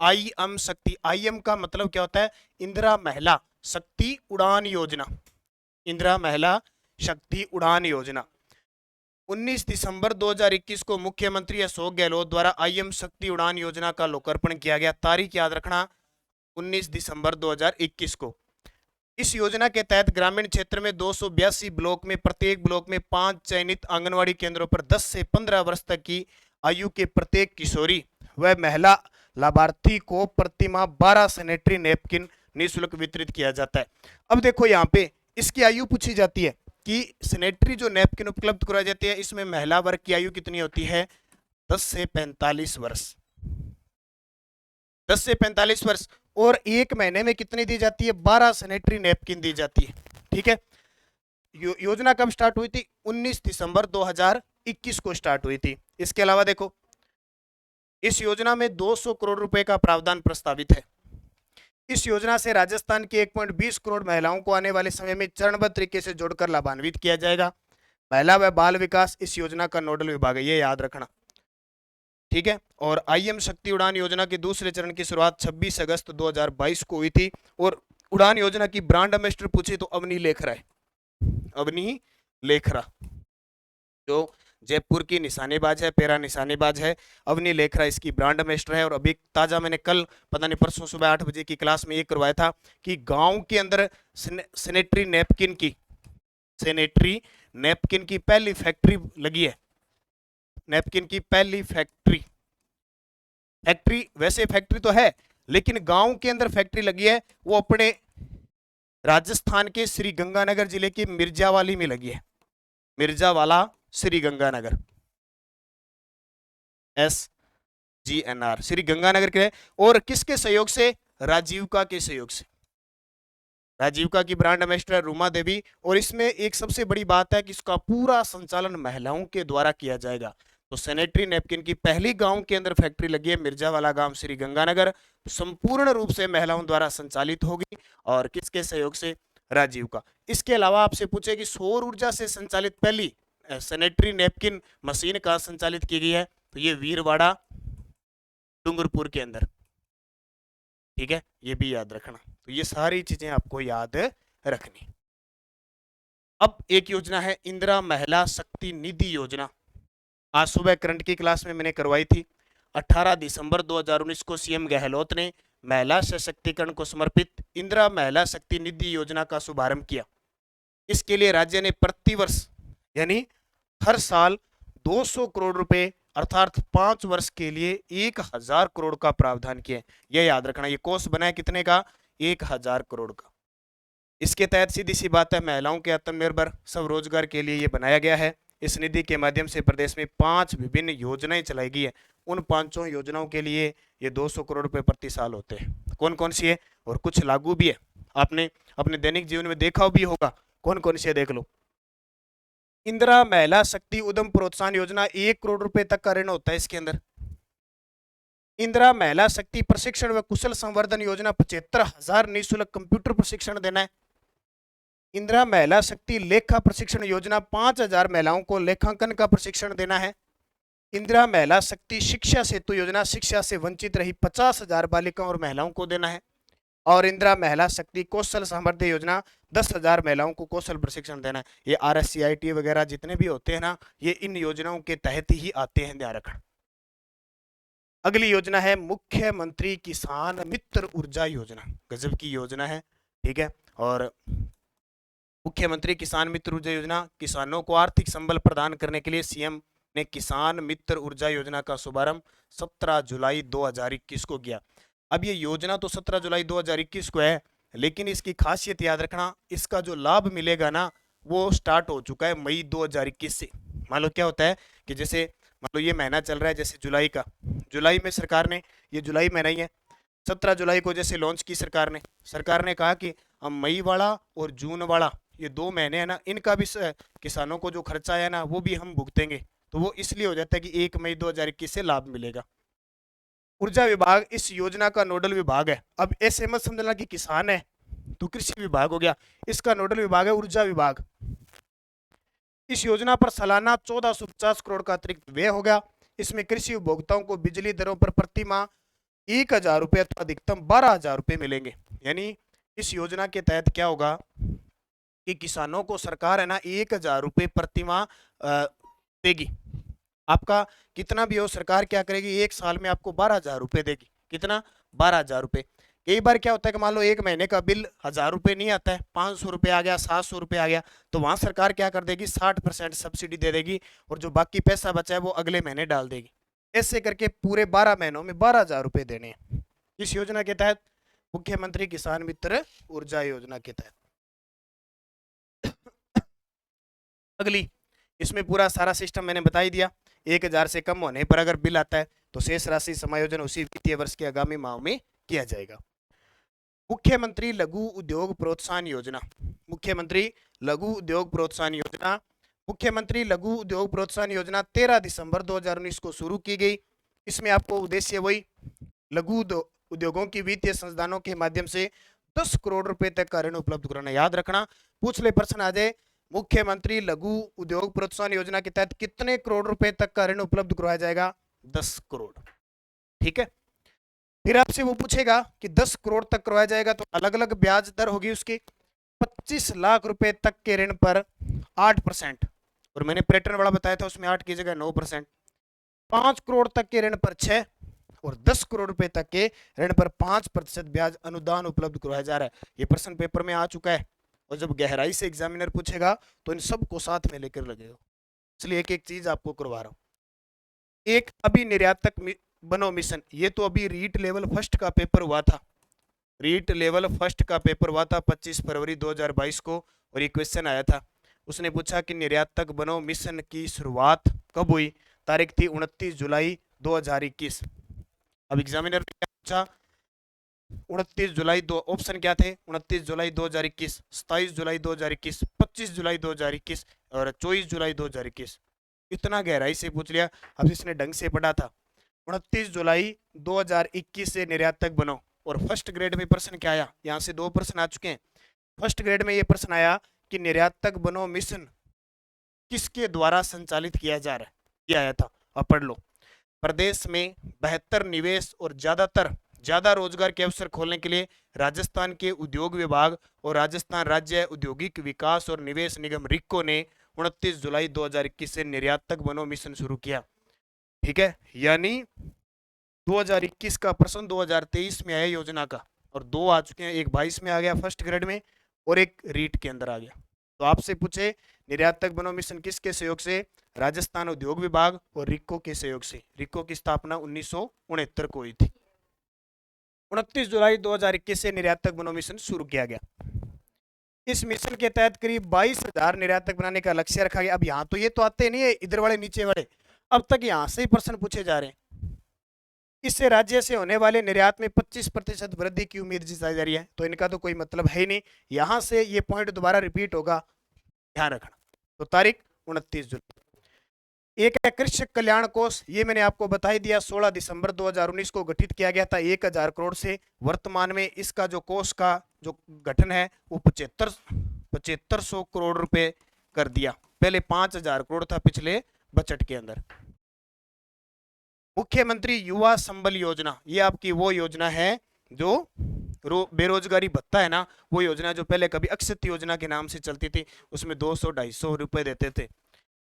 आईएम शक्ति, आईएम का मतलब क्या होता है? इंदिरा महिला शक्ति उड़ान योजना। इंदिरा महिला शक्ति उड़ान योजना 19 दिसंबर 2021 को मुख्यमंत्री अशोक गहलोत द्वारा आईएम शक्ति उड़ान योजना का लोकार्पण किया गया। तारीख याद रखना, 19 दिसंबर 2021 को। इस योजना के तहत ग्रामीण क्षेत्र में 282 ब्लॉक में प्रत्येक ब्लॉक में 5 चयनित आंगनवाड़ी केंद्रों पर 10 से 15 वर्ष तक की आयु के प्रत्येक किशोरी व महिला लाभार्थी को प्रतिमाह 12 सैनिटरी नैपकिन निःशुल्क वितरित किया जाता है। अब देखो यहाँ पे इसकी आयु पूछी जाती है कि सैनिटरी जो नैपकिन उपलब्ध कराई जाती है, इसमें महिला वर्ग की आयु कितनी होती है? 10 से 45 वर्ष। 10 से 45 वर्ष। और एक महीने में कितनी दी जाती है? 12 सैनिटरी नैपकिन दी जाती है। ठीक है, योजना कब स्टार्ट हुई थी? 19 दिसंबर 2021 को स्टार्ट हुई थी। इसके अलावा देखो, इस योजना में 200 करोड़ रुपए का प्रावधान प्रस्तावित है। इस योजना से राजस्थान की 1.20 करोड़ महिलाओं को आने वाले समय में चरणबद्ध तरीके से जोड़कर लाभान्वित किया जाएगा। महिला व बाल विकास इस योजना का नोडल विभाग है, ये याद रखना। ठीक है, और आईएम शक्ति उड़ान योजना के दूसरे चरण की शुरुआत 26 अगस्त 2022 को हुई थी। और उड़ान योजना की ब्रांड एम्बेसडर पूछे तो अवनी लेखरा है। अवनी लेखरा जो जयपुर की निशानेबाज है, पैरा निशानेबाज है, अवनी लेखरा इसकी ब्रांड एम्बेसडर है। और अभी ताजा मैंने कल पता नहीं परसों सुबह 8 बजे की क्लास में ये करवाया था कि गांव के अंदर सैनिटरी नैपकिन की पहली फैक्ट्री लगी है। नैपकिन की पहली फैक्ट्री वैसे फैक्ट्री तो है, लेकिन गांव के अंदर फैक्ट्री लगी है। वो अपने राजस्थान के श्री गंगानगर जिले की मिर्जावाली में लगी है। मिर्जावाला श्री गंगानगर, SGNR, श्री गंगानगर के। और किसके सहयोग से? राजीविका के सहयोग से। राजीविका की ब्रांड एम्बेसडर रूमा देवी। और इसमें एक सबसे बड़ी बात है कि इसका पूरा संचालन महिलाओं के द्वारा किया जाएगा। तो सैनिटरी नैपकिन की पहली गांव के अंदर फैक्ट्री लगी है, मिर्जावाला गांव, श्री गंगानगर, संपूर्ण रूप से महिलाओं द्वारा संचालित होगी। और किसके सहयोग से? राजीविका। इसके अलावा आपसे पूछे कि सौर ऊर्जा से संचालित पहली सैनिटरी नैपकिन मशीन कहाँ संचालित की गई है? तो ये वीरवाड़ा डूंगरपुर के अंदर। ठीक है, ये भी याद रखना। तो ये सारी चीजें आपको याद रखनी। अब एक योजना है इंदिरा महिला शक्ति निधि योजना। आज सुबह करंट की क्लास में मैंने करवाई थी। 18 दिसंबर 2019 को सीएम गहलोत ने महिला सशक्तिकरण को समर्पित इंदिरा महिला शक्ति निधि योजना का शुभारंभ किया। इसके लिए राज्य ने प्रतिवर्ष यानी हर साल 200 करोड़ रुपए अर्थात 5 वर्ष के लिए 1000 करोड़ का प्रावधान किया। यह याद रखना, ये कोष बना है कितने का? 1000 करोड़ का। इसके तहत सीधी सी बात है, महिलाओं के आत्मनिर्भर स्वरोजगार के लिए ये बनाया गया है। इस निधि के माध्यम से प्रदेश में 5 विभिन्न योजनाएं चलाई गई है। उन 5 योजनाओं के लिए ये 200 करोड़ रुपए प्रति साल होते हैं। कौन कौन सी है? और कुछ लागू भी है, आपने अपने दैनिक जीवन में देखा भी होगा। कौन कौन सी है देख लो। इंदिरा महिला शक्ति उद्यम प्रोत्साहन योजना 1 करोड़ रुपए तक का ऋण होता है इसके अंदर। इंदिरा महिला शक्ति प्रशिक्षण व कुशल संवर्धन योजना 75,000 निःशुल्क कंप्यूटर प्रशिक्षण देना है। इंदिरा महिला शक्ति लेखा प्रशिक्षण योजना 5,000 महिलाओं को लेखांकन का प्रशिक्षण देना है। इंदिरा महिला शक्ति शिक्षा सेतु योजना शिक्षा से वंचित रही 50,000 बालिकाओं और महिलाओं को देना है। और इंदिरा महिला शक्ति कौशल संवर्धन योजना 10,000 महिलाओं को कौशल प्रशिक्षण देना है। ये RSCIT वगैरह जितने भी होते हैं ना, ये इन योजनाओं के तहत ही आते हैं, ध्यान रखना। अगली योजना है मुख्यमंत्री किसान मित्र ऊर्जा योजना। गजब की योजना है, ठीक है। और मुख्यमंत्री किसान मित्र ऊर्जा योजना किसानों को आर्थिक संबल प्रदान करने के लिए सीएम ने किसान मित्र ऊर्जा योजना का शुभारंभ 17 जुलाई 2021 को किया। अब ये योजना तो 17 जुलाई 2021 को है, लेकिन इसकी खासियत याद रखना, इसका जो लाभ मिलेगा ना वो स्टार्ट हो चुका है मई 2021 से। मान लो क्या होता है कि जैसे मान लो ये महीना चल रहा है जैसे जुलाई का, जुलाई में सरकार ने, ये जुलाई महीना ही है, 17 जुलाई को जैसे लॉन्च की सरकार ने कहा कि हम मई वाला और जून वाला ये 2 महीने है ना, इनका भी किसानों को जो खर्चा है ना वो भी हम भुगतेंगे। तो वो इसलिए हो जाता है कि 1 मई 2021 से लाभ मिलेगा। ऊर्जा विभाग इस योजना का नोडल विभाग है। अब ऐसे मत समझना कि किसान है तो कृषि विभाग हो गया, इसका नोडल विभाग है ऊर्जा विभाग। इस योजना पर सालाना 1450 करोड़ का अतिरिक्त व्यय होगा। इसमें कृषि उपभोक्ताओं को बिजली दरों पर प्रति माह 1,000 रुपये तो अधिकतम 12,000 रुपये मिलेंगे। यानी इस योजना के तहत क्या होगा कि किसानों को सरकार है ना 1,000 रुपये प्रति माह देगी। आपका कितना भी हो, सरकार क्या करेगी, 1 साल में आपको 12,000 रुपये देगी। कितना? 12,000 रुपये। कई बार क्या होता है कि मान लो 1 महीने का बिल 1,000 रुपये नहीं आता है, 500 रुपये आ गया, 700 रुपये आ गया, तो वहां सरकार क्या कर देगी, 60% सब्सिडी दे देगी और जो बाकी पैसा बचा है वो अगले महीने डाल देगी। ऐसे करके पूरे 12 महीनों में 12,000 रुपये देने हैं इस योजना के तहत, मुख्यमंत्री किसान मित्र ऊर्जा योजना के तहत। अगली, इसमें पूरा सारा सिस्टम मैंने बता ही दिया। 1,000 से कम होने पर अगर बिल आता है तो शेष राशि समायोजन उसी वित्तीय वर्ष के आगामी माह में किया जाएगा। मुख्यमंत्री लघु उद्योग प्रोत्साहन योजना, मुख्यमंत्री लघु उद्योग प्रोत्साहन योजना, मुख्यमंत्री लघु उद्योग प्रोत्साहन योजना 13 दिसंबर 2019 को शुरू की गई। इसमें आपको उद्देश्य वही लघु उद्योगों की वित्तीय संस्थानों के माध्यम से 10 करोड़ रुपए तक का ऋण उपलब्ध कराना। याद रखना, पूछ ले प्रश्न आ जाए, मुख्यमंत्री लघु उद्योग प्रोत्साहन योजना के तहत कितने करोड़ रुपए तक का ऋण उपलब्ध करवाया जाएगा? 10 करोड़। ठीक है। फिर आपसे वो पूछेगा कि 10 करोड़ तक करवाया जाएगा तो अलग अलग ब्याज दर होगी उसकी। 25 लाख रुपए तक के ऋण पर 8%, और मैंने पैटर्न वाला बताया था उसमें 8 की जगह 9%। 5 करोड़ तक के ऋण पर 6 और 10 करोड़ रुपए तक के ऋण पर 5% ब्याज अनुदान उपलब्ध करवाया जा रहा है। ये प्रश्न पेपर में आ चुका है और जब गहराई से एग्जामिनर पूछेगा तो इन सबको साथ में लेकर लगेगा, इसलिए एक एक चीज आपको करवा रहा हूं। एक अभी निर्यातक बनो मिशन, ये तो अभी रीट लेवल फर्स्ट का पेपर हुआ था, रीट लेवल फर्स्ट का पेपर हुआ था 25 फरवरी 2022 को, और ये क्वेश्चन आया था। उसने पूछा कि निर्यातक बनो मिशन की शुरुआत कब हुई? तारीख थी 29 जुलाई 2021। अब एग्जामिनर ने क्या पूछा? 29 जुलाई, दो ऑप्शन क्या थे? 29 जुलाई 2021, 27 जुलाई 2021, 25 जुलाई 2021 और 24 जुलाई 2021। इतना गहराई से पूछ लिया। अब इसने ढंग से पढ़ा था 29 जुलाई 2021 से निर्यातक बनो, और फर्स्ट ग्रेड में प्रश्न क्या आया? यहाँ से 2 प्रश्न आ चुके हैं। फर्स्ट ग्रेड में ये प्रश्न आया कि निर्यातक बनो मिशन किसके द्वारा संचालित किया जा रहा है, ये आया था। अब पढ़ लो। प्रदेश में बेहतर निवेश और ज्यादा रोजगार के अवसर खोलने के लिए राजस्थान के उद्योग विभाग और राजस्थान राज्य औद्योगिक विकास और निवेश निगम रिक्को ने 29 जुलाई 2021 से निर्यात तक बनो मिशन शुरू किया। ठीक है, यानी 2021 का प्रश्न 2023 में आया योजना का, और दो आ चुके हैं, एक 22 में आ गया फर्स्ट ग्रेड में और एक रीट के अंदर आ गया। तो आपसे पूछे निर्यात तक बनो मिशन किसके सहयोग से? राजस्थान उद्योग विभाग और रिको के सहयोग से। रिको की स्थापना 1969 को हुई थी। 29 जुलाई 2021 से निर्यात तक बनो मिशन शुरू किया गया। इस मिशन के तहत करीब 22,000 निर्यातक बनाने का लक्ष्य रखा गया। अब यहाँ तो ये तो आते नहीं है, इधर वाले नीचे वाले, अब तक यहाँ से ही प्रश्न पूछे जा रहे हैं। इससे राज्य से होने वाले निर्यात में 25% वृद्धि की उम्मीद जताई जा रही है। तो इनका तो कोई मतलब है ही नहीं, यहाँ से ये पॉइंट दोबारा रिपीट होगा, ध्यान रखना। तो तारीख 29 जुलाई। एक है कृषक कल्याण कोष, ये मैंने आपको बता ही दिया, 16 दिसंबर 2019 को गठित किया गया था 1000 करोड़ से। वर्तमान में इसका जो कोष का जो गठन है वो 7500 करोड़ रुपए कर दिया। पहले 5000 करोड़ था पिछले बजट के अंदर। मुख्यमंत्री युवा संबल योजना, ये आपकी वो योजना है जो बेरोजगारी भत्ता है ना, वो योजना जो पहले कभी अक्षत योजना के नाम से चलती थी, उसमें 200-250 रुपए देते थे।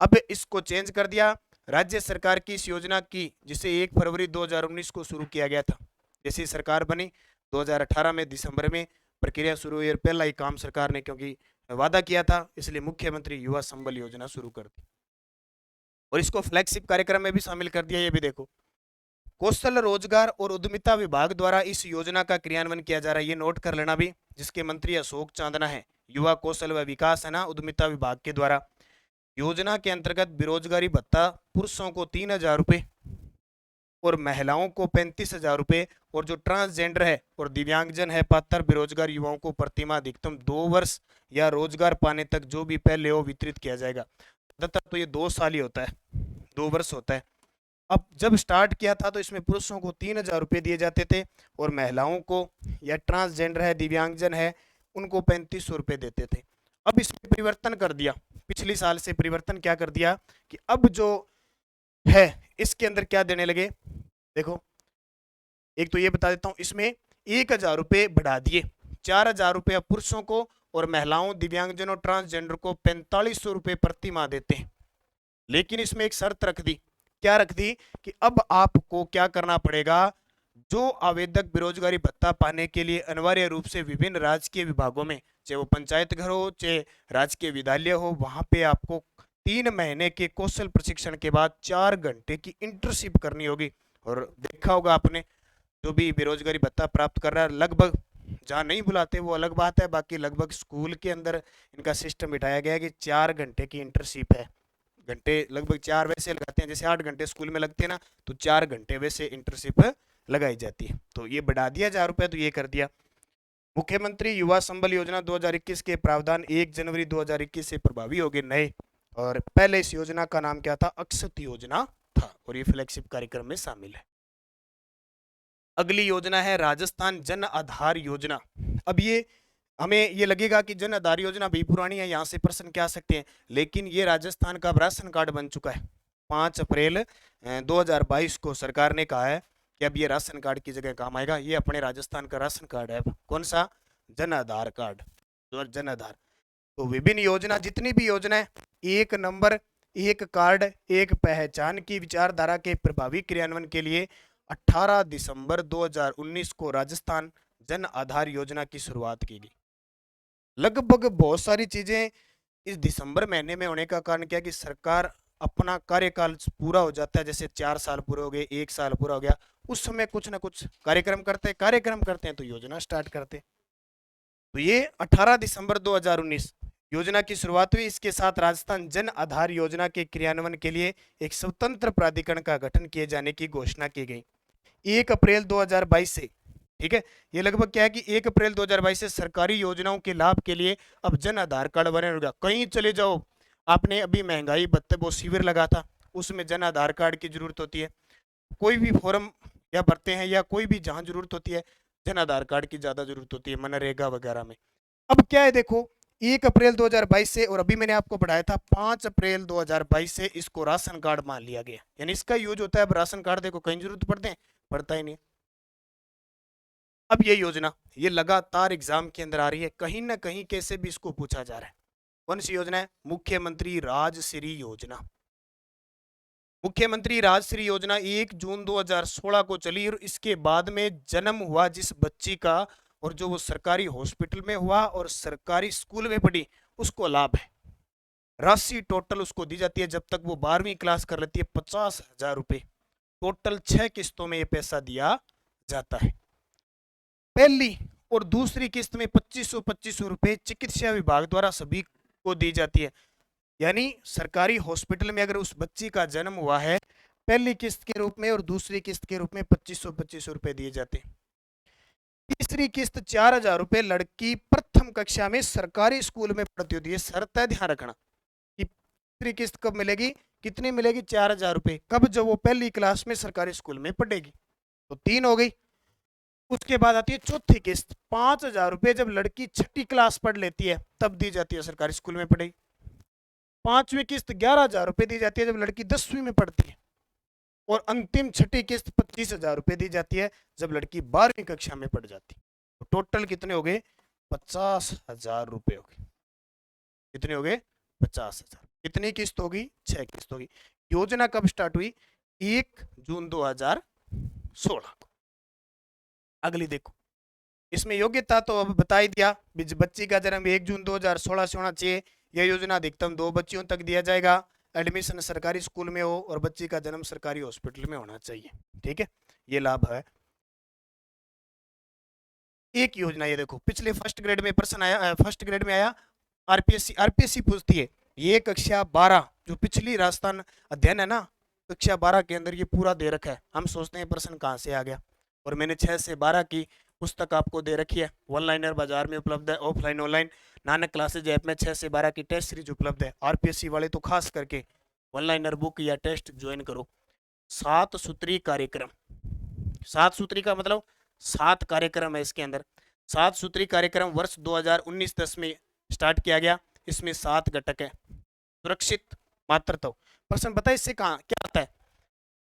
अब इसको चेंज कर दिया। राज्य सरकार की इस योजना की, जिसे 1 फरवरी 2019 को शुरू किया गया था, जैसी सरकार बनी 2018 में दिसंबर में प्रक्रिया शुरू हुई, पहला ही काम सरकार ने क्योंकि वादा किया था, इसलिए मुख्यमंत्री युवा संबल योजना शुरू कर दी और इसको फ्लैगशिप कार्यक्रम में भी शामिल कर दिया। ये भी देखो, कौशल रोजगार और उद्यमिता विभाग द्वारा इस योजना का क्रियान्वयन किया जा रहा है, ये नोट कर लेना भी, जिसके मंत्री अशोक चांदना है। युवा कौशल व विकास है ना, उद्यमिता विभाग के द्वारा। योजना के अंतर्गत बेरोजगारी भत्ता पुरुषों को 3000 रुपये और महिलाओं को 35,000 रुपये, और जो ट्रांसजेंडर है और दिव्यांगजन है पात्र बेरोजगार युवाओं को प्रतिमाह अधिकतम 2 वर्ष या रोजगार पाने तक जो भी पहले हो वितरित किया जाएगा। ज्यादातर तो ये 2 साल ही होता है, 2 वर्ष होता है। अब जब स्टार्ट किया था तो इसमें पुरुषों को 3000 रुपये दिए जाते थे और महिलाओं को या ट्रांसजेंडर है दिव्यांगजन है उनको 3500 रुपये देते थे। अब इसमें परिवर्तन कर दिया, पिछली साल से परिवर्तन क्या कर दिया कि अब जो है इसके अंदर क्या देने लगे। देखो, एक तो ये बता देता हूं, इसमें 1000 रुपये बढ़ा दिए, 4000 रुपये पुरुषों को और महिलाओं दिव्यांगजन और ट्रांसजेंडर को 4500 रुपये प्रति माह देते हैं। लेकिन इसमें एक शर्त रख दी, क्या रख दी कि अब आपको क्या करना पड़ेगा, जो आवेदक बेरोजगारी भत्ता पाने के लिए अनिवार्य रूप से विभिन्न राजकीय विभागों में, चाहे वो पंचायत घर हो चाहे राजकीय विद्यालय हो, वहां पे आपको 3 महीने के कौशल प्रशिक्षण के बाद 4 घंटे की इंटर्नशिप करनी होगी। और देखा होगा आपने, जो भी बेरोजगारी भत्ता प्राप्त कर रहा है, लगभग जहाँ नहीं बुलाते वो अलग बात है, बाकी लगभग स्कूल के अंदर इनका सिस्टम बिठाया गया है कि 4 घंटे की इंटर्नशिप है। घंटे लगभग 4 वैसे लगाते हैं, जैसे 8 घंटे स्कूल में लगते हैं ना, तो 4 घंटे वैसे इंटर्नशिप लगाई जाती है। तो ये बढ़ा दिया 1000 रुपये, तो ये कर दिया। मुख्यमंत्री युवा संबल योजना 2021 के प्रावधान 1 जनवरी 2021 से प्रभावी हो गए नए, और पहले इस योजना का नाम क्या था, अक्षत योजना था, और ये फ्लैगशिप कार्यक्रम में शामिल है। अगली योजना है राजस्थान जन आधार योजना। अब ये हमें ये लगेगा कि जन आधार योजना भी पुरानी है, यहाँ से प्रश्न क्या आ सकते हैं, लेकिन ये राजस्थान का राशन कार्ड बन चुका है। 5 अप्रैल 2022 को सरकार ने कहा है कि अब ये राशन कार्ड की जगह काम आएगा। ये अपने राजस्थान का राशन कार्ड है, कौन सा, जन आधार कार्ड, जन आधार। तो विभिन्न योजना, जितनी भी योजना है, एक नंबर एक कार्ड एक पहचान की विचारधारा के प्रभावी क्रियान्वयन के लिए 18 दिसंबर 2019 को राजस्थान जन आधार योजना की शुरुआत की गई। लगभग बहुत सारी चीजें इस दिसंबर महीने में होने का कारण क्या है कि सरकार अपना कार्यकाल पूरा हो जाता है, जैसे 4 साल पूरे हो गए, 1 साल पूरा हो गया, उस समय कुछ ना कुछ कार्यक्रम करते हैं तो योजना स्टार्ट करते हैं। तो ये 18 दिसंबर 2019 योजना की शुरुआत हुई। इसके साथ राजस्थान जन आधार योजना के क्रियान्वयन के लिए एक स्वतंत्र प्राधिकरण का गठन किए जाने की घोषणा की गई 1 अप्रैल 2022 से। ठीक है, ये लगभग क्या है कि 1 अप्रैल 2022 से सरकारी योजनाओं के लाभ के लिए अब जन आधार कार्ड बने होगा। कहीं चले जाओ, आपने अभी महंगाई भत्ते वो शिविर लगा था, उसमें जन आधार कार्ड की जरूरत होती है। कोई भी फॉर्म या भरते हैं या कोई भी जहां जरूरत होती है, जन आधार कार्ड की ज्यादा जरूरत होती है, मनरेगा वगैरह में। अब क्या है, देखो 1 अप्रैल 2022 से, और अभी मैंने आपको पढ़ाया था 5 अप्रैल 2022 से इसको राशन कार्ड मान लिया गया, यानी इसका यूज होता है। अब राशन कार्ड देखो कहीं जरूरत पड़ते हैं, पड़ता ही नहीं। अब ये योजना ये लगातार एग्जाम के अंदर आ रही है, कहीं ना कहीं कैसे भी इसको पूछा जा रहा है। कौन सी योजना है? मुख्यमंत्री राजश्री योजना। मुख्यमंत्री राजश्री योजना 1 जून 2016 को चली और इसके बाद में जन्म हुआ जिस बच्ची का और जो वो सरकारी हॉस्पिटल में हुआ और सरकारी स्कूल में पढ़ी उसको लाभ है। राशि टोटल उसको दी जाती है जब तक वो 12वीं क्लास कर लेती है 50,000 रुपए। टोटल 6 किस्तों में ये पैसा दिया जाता है। पहली और दूसरी किस्त में 2500 रुपए चिकित्सा विभाग द्वारा सभी को दी जाती है। यानी सरकारी हॉस्पिटल में अगर उस बच्ची का जन्म हुआ है पहली किस्त के रूप में और दूसरी किस्त के रूप में 2500 रुपए दिए जाते हैं। तीसरी किस्त 4,000 रुपए लड़की प्रथम कक्षा में सरकारी स्कूल में पढ़ती होती है। शर्त है, ध्यान रखना कि तीसरी किस्त कब मिलेगी, कितनी मिलेगी? 4,000 रुपए। कब? जब वो पहली क्लास में सरकारी स्कूल में पढ़ेगी। तो 3 हो गई। उसके बाद आती है चौथी किस्त 5,000 रुपए जब लड़की छठी क्लास पढ़ लेती है तब दी जाती है, सरकारी स्कूल में पढ़ेगी। पांचवी किस्त 11,000 रुपए दी जाती है जब लड़की 10वीं में पढ़ती है। और अंतिम छठी किस्त 25,000 रुपए दी जाती है जब लड़की 12वीं कक्षा में पढ़ जाती है। तो टोटल कितने हो गए? 50,000 रुपए हो गए। कितने हो गए? 50,000। कितनी किस्त होगी? 6 किस्त होगी। योजना कब स्टार्ट हुई? 1 जून 2016 को। अगली देखो, इसमें योग्यता तो अब बता ही दिया, बच्ची का जन्म 1 जून 2016 से होना चाहिए। यह योजना अधिकतम 2 बच्चियों तक दिया जाएगा। एडमिशन सरकारी स्कूल में हो और बच्ची का जन्म सरकारी हॉस्पिटल में होना चाहिए। ठीक है, ये लाभ है। एक योजना ये देखो, पिछले फर्स्ट ग्रेड में प्रश्न आया, फर्स्ट ग्रेड में आया। आरपीएससी पूछती है ये कक्षा 12 जो पिछली राजस्थान अध्ययन है ना, कक्षा 12 के अंदर ये पूरा दे रखा है। हम सोचते हैं प्रश्न कहाँ से आ गया, और मैंने 6 से 12 की पुस्तक आपको दे रखी है। ऑनलाइनर बाजार में उपलब्ध है, offline online Nanak classes app में 6 से 12 की टेस्ट सीरीज उपलब्ध है। आरपीएससी वाले तो खास करके ऑनलाइनर बुक या टेस्ट ज्वाइन करो। 7 सूत्री कार्यक्रम, 7 सूत्री का मतलब 7 कार्यक्रम है इसके अंदर। 7 सूत्री कार्यक्रम वर्ष 2019-10 में स्टार्ट किया गया। इसमें 7 घटक है। सुरक्षित मातृत्व, प्रश्न पता है इससे कहाँ क्या आता है?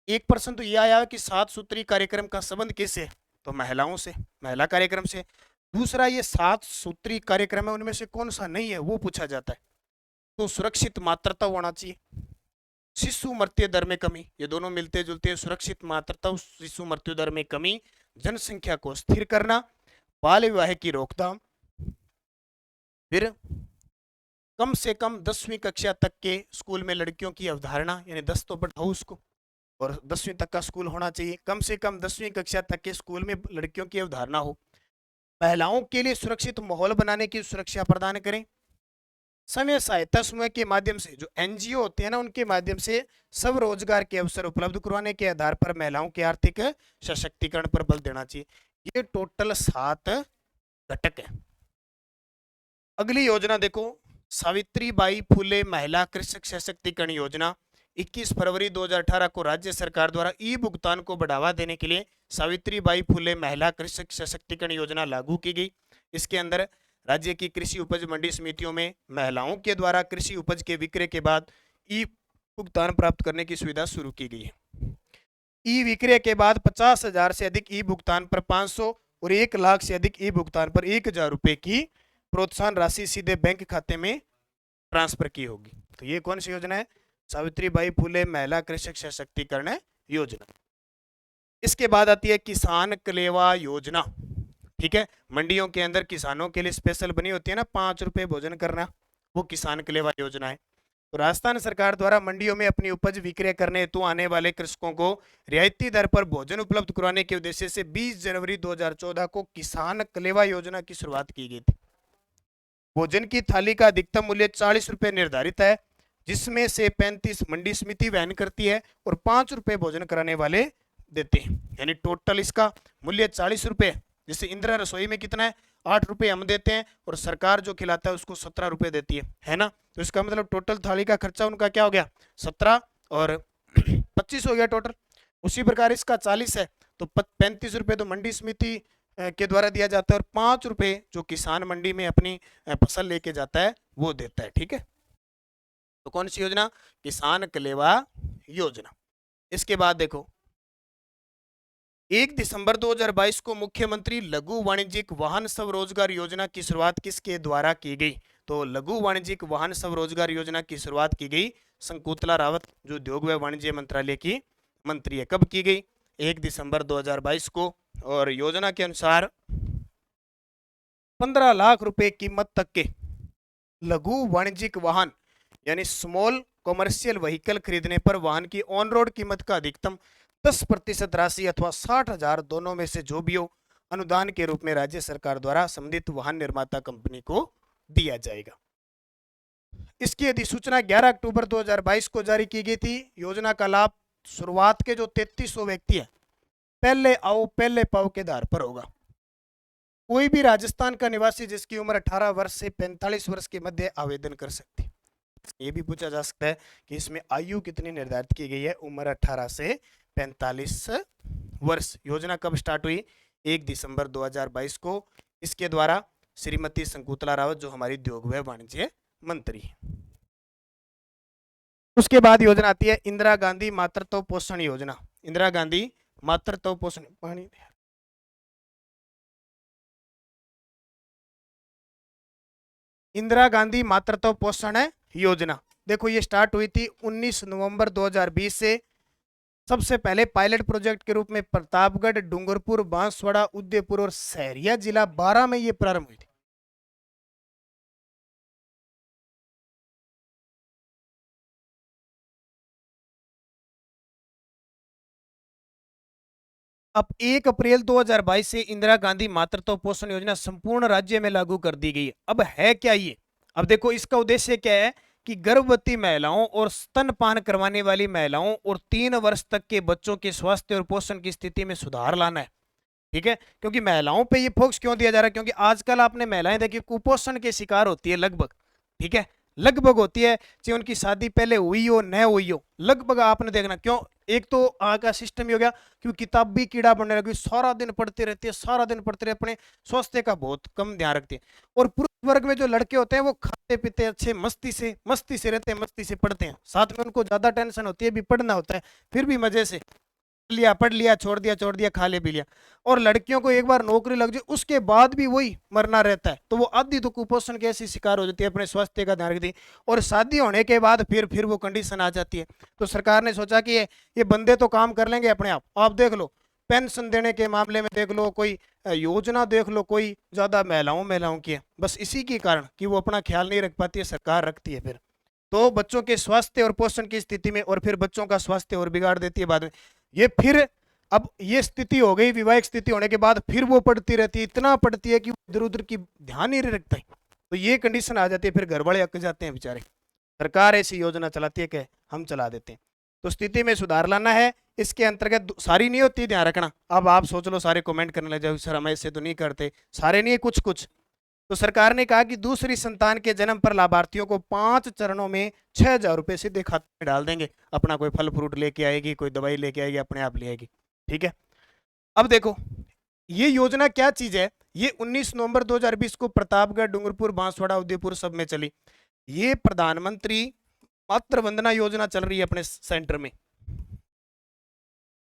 एक प्रश्न तो यह आया कि 7 सूत्री कार्यक्रम का संबंध किससे? तो महिलाओं से, महिला कार्यक्रम से। दूसरा, ये 7 सूत्री कार्यक्रम है उनमें से कौन सा नहीं है वो पूछा जाता है। तो सुरक्षित मातृत्व होना चाहिए। शिशु मृत्यु दर में कमी, ये दोनों मिलते जुलते हैं। सुरक्षित मातृत्व, शिशु मृत्यु दर में कमी, जनसंख्या को स्थिर करना, बाल विवाह की रोकथाम, फिर कम से कम 10वीं कक्षा तक के स्कूल में लड़कियों की अवधारणा, यानी 10 तो बढ़ाओ उसको, और 10वीं तक का स्कूल होना चाहिए। कम से कम 10वीं कक्षा तक के स्कूल में लड़कियों की अवधारणा हो। महिलाओं के लिए सुरक्षित माहौल बनाने की सुरक्षा प्रदान करें। समय सहायता समूह के माध्यम से, जो एनजीओ होते हैं ना, उनके माध्यम से सब रोजगार के अवसर उपलब्ध करवाने के आधार पर महिलाओं के आर्थिक सशक्तिकरण पर बल देना चाहिए। ये टोटल 7 घटक है। अगली योजना देखो, सावित्रीबाई फुले महिला कृषक सशक्तिकरण योजना। 21 फरवरी 2018 को राज्य सरकार द्वारा ई भुगतान को बढ़ावा देने के लिए सावित्रीबाई फुले महिला कृषक सशक्तिकरण योजना लागू की गई। इसके अंदर राज्य की कृषि उपज मंडी समितियों में महिलाओं के द्वारा कृषि उपज के विक्रय के बाद ई भुगतान प्राप्त करने की सुविधा शुरू की गई है। ई विक्रय के बाद 50,000 से अधिक ई भुगतान पर 500 और 1 लाख से अधिक ई भुगतान पर 1,000 रुपए की प्रोत्साहन राशि सीधे बैंक खाते में ट्रांसफर की होगी। तो ये कौन सी योजना है? सावित्रीबाई फुले महिला कृषक सशक्तिकरण योजना। इसके बाद आती है किसान कलेवा योजना। ठीक है, मंडियों के अंदर किसानों के लिए स्पेशल बनी होती है ना, 5 रुपए भोजन करना, वो किसान कलेवा योजना है। तो राजस्थान सरकार द्वारा मंडियों में अपनी उपज विक्रय करने हेतु आने वाले कृषकों को रियायती दर पर भोजन उपलब्ध करवाने के उद्देश्य से 20 जनवरी 2014 को किसान कलेवा योजना की शुरुआत की गई थी। भोजन की थाली का अधिकतम मूल्य 40 रुपए निर्धारित है, जिसमें से 35 मंडी समिति वहन करती है और 5 रुपए भोजन कराने वाले देते हैं। यानी टोटल इसका मूल्य 40 रुपए। जैसे इंदिरा रसोई में कितना है? 8 रुपए हम देते हैं और सरकार जो खिलाता है उसको 17 रुपए देती है ना। तो इसका मतलब टोटल थाली का खर्चा उनका क्या हो गया? 17 और 25 हो गया टोटल। उसी प्रकार इसका 40 है तो 35 रुपए तो मंडी समिति के द्वारा दिया जाता है और 5 रुपए जो किसान मंडी में अपनी फसल लेके जाता है वो देता है। ठीक है, तो कौन सी योजना? किसान कलेवा योजना। इसके बाद देखो, 1 दिसंबर 2022 को मुख्यमंत्री लघु वाणिज्यिक वाहन स्वरोजगार योजना की शुरुआत किसके द्वारा की गई? तो लघु वाणिज्यिक वाहन स्वरोजगार योजना की शुरुआत की गई शंकुतला रावत, जो उद्योग व वाणिज्य मंत्रालय की मंत्री है। कब की गई? 1 दिसंबर 2022 को। और योजना के अनुसार 15 लाख रुपए कीमत तक के लघु वाणिज्यिक वाहन यानी स्मॉल कॉमर्शियल व्हीकल खरीदने पर वाहन की ऑन रोड कीमत का अधिकतम 10% राशि अथवा 60,000 दोनों में से जो भी हो अनुदान के रूप में राज्य सरकार द्वारा संबंधित वाहन निर्माता कंपनी को दिया जाएगा। इसकी अधिसूचना 11 अक्टूबर 2022 को जारी की गई थी। योजना का लाभ शुरुआत के जो 3300 व्यक्ति है पहले आओ पहले पाओ के आधार पर होगा। कोई भी राजस्थान का निवासी जिसकी उम्र 18 वर्ष से 45 वर्ष के मध्य आवेदन कर सकते हैं। ये भी पूछा जा सकता है कि इसमें आयु कितनी निर्धारित की गई है? उम्र 18 से 45 वर्ष। योजना कब स्टार्ट हुई? 1 दिसंबर 2022 को। इसके द्वारा श्रीमती शंकुतला रावत, जो हमारी उद्योग व वाणिज्य मंत्री है। उसके बाद योजना आती है इंदिरा गांधी मातृत्व पोषण योजना। इंदिरा गांधी मातृत्व पोषण पानी इंदिरा गांधी मातृत्व पोषण योजना। देखो ये स्टार्ट हुई थी 19 नवंबर 2020 से। सबसे पहले पायलट प्रोजेक्ट के रूप में प्रतापगढ़, डूंगरपुर, बांसवाड़ा, उदयपुर और सहरिया जिला 12 में ये प्रारंभ हुई थी। अब 1 अप्रैल 2022 से इंदिरा गांधी मातृत्व पोषण योजना संपूर्ण राज्य में लागू कर दी गई है। अब है क्या ये? अब देखो इसका उद्देश्य क्या है कि गर्भवती महिलाओं और स्तनपान करवाने वाली महिलाओं और 3 वर्ष तक के बच्चों के स्वास्थ्य और पोषण की स्थिति में सुधार लाना है। ठीक है, क्योंकि महिलाओं पे ये फोकस क्यों दिया जा रहा है? क्योंकि आजकल आपने महिलाएं देखी कुपोषण के शिकार होती है लगभग। ठीक है, लगभग होती है, चाहे उनकी शादी पहले हुई हो न हुई हो, लगभग आपने देखना। क्यों? एक तो आ का सिस्टम ही हो गया कि किताबी कीड़ा बनने लगी, सारा दिन पढ़ते रहती है, सारा दिन पढ़ते रहते, अपने स्वास्थ्य का बहुत कम ध्यान रखती है। और पुरुष वर्ग में जो लड़के होते हैं वो खाते पीते अच्छे मस्ती से रहते हैं, मस्ती से पढ़ते हैं, साथ में उनको ज्यादा टेंशन होती है, भी पढ़ना होता है, फिर भी मजे से लिया, पढ़ लिया, छोड़ दिया, खा ले पी लिया। और लड़कियों को एक बार नौकरी लग जाए उसके बाद भी वही मरना रहता है, तो वो आधी तो कुपोषण के ऐसी शिकार हो जाती है, अपने स्वास्थ्य का ध्यान रखती है। और शादी होने के बाद फिर वो कंडीशन आ जाती है। तो सरकार ने सोचा कि ये बंदे तो काम कर लेंगे अपने आप देख लो, पेंशन देने के मामले में देख लो, कोई योजना देख लो, कोई ज्यादा महिलाओं की है। बस इसी के कारण कि वो अपना ख्याल नहीं रख पाती है, सरकार रखती है फिर। तो बच्चों के स्वास्थ्य और पोषण की स्थिति में, और फिर बच्चों का स्वास्थ्य और बिगाड़ देती है बाद में। ये फिर अब ये स्थिति हो गई, विवाहिक स्थिति होने के बाद फिर वो पढ़ती रहती है, इतना पढ़ती है कि इधर उधर की ध्यान नहीं रखता है। तो ये कंडीशन आ जाती है, फिर घर वाले अक जाते हैं बेचारे। सरकार ऐसी योजना चलाती है कि हम चला देते हैं। तो स्थिति में सुधार लाना है। इसके अंतर्गत सारी नहीं होती, ध्यान रखना। अब आप सोच लो सारे कमेंट करने लग जाओ, सर हम ऐसे तो नहीं करते, सारे नहीं है, कुछ कुछ। तो सरकार ने कहा कि दूसरी संतान के जन्म पर लाभार्थियों को 5 चरणों में 6,000 रुपए सीधे खाते में डाल देंगे। अपना कोई फल फ्रूट लेके आएगी, कोई दवाई लेके आएगी, अपने आप ले आएगी। ठीक है, अब देखो ये योजना क्या चीज है। ये 19 नवंबर 2020 को प्रतापगढ़, डूंगरपुर, बांसवाड़ा, उदयपुर सब में चली। ये प्रधानमंत्री मातृ वंदना योजना चल रही है अपने सेंटर में,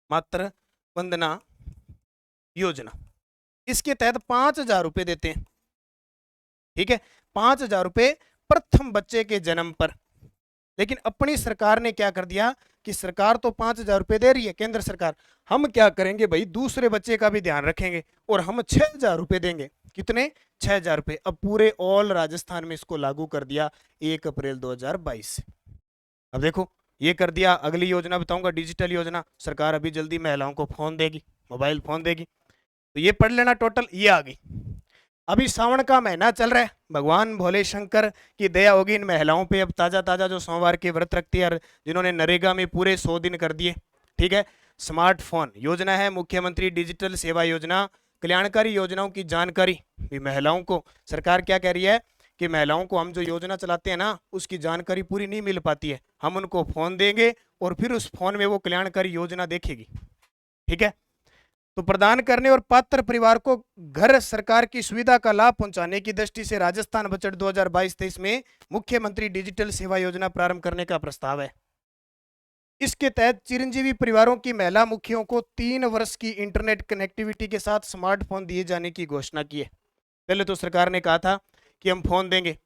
मातृ वंदना योजना। इसके तहत 5,000 रुपए देते हैं। ठीक है, 5,000 रुपए प्रथम बच्चे के जन्म पर। लेकिन अपनी सरकार ने क्या कर दिया कि सरकार तो 5,000 रुपए दे रही है, केंद्र सरकार, हम क्या करेंगे भाई, दूसरे बच्चे का भी ध्यान रखेंगे और हम 6,000 रुपए देंगे। कितने? 6,000 रुपए। अब पूरे ऑल राजस्थान में इसको लागू कर दिया 1 अप्रैल 2022 से। अब देखो ये कर दिया। अगली योजना बताऊंगा, डिजिटल योजना। सरकार अभी जल्दी महिलाओं को फोन देगी, मोबाइल फोन देगी। तो ये पढ़ लेना, टोटल ये आ गई। अभी सावन का महीना चल रहा है, भगवान भोले शंकर की दया होगी इन महिलाओं पे। अब ताजा ताजा जो सोमवार के व्रत रखती है, जिन्होंने नरेगा में पूरे 100 दिन कर दिए। ठीक है, स्मार्टफोन योजना है, मुख्यमंत्री डिजिटल सेवा योजना, कल्याणकारी योजनाओं की जानकारी भी महिलाओं को। सरकार क्या कह रही है कि महिलाओं को हम जो योजना चलाते हैं ना, उसकी जानकारी पूरी नहीं मिल पाती है, हम उनको फोन देंगे और फिर उस फोन में वो कल्याणकारी योजना देखेगी। ठीक है, तो प्रदान करने और पात्र परिवार को घर सरकार की सुविधा का लाभ पहुंचाने की दृष्टि से राजस्थान बजट 2022-23 में मुख्यमंत्री डिजिटल सेवा योजना प्रारंभ करने का प्रस्ताव है। इसके तहत चिरंजीवी परिवारों की महिला मुखियों को 3 वर्ष की इंटरनेट कनेक्टिविटी के साथ स्मार्टफोन दिए जाने की घोषणा की है। पहले तो सरकार ने कहा था कि हम फोन देंगे,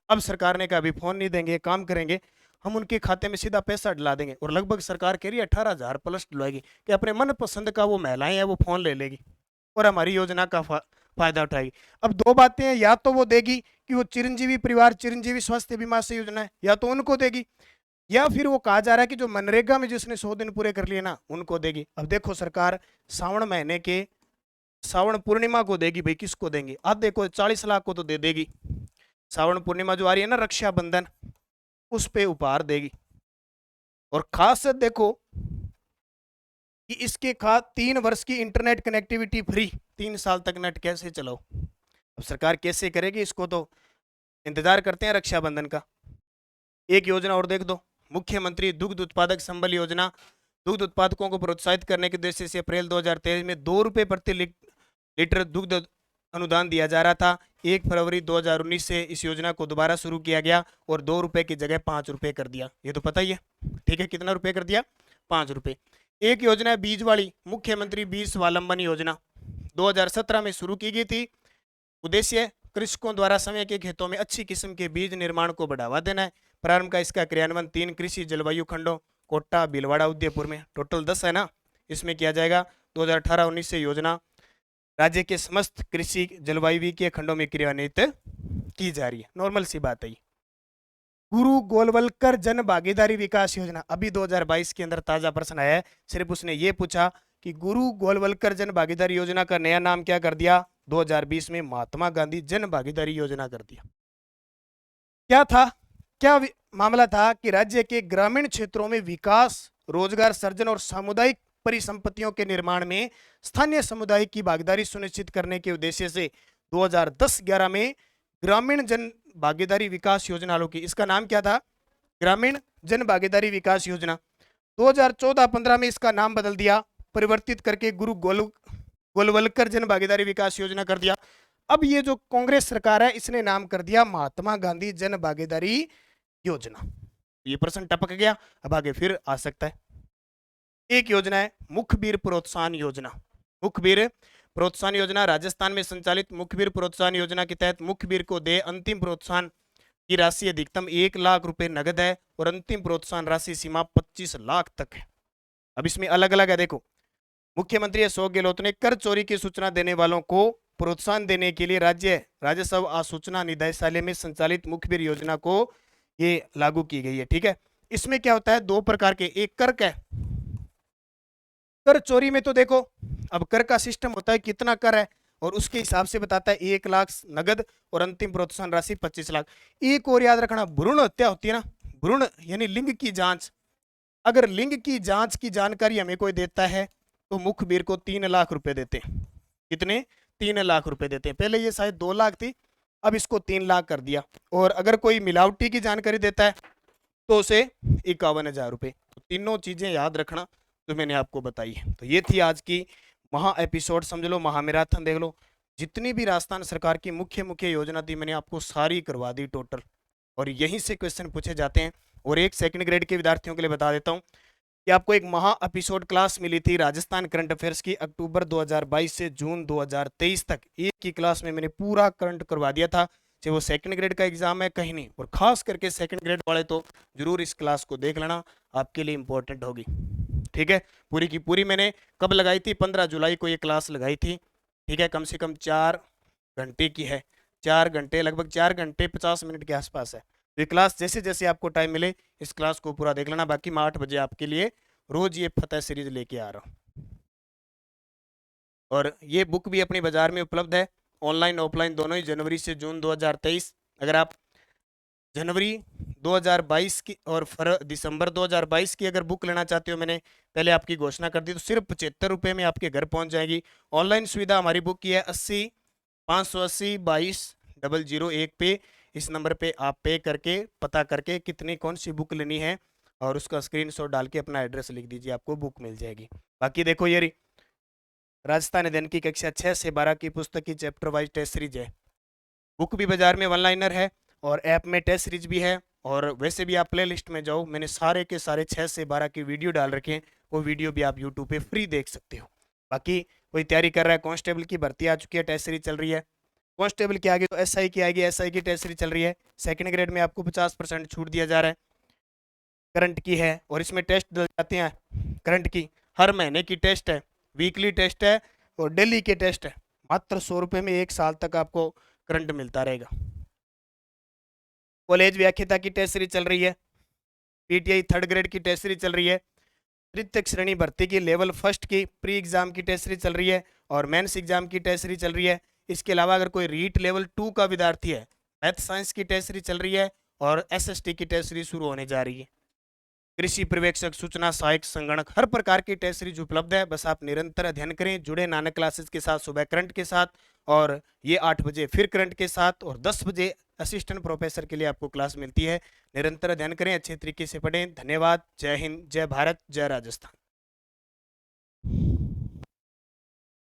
अब सरकार ने कहा अभी फोन नहीं देंगे, काम करेंगे, हम उनके खाते में सीधा पैसा डला देंगे। और लगभग सरकार कह रही है 18,000 प्लस डलवाएगी कि अपने मन पसंद का वो महिलाएं हैं वो फोन ले लेगी और हमारी योजना का फायदा उठाएगी। अब दो बातें हैं, या तो वो देगी कि वो चिरंजीवी परिवार चिरंजीवी स्वास्थ्य बीमा से योजना है, या तो उनको देगी, या फिर वो कहा जा रहा है कि जो मनरेगा में जिसने 100 दिन पूरे कर लिए ना उनको देगी। अब देखो सरकार सावन महीने के सावन पूर्णिमा को देगी, भाई किसको देंगे? आधे को 40 लाख को तो दे देगी। सावन पूर्णिमा जो आ रही है ना, रक्षाबंधन, उस पे उपहार देगी। और खास देखो कि इसके 3 वर्ष की इंटरनेट कनेक्टिविटी फ्री, 3 साल तक नेट कैसे चलाओ। अब सरकार कैसे करेगी इसको, तो इंतजार करते हैं रक्षाबंधन का। एक योजना और देख दो, मुख्यमंत्री दुग्ध उत्पादक संबल योजना। दुग्ध उत्पादकों को प्रोत्साहित करने के उद्देश्य से अप्रैल 2023 में 2 रुपये प्रति लीटर दुग्ध अनुदान दिया जा रहा था। 1 फरवरी 2019 से इस योजना को दोबारा शुरू किया गया और 2 रुपये की जगह 5 रुपये कर दिया। ये तो पता ही है, ठीक है, कितना रुपये कर दिया? 5 रुपये। एक योजना है बीज वाली, मुख्यमंत्री बीज स्वावलंबन योजना, 2017 में शुरू की गई थी। उद्देश्य कृषकों द्वारा समय के खेतों में अच्छी किस्म के बीज निर्माण को बढ़ावा देना है। प्रारंभ का इसका क्रियान्वयन 3 कृषि जलवायु खंडों कोटा, भीलवाड़ा, उदयपुर में, टोटल 10 है ना, इसमें किया जाएगा। 2018-19 से योजना राज्य के समस्त कृषि जलवायु के खंडों में क्रियान्वित की जा रही है। नॉर्मल सी बात है। गुरु गोलवलकर जन भागीदारी विकास योजना, अभी 2022 के अंदर ताजा प्रश्न आया है। सिर्फ उसने ये पूछा कि गुरु गोलवलकर जन भागीदारी योजना का नया नाम क्या कर दिया? 2020 में महात्मा गांधी जन भागीदारी योजना कर दिया। क्या था, क्या मामला था कि राज्य के ग्रामीण क्षेत्रों में विकास, रोजगार सृजन और सामुदायिक परिसंपत्तियों के निर्माण में स्थानीय समुदाय की भागीदारी सुनिश्चित करने के उद्देश्य से 2010-11 में ग्रामीण जन भागीदारी विकास योजना लागू की। इसका नाम क्या था? ग्रामीण जन भागीदारी विकास योजना। 2014-15 में इसका नाम बदल दिया, परिवर्तित करके गुरु गोलवलकर जन भागीदारी विकास योजना कर दिया। अब ये जो कांग्रेस सरकार है इसने नाम कर दिया महात्मा गांधी जन भागीदारी योजना। ये प्रश्न टपक गया, अब आगे फिर आ सकता है। एक योजना है मुखबिर प्रोत्साहन योजना। मुखबिर प्रोत्साहन योजना राजस्थान में संचालित मुखबिर प्रोत्साहन योजना के तहत मुखबिर को दे अंतिम प्रोत्साहन की राशि अधिकतम 1 लाख रुपए नगद है और अंतिम प्रोत्साहन राशि सीमा 25 लाख तक है। अब इसमें अलग अलग है, देखो। मुख्यमंत्री अशोक गहलोत ने कर चोरी की सूचना देने वालों को प्रोत्साहन देने के लिए राज्य राजस्व आसूचना निदेशालय में संचालित मुखबिर योजना को ये लागू की गई है, ठीक है। इसमें क्या होता है, 2 प्रकार के, एक कर का कर चोरी में तो देखो अब कर का सिस्टम होता है कितना कर है और उसके हिसाब से बताता है 1 लाख नगद और अंतिम प्रोत्साहन राशि 25 लाख। एक और याद रखना, भ्रूण हत्या होती है ना, भ्रूण यानी लिंग की जांच, अगर लिंग की जांच की जानकारी हमें कोई देता है तो मुखबिर को 3 लाख रुपए देते हैं। कितने? 3 लाख रुपए देते हैं। पहले ये शायद 2 लाख थी, अब इसको 3 लाख कर दिया। और अगर कोई मिलावटी की जानकारी देता है तो उसे 51,000 रुपए। तो तीनों चीजें याद रखना जो मैंने आपको बताई है। तो ये थी आज की महा एपिसोड, समझ लो, महामैराथन देख लो। जितनी भी राजस्थान सरकार की मुख्य मुख्य योजना थी मैंने आपको सारी करवा दी टोटल, और यहीं से क्वेश्चन पूछे जाते हैं। और एक सेकंड ग्रेड के विद्यार्थियों के लिए बता देता हूं कि आपको एक महा एपिसोड क्लास मिली थी राजस्थान करंट अफेयर्स की, अक्टूबर 2022 से जून 2023 तक एक ही क्लास में मैंने पूरा करंट करवा दिया था। चाहे वो सेकंड ग्रेड का एग्जाम है कहीं नहीं, और खास करके सेकंड ग्रेड वाले तो जरूर इस क्लास को देख लेना, आपके लिए इंपॉर्टेंट होगी, ठीक है। पूरी की पूरी मैंने कब लगाई थी? 15 जुलाई को ये क्लास लगाई थी, ठीक है। कम से कम 4 घंटे की है, 4 घंटे, लगभग 4 घंटे 50 मिनट के आसपास है। तो ये क्लास जैसे जैसे आपको टाइम मिले इस क्लास को पूरा देख लेना। बाकी मैं 8 बजे आपके लिए रोज ये फतेह सीरीज लेके आ रहा हूँ, और ये बुक भी अपने बाजार में उपलब्ध है, ऑनलाइन ऑफलाइन दोनों ही, जनवरी से जून 2023। अगर आप जनवरी 2022 की और दिसंबर 2022 की अगर बुक लेना चाहते हो, मैंने पहले आपकी घोषणा कर दी, तो सिर्फ 75 रुपये में आपके घर पहुंच जाएगी। ऑनलाइन सुविधा हमारी बुक की है 80-580-22-001 पे। इस नंबर पे आप पे करके पता करके कितनी कौन सी बुक लेनी है और उसका स्क्रीनशॉट डाल के अपना एड्रेस लिख दीजिए, आपको बुक मिल जाएगी। बाकी देखो ये राजस्थान अध्ययन की कक्षा 6 से 12 की पुस्तक की चैप्टर वाइज टेस्ट सीरीज है। बुक भी बाजार में वन लाइनर है और ऐप में टेस्ट सीरीज भी है। और वैसे भी आप प्लेलिस्ट में जाओ, मैंने सारे के सारे 6 से 12 की वीडियो डाल रखे हैं, वो वीडियो भी आप यूट्यूब पे फ्री देख सकते हो। बाकी कोई तैयारी कर रहा है, कांस्टेबल की भर्ती आ चुकी है, टेस्ट सीरीज चल रही है। कांस्टेबल की आगे तो एसआई की आएगी, एसआई की टेस्ट सीरीज चल रही है। सेकंड ग्रेड में आपको 50% छूट दिया जा रहा है, करंट की है। और इसमें टेस्ट दिए जाते हैं करंट की, हर महीने की टेस्ट है, वीकली टेस्ट है और डेली के टेस्ट है। मात्र 100 रुपये में 1 साल तक आपको करंट मिलता रहेगा। कॉलेज व्याख्याता की टेस्ट सीरीज चल रही है, पीटीआई थर्ड ग्रेड की टेस्ट सीरीज चल रही है, तृतीय श्रेणी भर्ती की लेवल फर्स्ट की प्री एग्जाम की टेस्ट सीरीज चल रही है और मेंस एग्जाम की टेस्ट सीरीज चल रही है। इसके अलावा अगर कोई रीट लेवल 2 का विद्यार्थी है, मैथ साइंस की टेस्ट सीरीज चल रही है और एसएसटी की टेस्ट सीरीज शुरू होने जा रही है। कृषि पर्यवेक्षक, सूचना सहायक, संगणक, हर प्रकार की टेस्ट सीरीज उपलब्ध है। बस आप निरंतर अध्ययन करें, जुड़े नानक क्लासेस के साथ, सुबह करंट के साथ, और ये 8 बजे फिर करंट के साथ, और 10 बजे असिस्टेंट प्रोफेसर के लिए आपको क्लास मिलती है। निरंतर अध्ययन करें, अच्छे तरीके से पढ़ें। धन्यवाद। जय हिंद, जय भारत, जय राजस्थान।